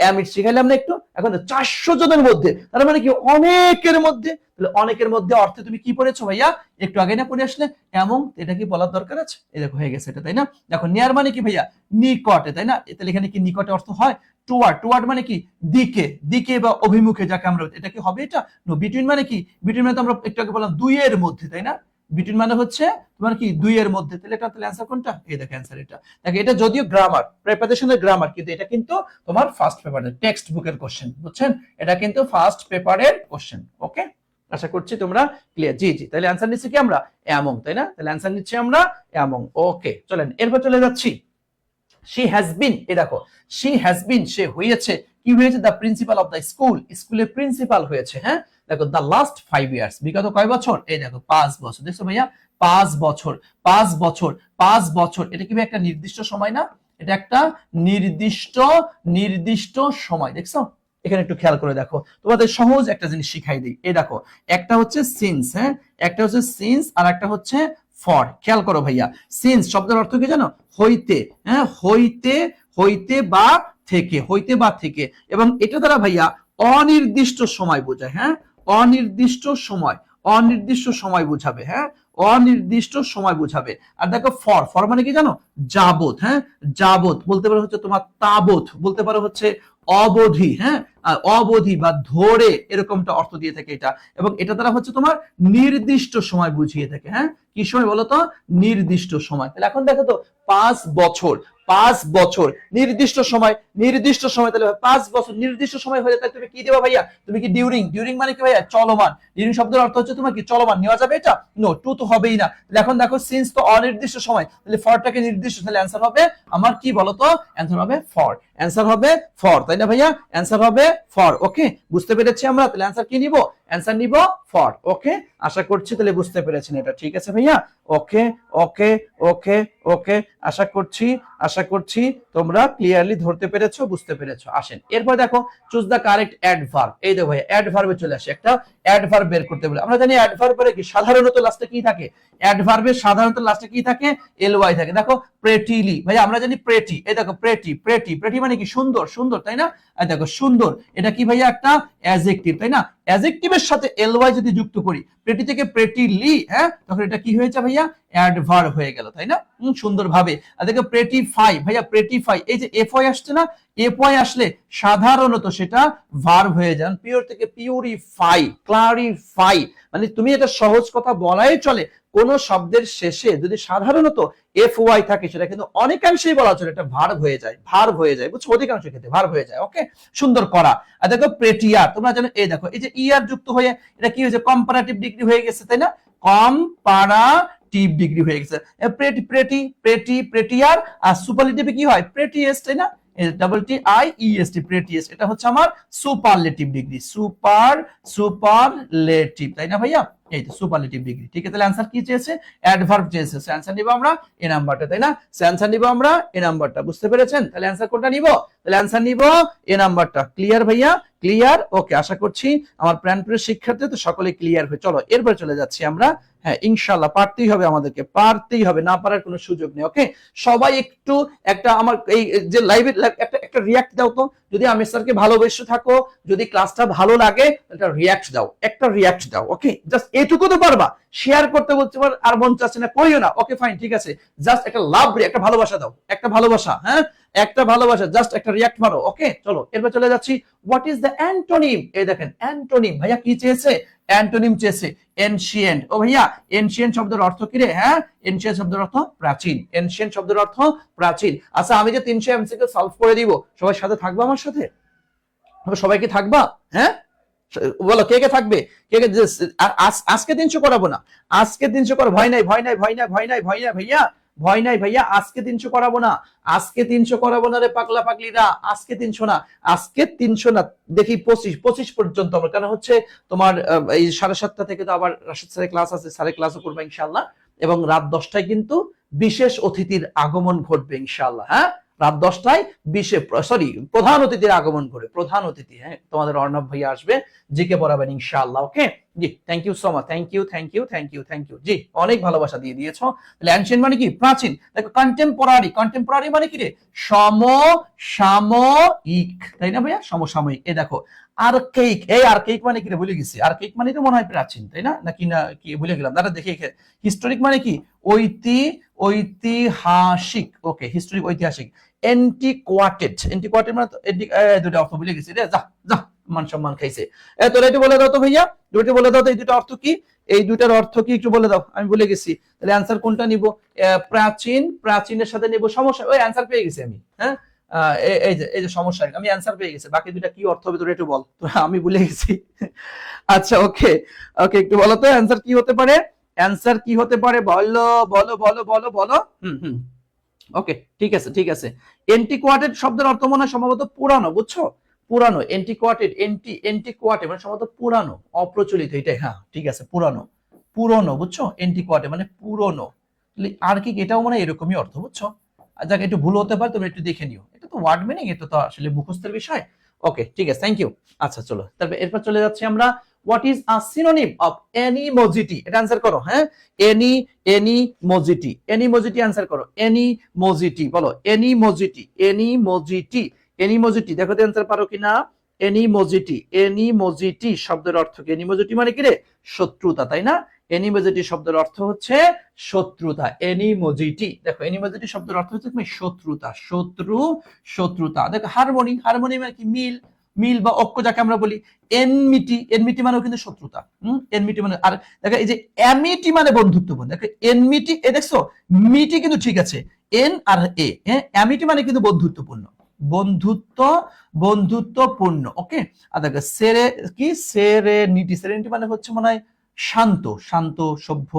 অ্যামিড শিখাইলাম না একটু। এখন 400 জনের মধ্যে, তার মানে কি অনেকের মধ্যে, তাহলে অনেকের মধ্যে অর্থে তুমি কি পড়েছো ভাইয়া, একটু আগে না পড়ে আসলে অ্যামং, এটা কি বলার দরকার আছে, এই দেখো হয়ে গেছে এটা, তাই না। দেখো নিয়ার মানে কি ভাইয়া নিকটে, তাই না, তাহলে এখানে কি নিকটে অর্থ হয় টুয়ার্ড, টুয়ার্ড মানে কি দিকে, দিকে বা অভিমুখে যাকে আমরা, এটা কি হবে এটা, নো। বিটুইন মানে কি, বিটুইন মানে তো আমরা একটু আগে বললাম দুইয়ের মধ্যে, তাই না, বিটুইন মানে হচ্ছে তোমার কি দুইয়ের মধ্যে, তাহলে এটা তাহলে অ্যানসার কোনটা, এই দেখো অ্যানসার এটা। দেখো এটা যদিও গ্রামার প্রিপোজিশনের গ্রামার, কিন্তু এটা কিন্তু তোমার ফার্স্ট পেপারের টেক্সট বুকের কোশ্চেন, বুঝছেন, এটা কিন্তু ফার্স্ট পেপারের কোশ্চেন। ওকে, আশা করছি তোমরা ক্লিয়ার। জি জি, তাহলে অ্যানসার নিচ্ছি কি আমরা অ্যামং, তাই না, তাহলে অ্যানসার নিচ্ছি আমরা অ্যামং। ওকে চলেন এরপর চলে যাচ্ছি শি হ্যাজ বিন, এ দেখো শি হ্যাজ বিন সে হয়েছে, কি হয়েছে, the principal of the school, স্কুলের প্রিন্সিপাল হয়েছে, হ্যাঁ দেখো দ্য লাস্ট 5 ইয়ার্স, বিগত কয় বছর, এই দেখো 5 বছর, দেখছো ভাইয়া 5 বছর, 5 বছর, 5 বছর, এটা কি একটা নির্দিষ্ট সময় না, এটা একটা নির্দিষ্ট নির্দিষ্ট সময়, দেখছো। এখানে একটু খেয়াল করে দেখো, তোমাদের সহজ একটা জিনিস শিখাই দিই, এই দেখো একটা হচ্ছে সিন্স, হ্যাঁ একটা হচ্ছে সিন্স আর একটা হচ্ছে ফর, খেয়াল করো ভাইয়া, সিন্স শব্দের অর্থ কি জানো, হইতে, হ্যাঁ হইতে, হইতে বা থেকে, হইতে বা থেকে, এবং এটা দ্বারা ভাইয়া অনির্দিষ্ট সময় বোঝায়, হ্যাঁ অনির্দিষ্ট সময়, অনির্দিষ্ট সময় বোঝাবে, হ্যাঁ অনির্দিষ্ট সময় বোঝাবে। আর দেখো ফর, ফর মানে কি জানো যাবত, হ্যাঁ যাবত, বলতে পারো হচ্ছে তোমার তাবত, বলতে পারো হচ্ছে অবধি, হ্যাঁ অবধি বা ধরে, এরকমটা অর্থ দিয়ে থাকে এটা, এবং এটা দ্বারা হচ্ছে তোমার নির্দিষ্ট সময় বুঝিয়ে থাকে, হ্যাঁ কি সময় বলো তো, নির্দিষ্ট সময়। তাহলে এখন দেখো তো 5 বছর, 5 বছর নির্দিষ্ট সময়, নির্দিষ্ট সময়, তাহলে 5 বছর নির্দিষ্ট সময় হলে তাহলে তুমি কি দেবা ভাইয়া, তুমি কি ডিউরিং, ডিউরিং মানে কি ভাইয়া চলমান, ডিউরিং শব্দের অর্থ হচ্ছে তোমার কি চলমান, নেওয়া যাবে এটা, নো টু তো হবেই না। তাহলে এখন দেখো সিন্স তো অনির্দিষ্ট সময়, তাহলে ফরটাকে নির্দিষ্ট, তাহলে অ্যানসার হবে আমার কি বলতো, অ্যানসার হবে ফর, অ্যানসার হবে ফর, তাই না ভাইয়া, অ্যানসার হবে ফর। ওকে বুঝতে পেরেছি আমরা, তাহলে অ্যানসার কি নিব, অ্যানসার নিব ফর। ওকে আশা করছি তাহলে বুঝতে পেরেছেন এটা, ঠিক আছে ভাইয়া। ওকে ওকে ওকে ওকে, আশা করছি, আশা করছি তোমরা ক্লিয়ারলি ধরতে পেরেছো, বুঝতে পেরেছো। আসেন এরপর দেখো চুজ দা কারেক্ট অ্যাডভার্ব, এই দেখো ভাইয়া অ্যাডভার্বে চলে আসে, একটা অ্যাডভার্ব বের করতে বলে। আমরা জানি অ্যাডভার্বের কি সাধারণত লাস্টে কি থাকে, অ্যাডভার্বের সাধারণত লাস্টে কি থাকে, এলওয়াই থাকে। দেখো প্রেটিলি, ভাইয়া আমরা জানি প্রেটি, এই দেখো প্রেটি, প্রেটি, প্রেটি মানে কি সুন্দর, সুন্দর, তাই না, এই দেখো সুন্দর, এটা কি ভাইয়া একটা অ্যাডজেক্টিভ, তাই না, অ্যাডজেক্টিভের সাথে এলওয়াই যদি যুক্ত করি, প্রেটি থেকে প্রেটিলি, হ্যাঁ তখন এটা কি হয়েছে ভাইয়া অ্যাডভার্ব হয়ে গেল, তাই না, সুন্দরভাবে। আর দেখো প্রেটিফাই, ভাইয়া প্রেটিফাই, এই যে এফওয়াই আসছে না, এফওয়াই আসলে সাধারণত সেটা ভার্ব হয়ে যান, পিওর থেকে পিউরিফাই, ক্লারিফাই, মানে তুমি এটা সহজ কথা বলাই চলে, কোন শব্দের শেষে যদি সাধারণত এফ ওয়াই থাকে সেটা কিন্তু অনেকাংশেই বলা চলে এটা ভার্ব হয়ে যায়, ভার্ব হয়ে যায়, বুঝছো, অধিকাংশ ক্ষেত্রে ভার্ব হয়ে যায়। ওকে সুন্দর করা। আর দেখো প্রেটিয়ার, তোমরা জানো এই দেখো এই যে ইয়ার যুক্ত হয়ে এটা কি হয়েছে, কম্পারেটিভ ডিগ্রি হয়ে গেছে, তাই না, কম্পারাটিভ ডিগ্রি হয়ে গেছে। প্রেটি, প্রেটি, প্রেটি, প্রেটিয়ার, আর সুপারলেটিভে কি হয় প্রেটিয়েস্ট, তাই না, double T I E S T, prettiest, এটা হচ্ছে আমার সুপারলেটিভ ডিগ্রি, সুপারলেটিভ, তাই না ভাইয়া, এই তো সুপারলেটিভ ডিগ্রি। ঠিক আছে, তাহলে आंसर কি চেয়েছে, অ্যাডভার্ব চেয়েছে, आंसर নিব আমরা এ নাম্বারটা, তাই না, आंसर নিব আমরা এ নাম্বারটা, বুঝতে পেরেছেন। তাহলে आंसर কোনটা নিব, তাহলে आंसर নিব এ নাম্বারটা। ক্লিয়ার ভাইয়া, ক্লিয়ার। ওকে আশা করছি আমার প্রাণপ্রিয় শিক্ষার্থী তো সকলে ক্লিয়ার হয়ে, চলো এরপর চলে যাচ্ছি আমরা। হ্যাঁ ইনশাআল্লাহ পারতেই হবে, আমাদেরকে পারতেই হবে, না পারার কোনো সুযোগ নেই। ওকে সবাই একটু একটা আমার এই যে লাইভে একটা রিয়াক্ট দাও তো, যদি আমি স্যারকে ভালোবেসে থাকো, যদি ক্লাসটা ভালো লাগে একটা রিয়াক্ট দাও, একটা রিয়াক্ট দাও। ওকে জাস্ট এটুকু তো পারবা, শেয়ার করতে বলতে পার আর মন চাচ্ছে না, করিও না। ওকে ফাইন ঠিক আছে, জাস্ট একটা লাভ, একটা ভালোবাসা দাও, একটা ভালোবাসা, হ্যাঁ একটা ভালোবাসা, জাস্ট একটা রিয়াক্ট মারো। ওকে চলো এরপর চলে যাচ্ছি, হোয়াট ইজ দ্য অ্যান্টোনিম। এই দেখেন অ্যান্টোনিম, ভাইয়া কি চেয়েছে? অ্যান্টোনিম চেয়েছে এনশিয়েন্ট। ও ভাইয়া এনশিয়েন্ট শব্দের অর্থ কি রে? হ্যাঁ, এনশিয়েন্ট শব্দের অর্থ প্রাচীন। এনশিয়েন্ট শব্দের অর্থ প্রাচীন। আচ্ছা আমি যে 300 এমসিকিউ সলভ করে দিব, সবাই সাথে থাকবা আমার সাথে? সবাই কি থাকবা? হ্যাঁ বলো কে কে থাকবে? কে কে? আজকে 300 করাবো না, আজকে 300 করো। ভয় নাই ভয় নাই ভয় নাই ভয় নাই ভয় নাই ভাইয়া, ভয় নাই ভাইয়া, আজকে 300 করাবো না, আজকে 300 করাবো না রে পাগলা পাগলিরা, আজকে 300 না, আজকে 300 না, দেখি 25 পর্যন্ত আমরা। কারণ হচ্ছে তোমার এই 7:30 থেকে তো আবার রাশেদ স্যারের ক্লাস আছে, স্যারের ক্লাসও করবো ইনশাআল্লাহ। এবং রাত 10টায় কিন্তু বিশেষ অতিথির আগমন ঘটবে ইনশাআল্লাহ। হ্যাঁ, রাত 10টায় প্রধান অতিথির আগমন করে, প্রধান অতিথি, হ্যাঁ তোমাদের অর্ণব ভাইয়া আসবে, জিকে পড়াবেন ইনশাআল্লাহ। ওকে জি, thank you so much, thank you thank you thank you thank you. জি অনেক ভালোবাসা দিয়ে দিয়েছো। তাহলে অ্যানশিয়েন্ট মানে কি? প্রাচীন। দেখো কন্টেম্পোরারি, কন্টেম্পোরারি মানে কি রে? সমসাময়িক, তাই না ভাইয়া? সমসাময়িক। এই দেখো আর্কেইক, এই আর্কেইক মানে কি রে? ভুলে গেছি। আর্কেইক মানে তো মনে হয় প্রাচীন, তাই না? নাকি না কি ভুলে গেলাম, দাঁড়া দেখি। হিস্টোরিক মানে কি? ঐতিহাসিক। ওকে হিস্টোরিক, ঐতিহাসিক। এন্টিকোয়াটেড, এন্টিকোয়াটেড মানে দুটো অর্থ ভুলে গেছি রে, যা যা মান সম্মান খাইছে। তোরা একটু বলে দাও তো ভাইয়া, দুটো বলে দাও তো, এই দুটো অর্থ কি? এই দুটার অর্থ কি একটু বলে দাও, আমি ভুলে গেছি। তাহলে অ্যান্সার কোনটা নিব? প্রাচীন, প্রাচীনের সাথে নিব সমস্যা। ওই অ্যান্সার পেয়ে গেছি আমি। হ্যাঁ এই যে সমস্যা, আমি অ্যান্সার পেয়ে গেছি। বাকি দুটা কি অর্থ হবে তোরা একটু বল, আমি ভুলে গেছি। আচ্ছা ওকে ওকে, একটু বলো তো অ্যান্সার কি হতে পারে? অ্যান্সার কি হতে পারে? বলো বলো বলো বলো বলো। ওকে ঠিক আছে ঠিক আছে। এন্টিকোয়াটেড শব্দের অর্থ মনে হয় সম্ভবত পুরানো, বুঝছো? পুরানো। এন্টিকোয়াটেড, এন্টিকোয়াটেড মানে সম্ভবত পুরানো, অপ্রচলিত, এটাই। হ্যাঁ ঠিক আছে, পুরানো, পুরনো, বুঝছো? এন্টিকোয়াটেড মানে পুরনো। আর কি এটাও মানে এরকমই অর্থ, বুঝছো? যাকে একটু ভুল হতে পারে, তুমি একটু দেখে নিও। এটা তো ওয়ার্ড মিনিং, এটা তো আসলে মুখস্থের বিষয়। ওকে ঠিক আছে, থ্যাংক ইউ। আচ্ছা চলো তারপর এরপর চলে যাচ্ছি আমরা, what is a synonym of animosity. এটা অ্যানসার করো। হ্যাঁ এনিমোজিটি, এনিমোজিটি অ্যানসার করো। এনিমোজিটি বলো, এনিমোজিটি, এনিমোজিটি, এনিমোজিটি। দেখো তো অ্যানসার পারো কিনা। এনিমোজিটি, এনিমোজিটি শব্দের অর্থ কি? এনিমোজিটি মানে কি রে? শত্রুতা, তাই না? এনিমোজিটি শব্দের অর্থ হচ্ছে শত্রুতা। এনিমোজিটি, দেখো এনিমোজিটি শব্দের অর্থ হচ্ছে তুমি শত্রুতা, শত্রু, শত্রুতা। দেখো হারমোনি, হারমোনি মানে কি? মিল, মিল বা ঐক্য যাকে আমরা বলি। এনমিটি, এনমিটি মানেও কিন্তু শত্রুতা। এনমিটি মানে, আর দেখো এই যে অ্যামিটি মানে বন্ধুত্বপূর্ণ। দেখো এনমিটি, এ দেখছো মিটি কিন্তু ঠিক আছে, এন আর এ, হ্যাঁ অ্যামিটি মানে কিন্তু বন্ধুত্বপূর্ণ, বন্ধুত্ব, বন্ধুত্বপূর্ণ। ওকে আর দেখো সেরে কি? সেরেনিটি, সেরেনিটি মানে হচ্ছে মনে হয় শান্ত, শান্ত সভ্য,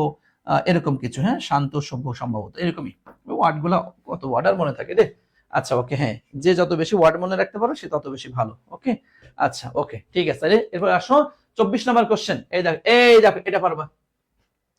এরকম কিছু। হ্যাঁ শান্ত সভ্য সম্ভবত এরকমই। ওয়ার্ড গুলা কত ওয়ার্ড আর মনে থাকে রে। আচ্ছা ওকে, হ্যাঁ যে যত বেশি ওয়ার্ড মনে রাখতে পারো সে তত বেশি ভালো। ওকে আচ্ছা ওকে ঠিক আছে। এরপর আসো 24 নম্বর কোশ্চেন। এই দেখো, এই দেখো এটা পারবা,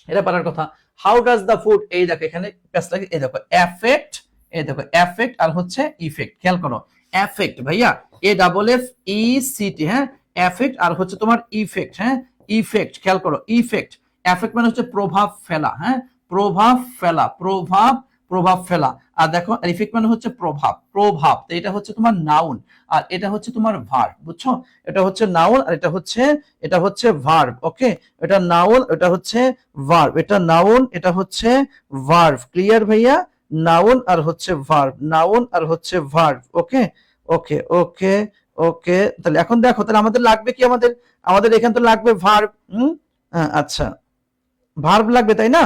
এটা পারার কথা। হাউ ডাজ দ্য ফুড, এই দেখো এখানে প্যাসটাকে, এই দেখো এফেক্ট, এই দেখো এফেক্ট আর হচ্ছে ইফেক্ট। খেয়াল করো এফেক্ট ভাইয়া, A double F E C T. হ্যাঁ এফেক্ট আর হচ্ছে তোমার ইফেক্ট। হ্যাঁ ইফেক্ট, খেয়াল করো ইফেক্ট। এফেক্ট মানে হচ্ছে প্রভাব ফেলা। হ্যাঁ প্রভাব ফেলা, প্রভাব, প্রভাব ফেলা। আর দেখো ইফেক্ট মানে হচ্ছে প্রভাব, প্রভাব। তো এটা হচ্ছে তোমার নাউন আর এটা হচ্ছে তোমার ভার্ব, বুঝছো? এটা হচ্ছে নাউন আর এটা হচ্ছে ভার্ব। ওকে এটা নাউন, এটা হচ্ছে ভার্ব, এটা নাউন, এটা হচ্ছে ভার্ব। ক্লিয়ার ভাইয়া? নাউন আর হচ্ছে ভার্ব, নাউন আর হচ্ছে ভার্ব। ওকে ওকে ওকে ওকে। তাহলে এখন দেখো, তাহলে আমাদের লাগবে কি? আমাদের আমাদের এখানে তো লাগবে ভার্ব। আচ্ছা ভার্ব লাগবে, তাই না?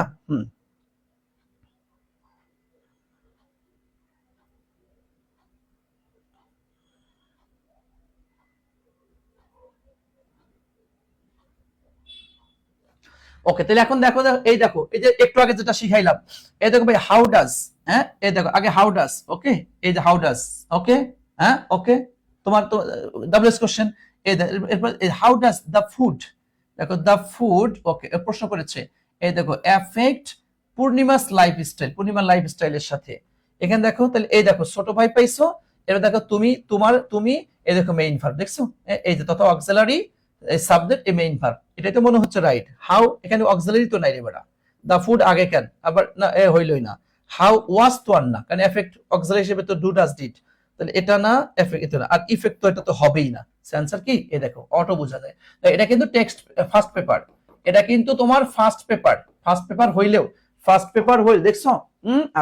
ওকে তাহলে এখন দেখো, এই দেখো এই যে একটু আগে যেটা শিখাইলাম, এই দেখো ভাই হাউ ডাজ। হ্যাঁ এই দেখো আগে হাউ ডাজ। ওকে এই যে হাউ ডাজ। ওকে হ্যাঁ ওকে, তোমার তো ডাবলস কোশ্চেন। এরপর হাউ ডাজ দ্য ফুড, দেখো দ্য ফুড। ওকে প্রশ্ন করেছে, এই দেখো এফেক্ট পূর্ণিমাস লাইফস্টাইল, পূর্ণিমার লাইফস্টাইলের সাথে। এখানে দেখো তাহলে এই দেখো ছোট ভাই পাইছো। এবার দেখো তুমি, তোমার, তুমি, এই দেখো মেইন ভার্ব দেখছো, এই যে তত অক্সিলারি সাবজেক্ট এ মেইন ভার্ব। এটাই তো মনে হচ্ছে রাইট। হাউ এখানে অক্সিলারি তো নাই রে বেটা, দা ফুড আগে কেন আবার না, এ হইলই না। হাউ ওয়াজ তো আর না, কারণ এফেক্ট অক্সিলারি হিসেবে তো ডু ডাজ ডিড, তাহলে এটা না, এফেক্ট এটা না, আর ইফেক্ট তো এটা তো হবেই না। সেন্সার কি? এই দেখো অটো বোঝা যায়। এটা কিন্তু টেক্সট ফার্স্ট পেপার, এটা কিন্তু তোমার ফার্স্ট পেপার। ফার্স্ট পেপার হইলেও, ফার্স্ট পেপার হইল দেখছো।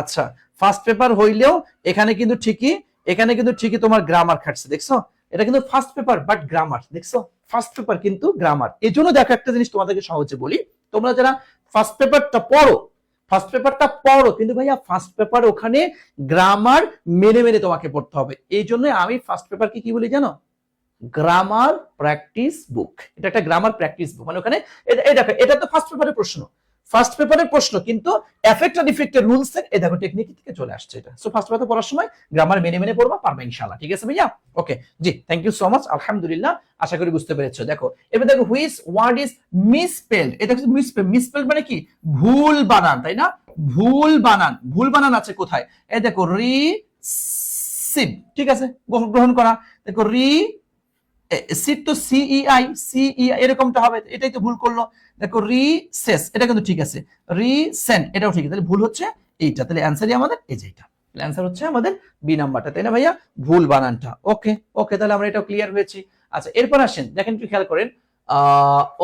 আচ্ছা ফার্স্ট পেপার হইলেও এখানে কিন্তু ঠিকই এখানে কিন্তু ঠিকই তোমার গ্রামার খাটছে, দেখছো? এটা কিন্তু ফার্স্ট পেপার বাট গ্রামার, দেখছো? ফার্স্ট পেপার কিন্তু গ্রামার। এই জন্য দেখো একটা জিনিস তোমাদেরকে সহজে বলি, তোমরা যারা ফার্স্ট পেপারটা পড়ো, ফার্স্ট পেপারটা পড়ো, কিন্তু ভাইয়া ফার্স্ট পেপার ওখানে গ্রামার মেনে মেনে তোমাকে পড়তে হবে। এই জন্য আমি ফার্স্ট পেপারকে কি বলি জানো? গ্রামার প্র্যাকটিস বুক। এটা একটা গ্রামার প্র্যাকটিস বুক, মানে ওখানে এই দেখো, এটা তো ফার্স্ট পেপারের প্রশ্ন, ফার্স্ট পেপারের প্রশ্ন, কিন্তু এফেক্ট আর ডিফেক্টের রুলস এই দেখো টেকনিক থেকে চলে আসছে এটা। সো ফার্স্ট পেপার পড়ার সময় গ্রামার মেনে মেনে পড়বা, পারবে ইনশাআল্লাহ। ঠিক আছে ভাইয়া? ওকে, জি, থ্যাংক ইউ সো মাচ, আলহামদুলিল্লাহ, আশা করি বুঝতে পেরেছো। দেখো এবার দেখো, হুইচ ওয়ার্ড ইজ মিসস্পেলড। এটা হচ্ছে মিসস্পেলড। মিসস্পেলড মানে কি? ভুল বানান, তাই না? ভুল বানান, ভুল বানান আছে কোথায়? এই দেখো, রিসিভ, ঠিক আছে, গ্রহণ করা। দেখো সিট তো সিইআই, সিইআই এরকমটা হবে, এটাই তো ভুল করলো। দেখো রিসেস, এটা কিন্তু ঠিক আছে। রিসেন্ট, এটাও ঠিক আছে, তাহলে ভুল হচ্ছে এইটা, তাহলে অ্যান্সারই আমাদের এই যে এটা, অ্যান্সার হচ্ছে আমাদের বি নাম্বারটা, তাই না ভাইয়া? ভুল বানানটা। ওকে ওকে, তাহলে আমরা এটাও ক্লিয়ার হয়েছি। আচ্ছা, এরপর আসেন, দেখেন একটু খেয়াল করেন।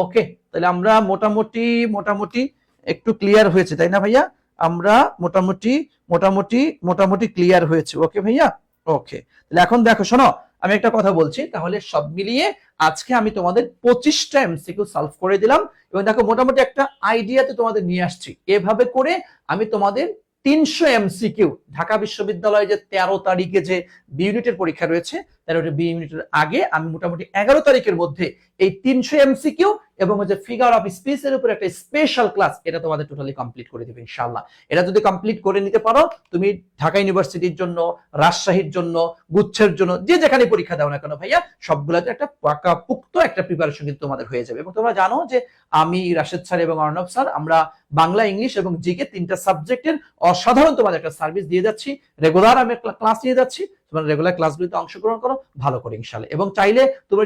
ওকে, তাহলে আমরা মোটামুটি মোটামুটি একটু ক্লিয়ার হয়েছে, তাই না ভাইয়া? আমরা মোটামুটি মোটামুটি মোটামুটি ক্লিয়ার হয়েছে। ওকে ভাইয়া? ওকে, তাহলে এখন দেখো, শোনো, আমি একটা কথা বলছি, তাহলে সব মিলিয়ে আজকে আমি তোমাদের 25টা এমসিকিউ সলভ করে দিলাম, এবং দেখো মোটামুটি একটা আইডিয়াতে তোমাদের নিয়ে আসছি। এভাবে করে আমি তোমাদের 300 এমসিকিউ, ঢাকা বিশ্ববিদ্যালয়ে যে 13 তারিখে যে বি ইউনিটের পরীক্ষা রয়েছে, 13টা বি ইউনিটের আগে আমি মোটামুটি 11 তারিখের মধ্যে এই 300 এমসিকিউ এবং হচ্ছে ফিগার অফ স্পিচের উপর একটা স্পেশাল ক্লাস, এটা তোমাদের টোটালি কমপ্লিট করে দেবে ইনশাআল্লাহ। এটা যদি কমপ্লিট করে নিতে পারো, তুমি ঢাকা ইউনিভার্সিটির জন্য, রাজশাহীর জন্য, গুচ্ছের জন্য, যে যেখানে পরীক্ষা দাও না কেন ভাইয়া, সবগুলোতে একটা পাকাপুক্ত একটা প্রিপারেশন কিন্তু তোমাদের হয়ে যাবে। এবং তোমরা জানো যে আমি, রাশেদ স্যার এবং অর্ণব স্যার, আমরা বাংলা, ইংলিশ এবং জিকে 3টা সাবজেক্টের অসাধারণ তোমাদের একটা সার্ভিস দিয়ে যাচ্ছি। রেগুলার আমি ক্লাস নিয়ে যাচ্ছি, তোমরা রেগুলার ক্লাসগুলোতে অংশগ্রহণ করো ভালো করে ইনশাআল্লাহ। এবং চাইলে তোমরা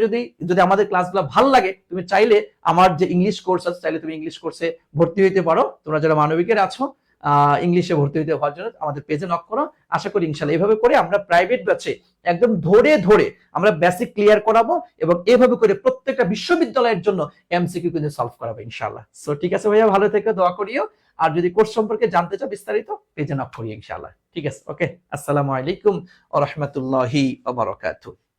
যদি আমাদের ক্লাসগুলো ভালো লাগে, তুমি চাইলে আমার যে ইংলিশ কোর্স আছে, চাইলে তুমি ইংলিশ কোর্সে ভর্তি হইতে পারো। তোমরা যারা মানবিকের আছো, ইংলিশে ভর্তি হইতে হওয়ার জন্য আমাদের পেজে নক করো। আশা করি ইনশাআল্লাহ এইভাবে করে আমরা প্রাইভেট ব্যাচে একদম ধরে ধরে আমরা বেসিক ক্লিয়ার করাবো, এবং এইভাবে করে প্রত্যেকটা বিশ্ববিদ্যালয়ের জন্য এমসিকিউ কিন্তু সলভ করাবো ইনশাআল্লাহ। সো ঠিক আছে ভাইয়া, ভালো থেকে দোয়া করিও। আর যদি কোর্স সম্পর্কে জানতে চাও বিস্তারিত, পেজে নক করিও ইনশাআল্লাহ। ঠিক আছে, ওকে, আসসালামু আলাইকুম ওয়া রাহমাতুল্লাহি ওয়া বারাকাতুহু।